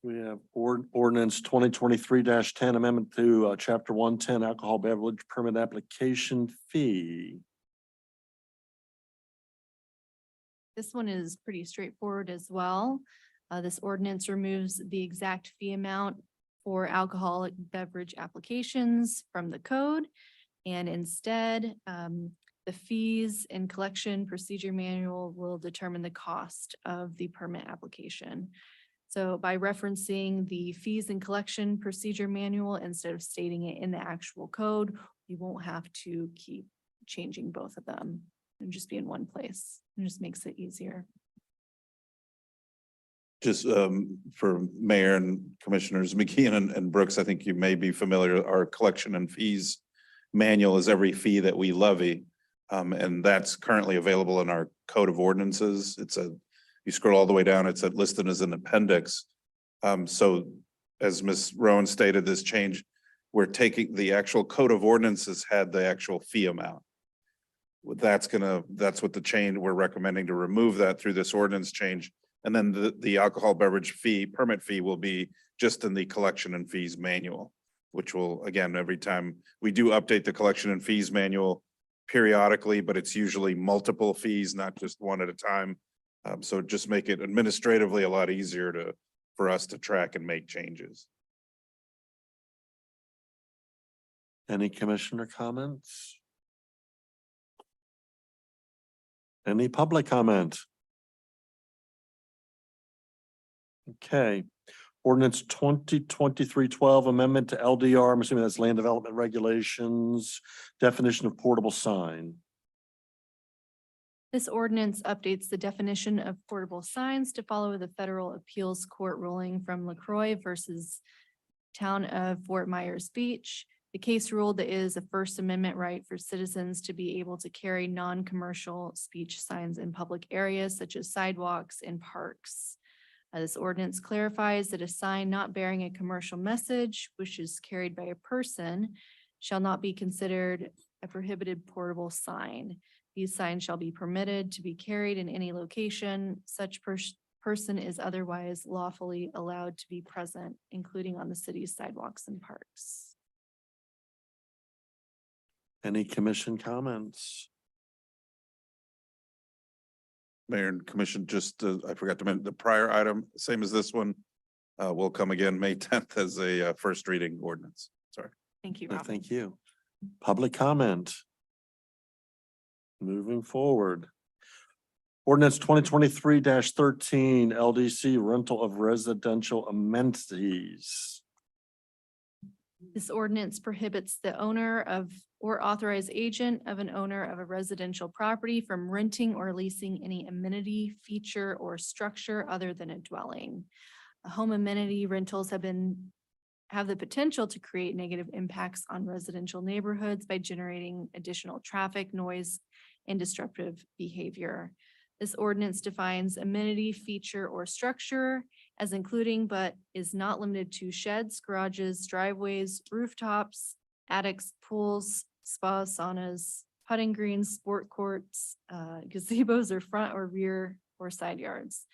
We have ordinance 2023-10 amendment to chapter 110 alcohol beverage permit application fee. This one is pretty straightforward as well. This ordinance removes the exact fee amount for alcoholic beverage applications from the code. And instead, the fees and collection procedure manual will determine the cost of the permit application. So by referencing the fees and collection procedure manual instead of stating it in the actual code, you won't have to keep changing both of them and just be in one place. It just makes it easier. Just for Mayor and Commissioners McKeon and Brooks, I think you may be familiar, our collection and fees manual is every fee that we levy. And that's currently available in our code of ordinances. You scroll all the way down, it's listed as an appendix. So as Ms. Rowan stated, this change, we're taking the actual code of ordinances had the actual fee amount. That's what the change, we're recommending to remove that through this ordinance change. And then the alcohol beverage fee, permit fee will be just in the collection and fees manual, which will, again, every time we do update the collection and fees manual periodically, but it's usually multiple fees, not just one at a time. So just make it administratively a lot easier for us to track and make changes. Any commissioner comments? Any public comment? Okay, ordinance 2023-12 amendment to LDR, I'm assuming that's land development regulations, definition of portable sign. This ordinance updates the definition of portable signs to follow the federal appeals court ruling from LaCroix versus Town of Fort Myers Beach. The case ruled that it is a First Amendment right for citizens to be able to carry non-commercial speech signs in public areas such as sidewalks and parks. This ordinance clarifies that a sign not bearing a commercial message, which is carried by a person, shall not be considered a prohibited portable sign. These signs shall be permitted to be carried in any location such person is otherwise lawfully allowed to be present, including on the city's sidewalks and parks. Any commission comments? Mayor and Commission, just, I forgot to mention, the prior item, same as this one, will come again May 10th as a first reading ordinance. Sorry. Thank you, Rob. Thank you. Public comment. Moving forward. Ordinance 2023-13 LDC rental of residential amenities. This ordinance prohibits the owner of or authorized agent of an owner of a residential property from renting or leasing any amenity, feature, or structure other than a dwelling. Home amenity rentals have the potential to create negative impacts on residential neighborhoods by generating additional traffic, noise, and disruptive behavior. This ordinance defines amenity, feature, or structure as including but is not limited to sheds, garages, driveways, rooftops, attics, pools, spas, saunas, putting greens, sport courts, gazebos, or front or rear or side yards.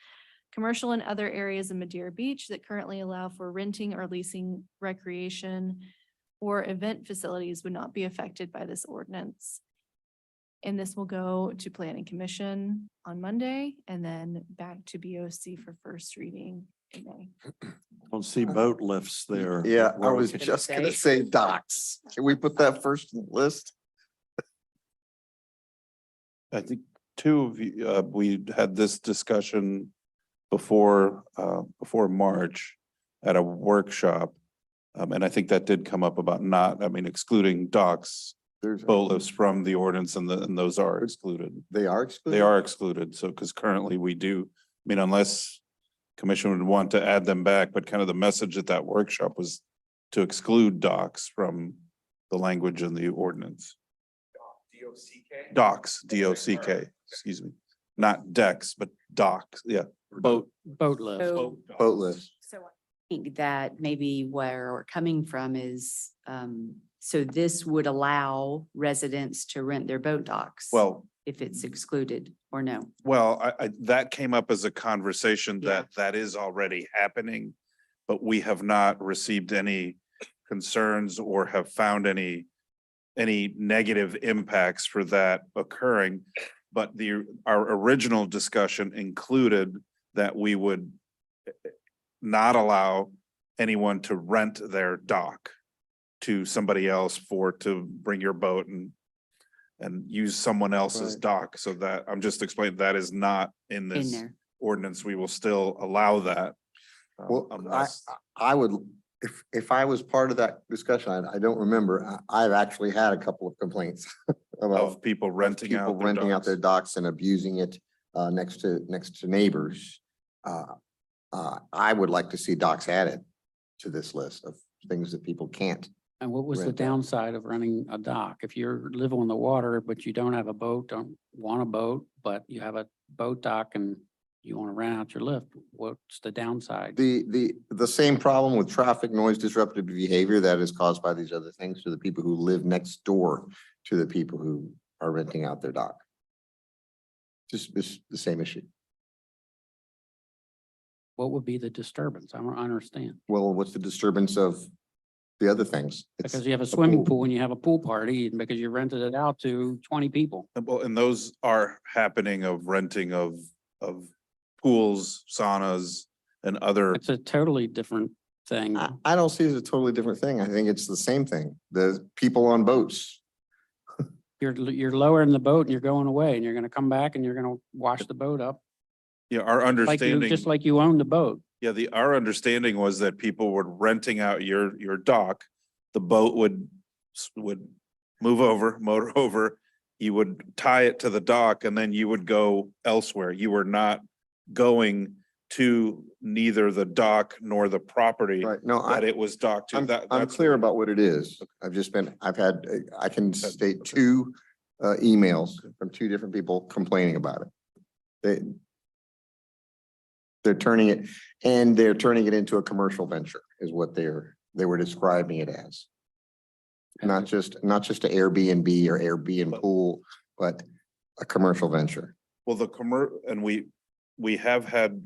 Commercial and other areas in Madeira Beach that currently allow for renting or leasing recreation or event facilities would not be affected by this ordinance. And this will go to Planning Commission on Monday and then back to BOC for first reading in May. Don't see boat lifts there. Yeah, I was Road. just gonna say docks. Can we put that first in the list? I think two of you, we had this discussion before March at a workshop. And I think that did come up about excluding docks, boat lifts from the ordinance, and those are excluded. They are excluded? They are excluded. So, because currently we do, unless commission would want to add them back, but kind of the message at that workshop was to exclude docks from the language in the ordinance. Docks, D-O-C-K, excuse me, not decks, but docks, yeah. Boat lift. So Boat lifts. I think that maybe where we're coming from is, so this would allow residents to rent their boat docks. Well, If it's excluded or no. I that came up as a conversation that is already happening, but we have not received any concerns or have found any negative impacts for that occurring. But our original discussion included that we would not allow anyone to rent their dock to somebody else to bring your boat and use someone else's Right. dock. So that, I'm just explaining, that is not in this there. ordinance. We will still allow that. Well, Unless, I would, if I was part of that discussion, I don't remember. I've actually had a couple of complaints about of people renting out their renting out their docks. docks and abusing it next to neighbors. I would like to see docks added to this list of things that people can't. And what was the Rent out. downside of renting a dock? If you're living on the water, but you don't have a boat, don't want a boat, but you have a boat dock and you want to rent out your lift, what's the downside? The same problem with traffic noise disruptive behavior that is caused by these other things to the people who live next door to the people who are renting out their dock. Just the same issue. What would be the disturbance? I don't understand. Well, what's the disturbance of the other things? It's Because you have a a swimming pool and you have a pool party and because you rented it out to 20 people. Well, and those are happening of renting of pools, saunas, and other. It's a totally different thing. I don't see it as a totally different thing. I think it's the same thing. The people on boats. You're lowering the boat and you're going away and you're gonna come back and you're gonna wash the boat up. Yeah, our understanding. Just like you own the boat. Yeah, our understanding was that people were renting out your dock. The boat would move over, motor over. You would tie it to the dock and then you would go elsewhere. You were not going to neither the dock nor the property Right, no, that it was docked to. I'm That's clear about what it is. I can state two emails from two different people complaining about it. They're turning it into a commercial venture is what they were describing it as. Not just a Airbnb or Airbnb pool, but a commercial venture. Well, and we have had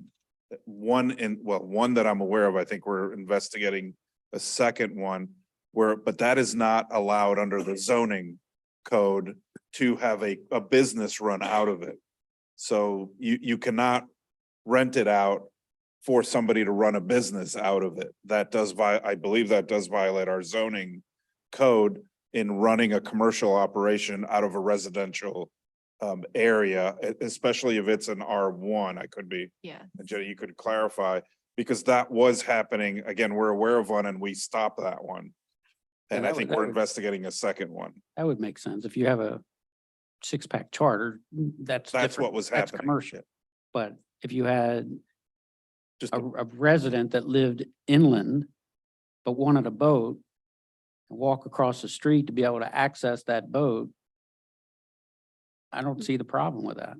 one that I'm aware of. I think we're investigating a second one but that is not allowed under the zoning code to have a business run out of it. So you cannot rent it out for somebody to run a business out of it. That does I believe that does violate our zoning code in running a commercial operation out of a residential area, especially if it's an R1. I could be, Yeah. Jenny, you could clarify, because that was happening. Again, we're aware of one and we stopped that one. And Yeah, I that think would- we're investigating a second one. That would make sense. If you have a six-pack charter, that's That's different. what was That's happening. commercial. But if you had Just a resident that lived inland, but wanted a boat, and walk across the street to be able to access that boat, I don't see the problem with that.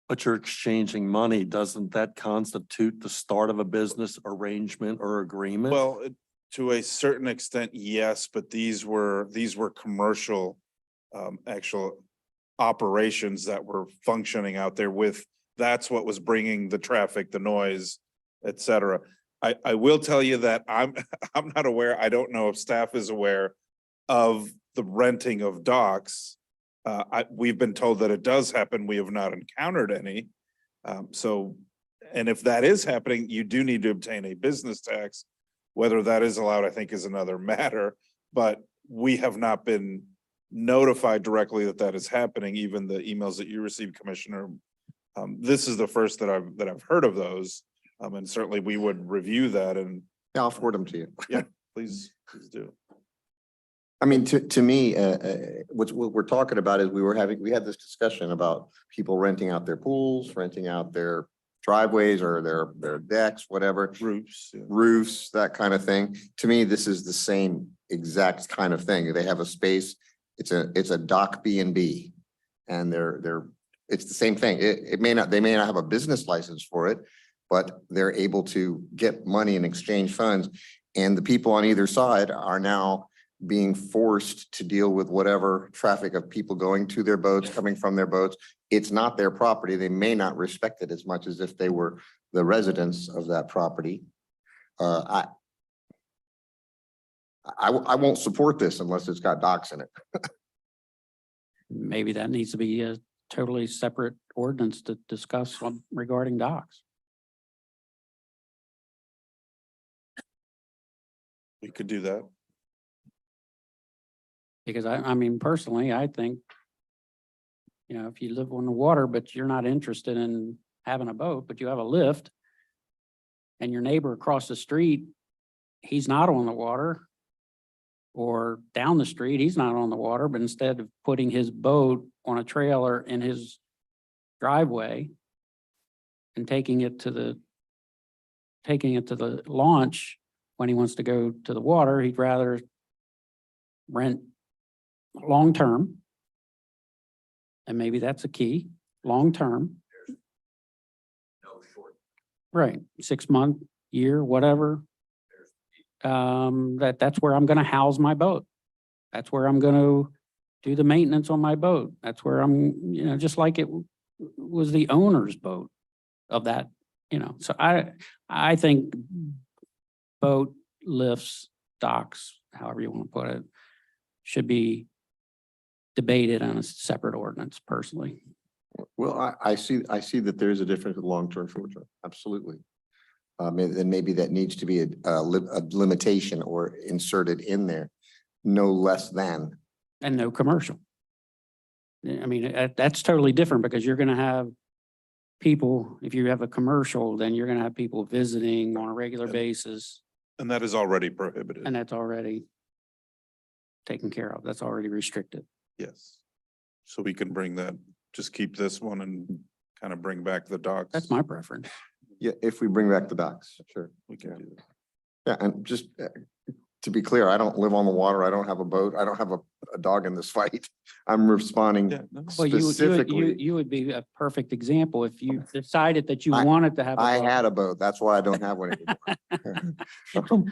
But you're exchanging money. Doesn't that constitute the start of a business arrangement or agreement? Well, to a certain extent, yes, but these were commercial, actual operations that were functioning out there with, that's what was bringing the traffic, the noise, et cetera. I will tell you that I'm not aware, I don't know if staff is aware of the renting of docks. We've been told that it does happen. We have not encountered any. And if that is happening, you do need to obtain a business tax. Whether that is allowed, I think, is another matter, but we have not been notified directly that that is happening, even the emails that you received, Commissioner. This is the first that I've heard of those. And certainly we would review that and. Yeah, I'll forward them to you. Yeah, please do. I mean, to me, what we're talking about is we had this discussion about people renting out their pools, renting out their driveways or their decks, whatever. Roofs. Roofs, that kind of thing. To me, this is the same exact kind of thing. They have a space. It's a dock B&B. And it's the same thing. They may not have a business license for it, but they're able to get money in exchange funds. And the people on either side are now being forced to deal with whatever traffic of people going to their boats, coming from their boats. It's not their property. They may not respect it as much as if they were the residents of that property. I won't support this unless it's got docks in it. Maybe that needs to be a totally separate ordinance to discuss regarding docks. We could do that. Because I mean, personally, I think, if you live on the water, but you're not interested in having a boat, but you have a lift, and your neighbor across the street, he's not on the water, or down the street, he's not on the water, but instead of putting his boat on a trailer in his driveway and taking it to the launch when he wants to go to the water, he'd rather rent long-term. And maybe that's a key, long-term. Right, 6 month, year, whatever. That's where I'm gonna house my boat. That's where I'm gonna do the maintenance on my boat. That's where I'm, just like it was the owner's boat of that, So I think boat lifts, docks, however you want to put it, should be debated on a separate ordinance personally. Well, I see that there's a difference with long-term, short-term, absolutely. Then maybe that needs to be a limitation or inserted in there, no less than. And no commercial. I mean, that's totally different because you're gonna have people, if you have a commercial, then you're gonna have people visiting on a regular basis, And that is already prohibited. and that's already taken care of. That's already restricted. Yes. So we can bring that, just keep this one and kind of bring back the docks. That's my preference. Yeah, if we bring back the docks, sure. We can do that. Yeah, and just to be clear, I don't live on the water. I don't have a boat. I don't have a dog in this fight. I'm responding Yeah, no. Well, specifically. you would be a perfect example if you decided that you wanted to have. I had a boat. That's why I don't have one anymore.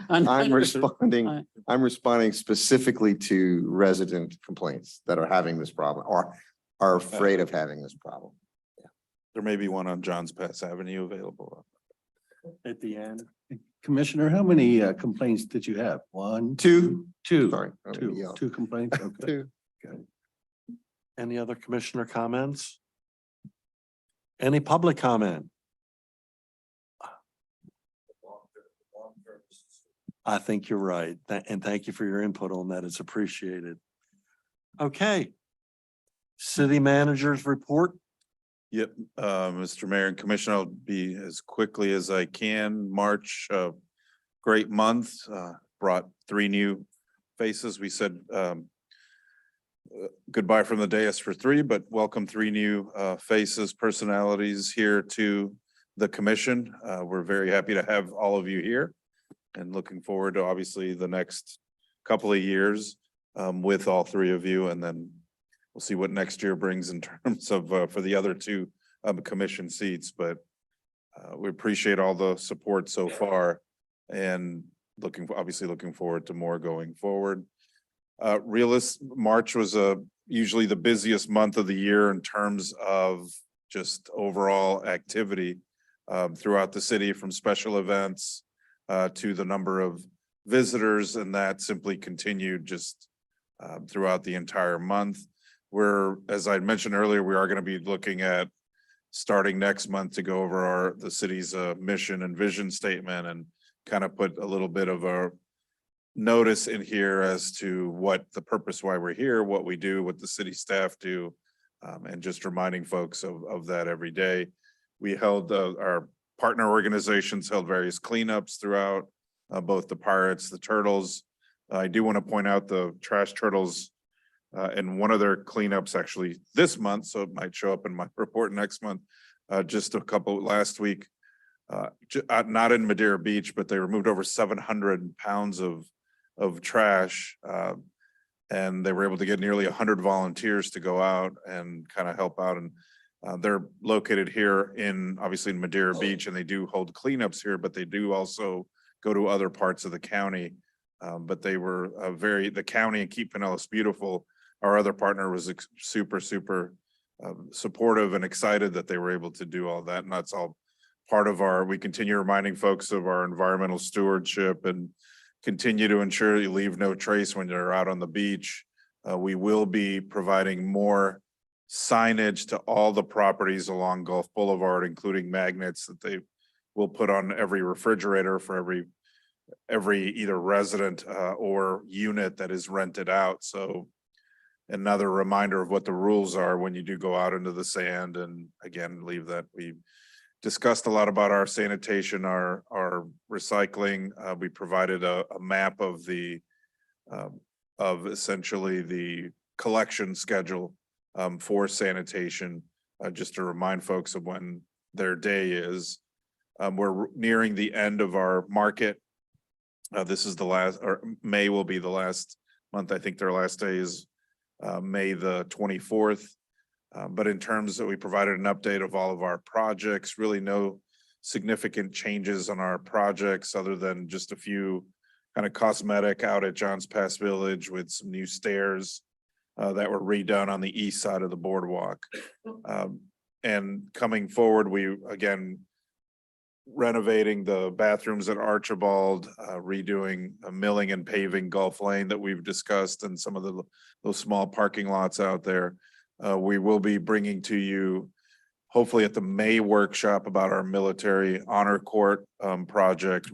I'm responding specifically to resident complaints that are having this problem or are afraid of having this problem. There may be one on Johns Pass Avenue available. At the end. Commissioner, how many complaints did you have? One? Two. Two. Sorry. Two complaints? Okay. Two. Any other commissioner comments? Any public comment? I think you're right. And thank you for your input on that. It's appreciated. Okay. City managers report. Yep, Mr. Mayor and Commissioner, I'll be as quickly as I can. March, great month, brought 3 new faces. We said goodbye from the dais for 3, but welcome 3 new faces, personalities here to the commission. We're very happy to have all of you here and looking forward to obviously the next couple of years with all 3 of you, and then we'll see what next year brings in terms of for the other 2 commission seats, but we appreciate all the support so far and obviously looking forward to more going forward. March was usually the busiest month of the year in terms of just overall activity throughout the city, from special events to the number of visitors, and that simply continued just throughout the entire month. As I mentioned earlier, we are going to be looking at starting next month to go over the city's mission and vision statement and kind of put a little bit of a notice in here as to what the purpose, why we're here, what we do, what the city staff do, and just reminding folks of that every day. We held our partner organizations held various cleanups throughout both the Pirates, the Turtles. I do want to point out the Trash Turtles and one of their cleanups actually this month, so it might show up in my report next month. Just a couple last week, not in Madeira Beach, but they removed over 700 pounds of trash, and they were able to get nearly 100 volunteers to go out and kind of help out. And they're located here obviously in Madeira Beach, and they do hold cleanups here, but they do also go to other parts of the county. But they were the county and Keep Pinellas Beautiful. Our other partner was super supportive and excited that they were able to do all that. And that's all part of we continue reminding folks of our environmental stewardship and continue to ensure you leave no trace when you're out on the beach. We will be providing more signage to all the properties along Gulf Boulevard, including magnets that they will put on every refrigerator for every either resident or unit that is rented out. So another reminder of what the rules are when you do go out into the sand, and again, leave that. We discussed a lot about our sanitation, our recycling. We provided a map of essentially the collection schedule for sanitation, just to remind folks of when their day is. We're nearing the end of our market. This is the last, or May will be the last month. I think their last day is May the 24th. But in terms of, we provided an update of all of our projects, really no significant changes on our projects other than just a few kind of cosmetic out at Johns Pass Village with some new stairs that were redone on the east side of the boardwalk. And coming forward, we again renovating the bathrooms at Archibald, redoing milling and paving Gulf Lane that we've discussed, and some of those small parking lots out there. We will be bringing to you, hopefully at the May workshop, about our military honor court project.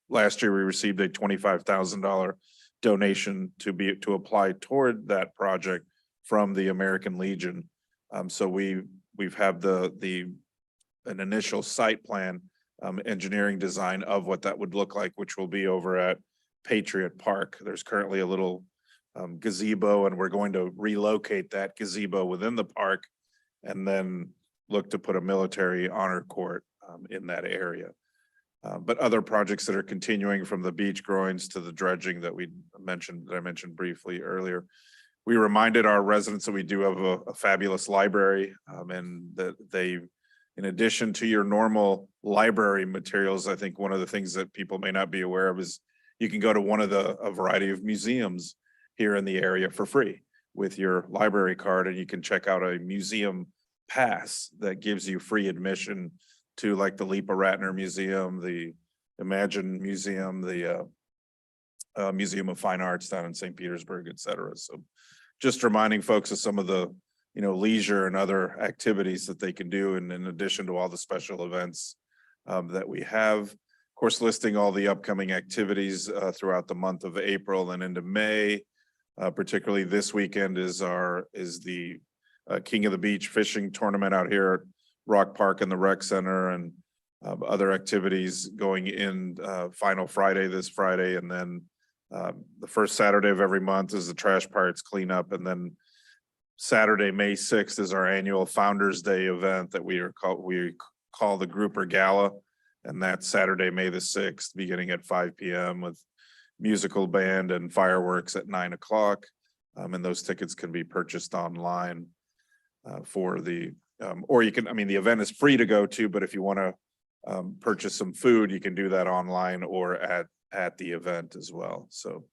Last year we received a $25,000 donation to apply toward that project from the American Legion. So we've had an initial site plan, engineering design of what that would look like, which will be over at Patriot Park. There's currently a little gazebo, and we're going to relocate that gazebo within the park and then look to put a military honor court in that area. But other projects that are continuing, from the beach groins to the dredging that I mentioned briefly earlier. We reminded our residents that we do have a fabulous library, and that in addition to your normal library materials, I think one of the things that people may not be aware of is you can go to a variety of museums here in the area for free with your library card, and you can check out a museum pass that gives you free admission to, like, the Lipa Ratner Museum, the Imagine Museum, the Museum of Fine Arts down in St. Petersburg, et cetera. So just reminding folks of some of the leisure and other activities that they can do. And in addition to all the special events that we have, of course, listing all the upcoming activities throughout the month of April and into May. Particularly this weekend is the King of the Beach fishing tournament out here at Rock Park and the Rec Center, and other activities going in final Friday, this Friday, and then the first Saturday of every month is the Trash Pirates cleanup, and then Saturday, May 6th is our annual Founders Day event that we call the Grouper Gala, and that's Saturday, May the 6th, beginning at 5 p.m. with musical band and fireworks at 9 o'clock. And those tickets can be purchased online for the, or you can, the event is free to go to, but if you want to purchase some food, you can do that online or at the event as well. So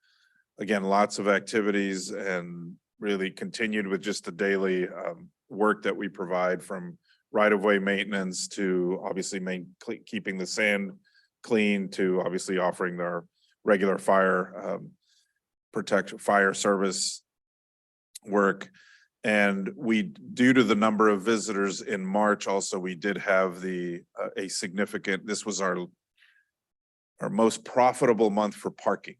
again, lots of activities and really continued with just the daily work that we provide, from right-of-way maintenance to obviously keeping the sand clean, to obviously offering our regular fire fire service work. And we, due to the number of visitors in March, also, we did have a significant, this was our most profitable month for parking,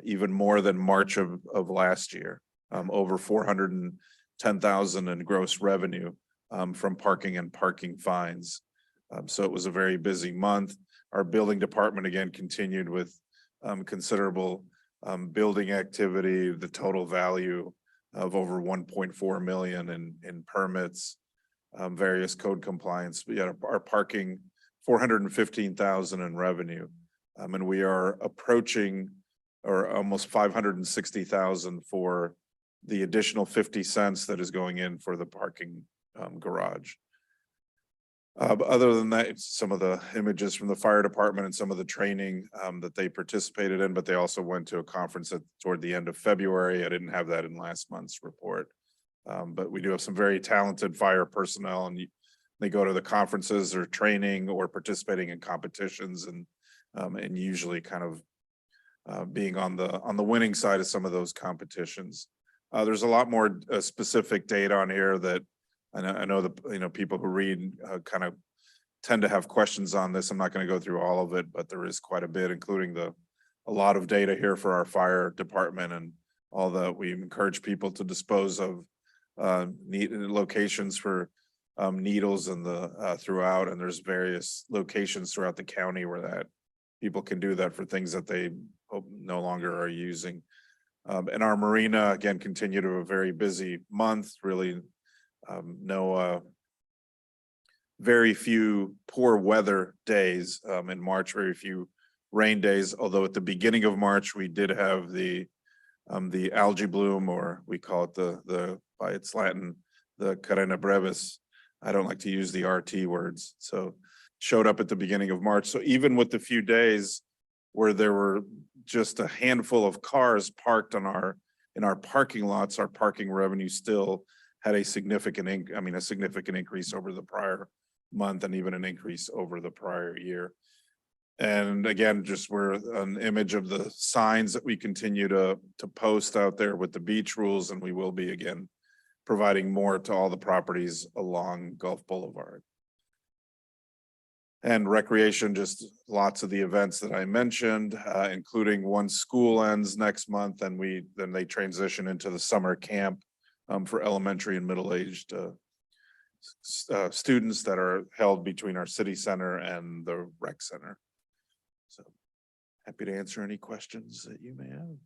even more than March of last year, over 410,000 in gross revenue from parking and parking fines. So it was a very busy month. Our building department again continued with considerable building activity, the total value of over 1.4 million in permits, various code compliance. We had our parking 415,000 in revenue. And we are approaching or almost 560,000 for the additional 50 cents that is going in for the parking garage. Other than that, it's some of the images from the fire department and some of the training that they participated in, but they also went to a conference toward the end of February. I didn't have that in last month's report. But we do have some very talented fire personnel, and they go to the conferences or training or participating in competitions, and usually kind of being on the winning side of some of those competitions. There's a lot more specific data on here that I know the people who read kind of tend to have questions on this. I'm not going to go through all of it, but there is quite a bit, including a lot of data here for our fire department, and all that we encourage people to dispose of locations for needles and throughout, and there's various locations throughout the county where that people can do that for things that they no longer are using. And our marina again continued to a very busy month, really. Very few poor weather days in March, very few rain days, although at the beginning of March we did have the algae bloom, or we call it by its Latin, the Carena brevis. I don't like to use the RT words, so showed up at the beginning of March. So even with the few days where there were just a handful of cars parked in our parking lots, our parking revenue still had a significant increase over the prior month, and even an increase over the prior year. And again, just we're an image of the signs that we continue to post out there with the beach rules, and we will be again providing more to all the properties along Gulf Boulevard. And recreation, just lots of the events that I mentioned, including once school ends next month, and then they transition into the summer camp for elementary and middle-aged students that are held between our city center and the rec center. So happy to answer any questions that you may have.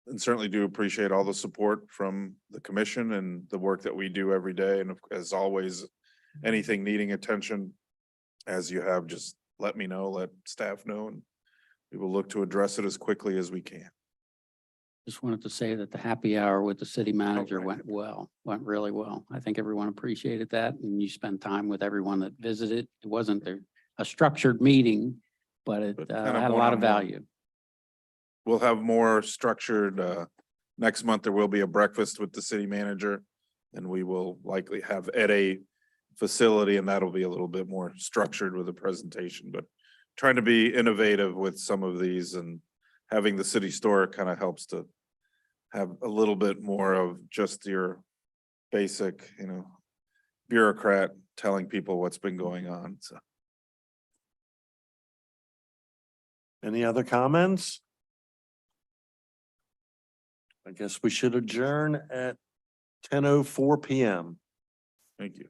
And certainly do appreciate all the support from the commission and the work that we do every day. And as always, anything needing attention, as you have, just let me know, let staff know, and we will look to address it as quickly as we can. Just wanted to say that the happy hour with the city manager went really well. I think everyone appreciated that, and you spent time with everyone that visited. It wasn't a structured meeting, but it had a lot of value. We'll have more structured, next month there will be a breakfast with the city manager, and we will likely have at a facility, and that'll be a little bit more structured with a presentation, but trying to be innovative with some of these, and having the city store kind of helps to have a little bit more of just your basic, bureaucrat telling people what's been going on, so. Any other comments? I guess we should adjourn at 10:04 PM. Thank you.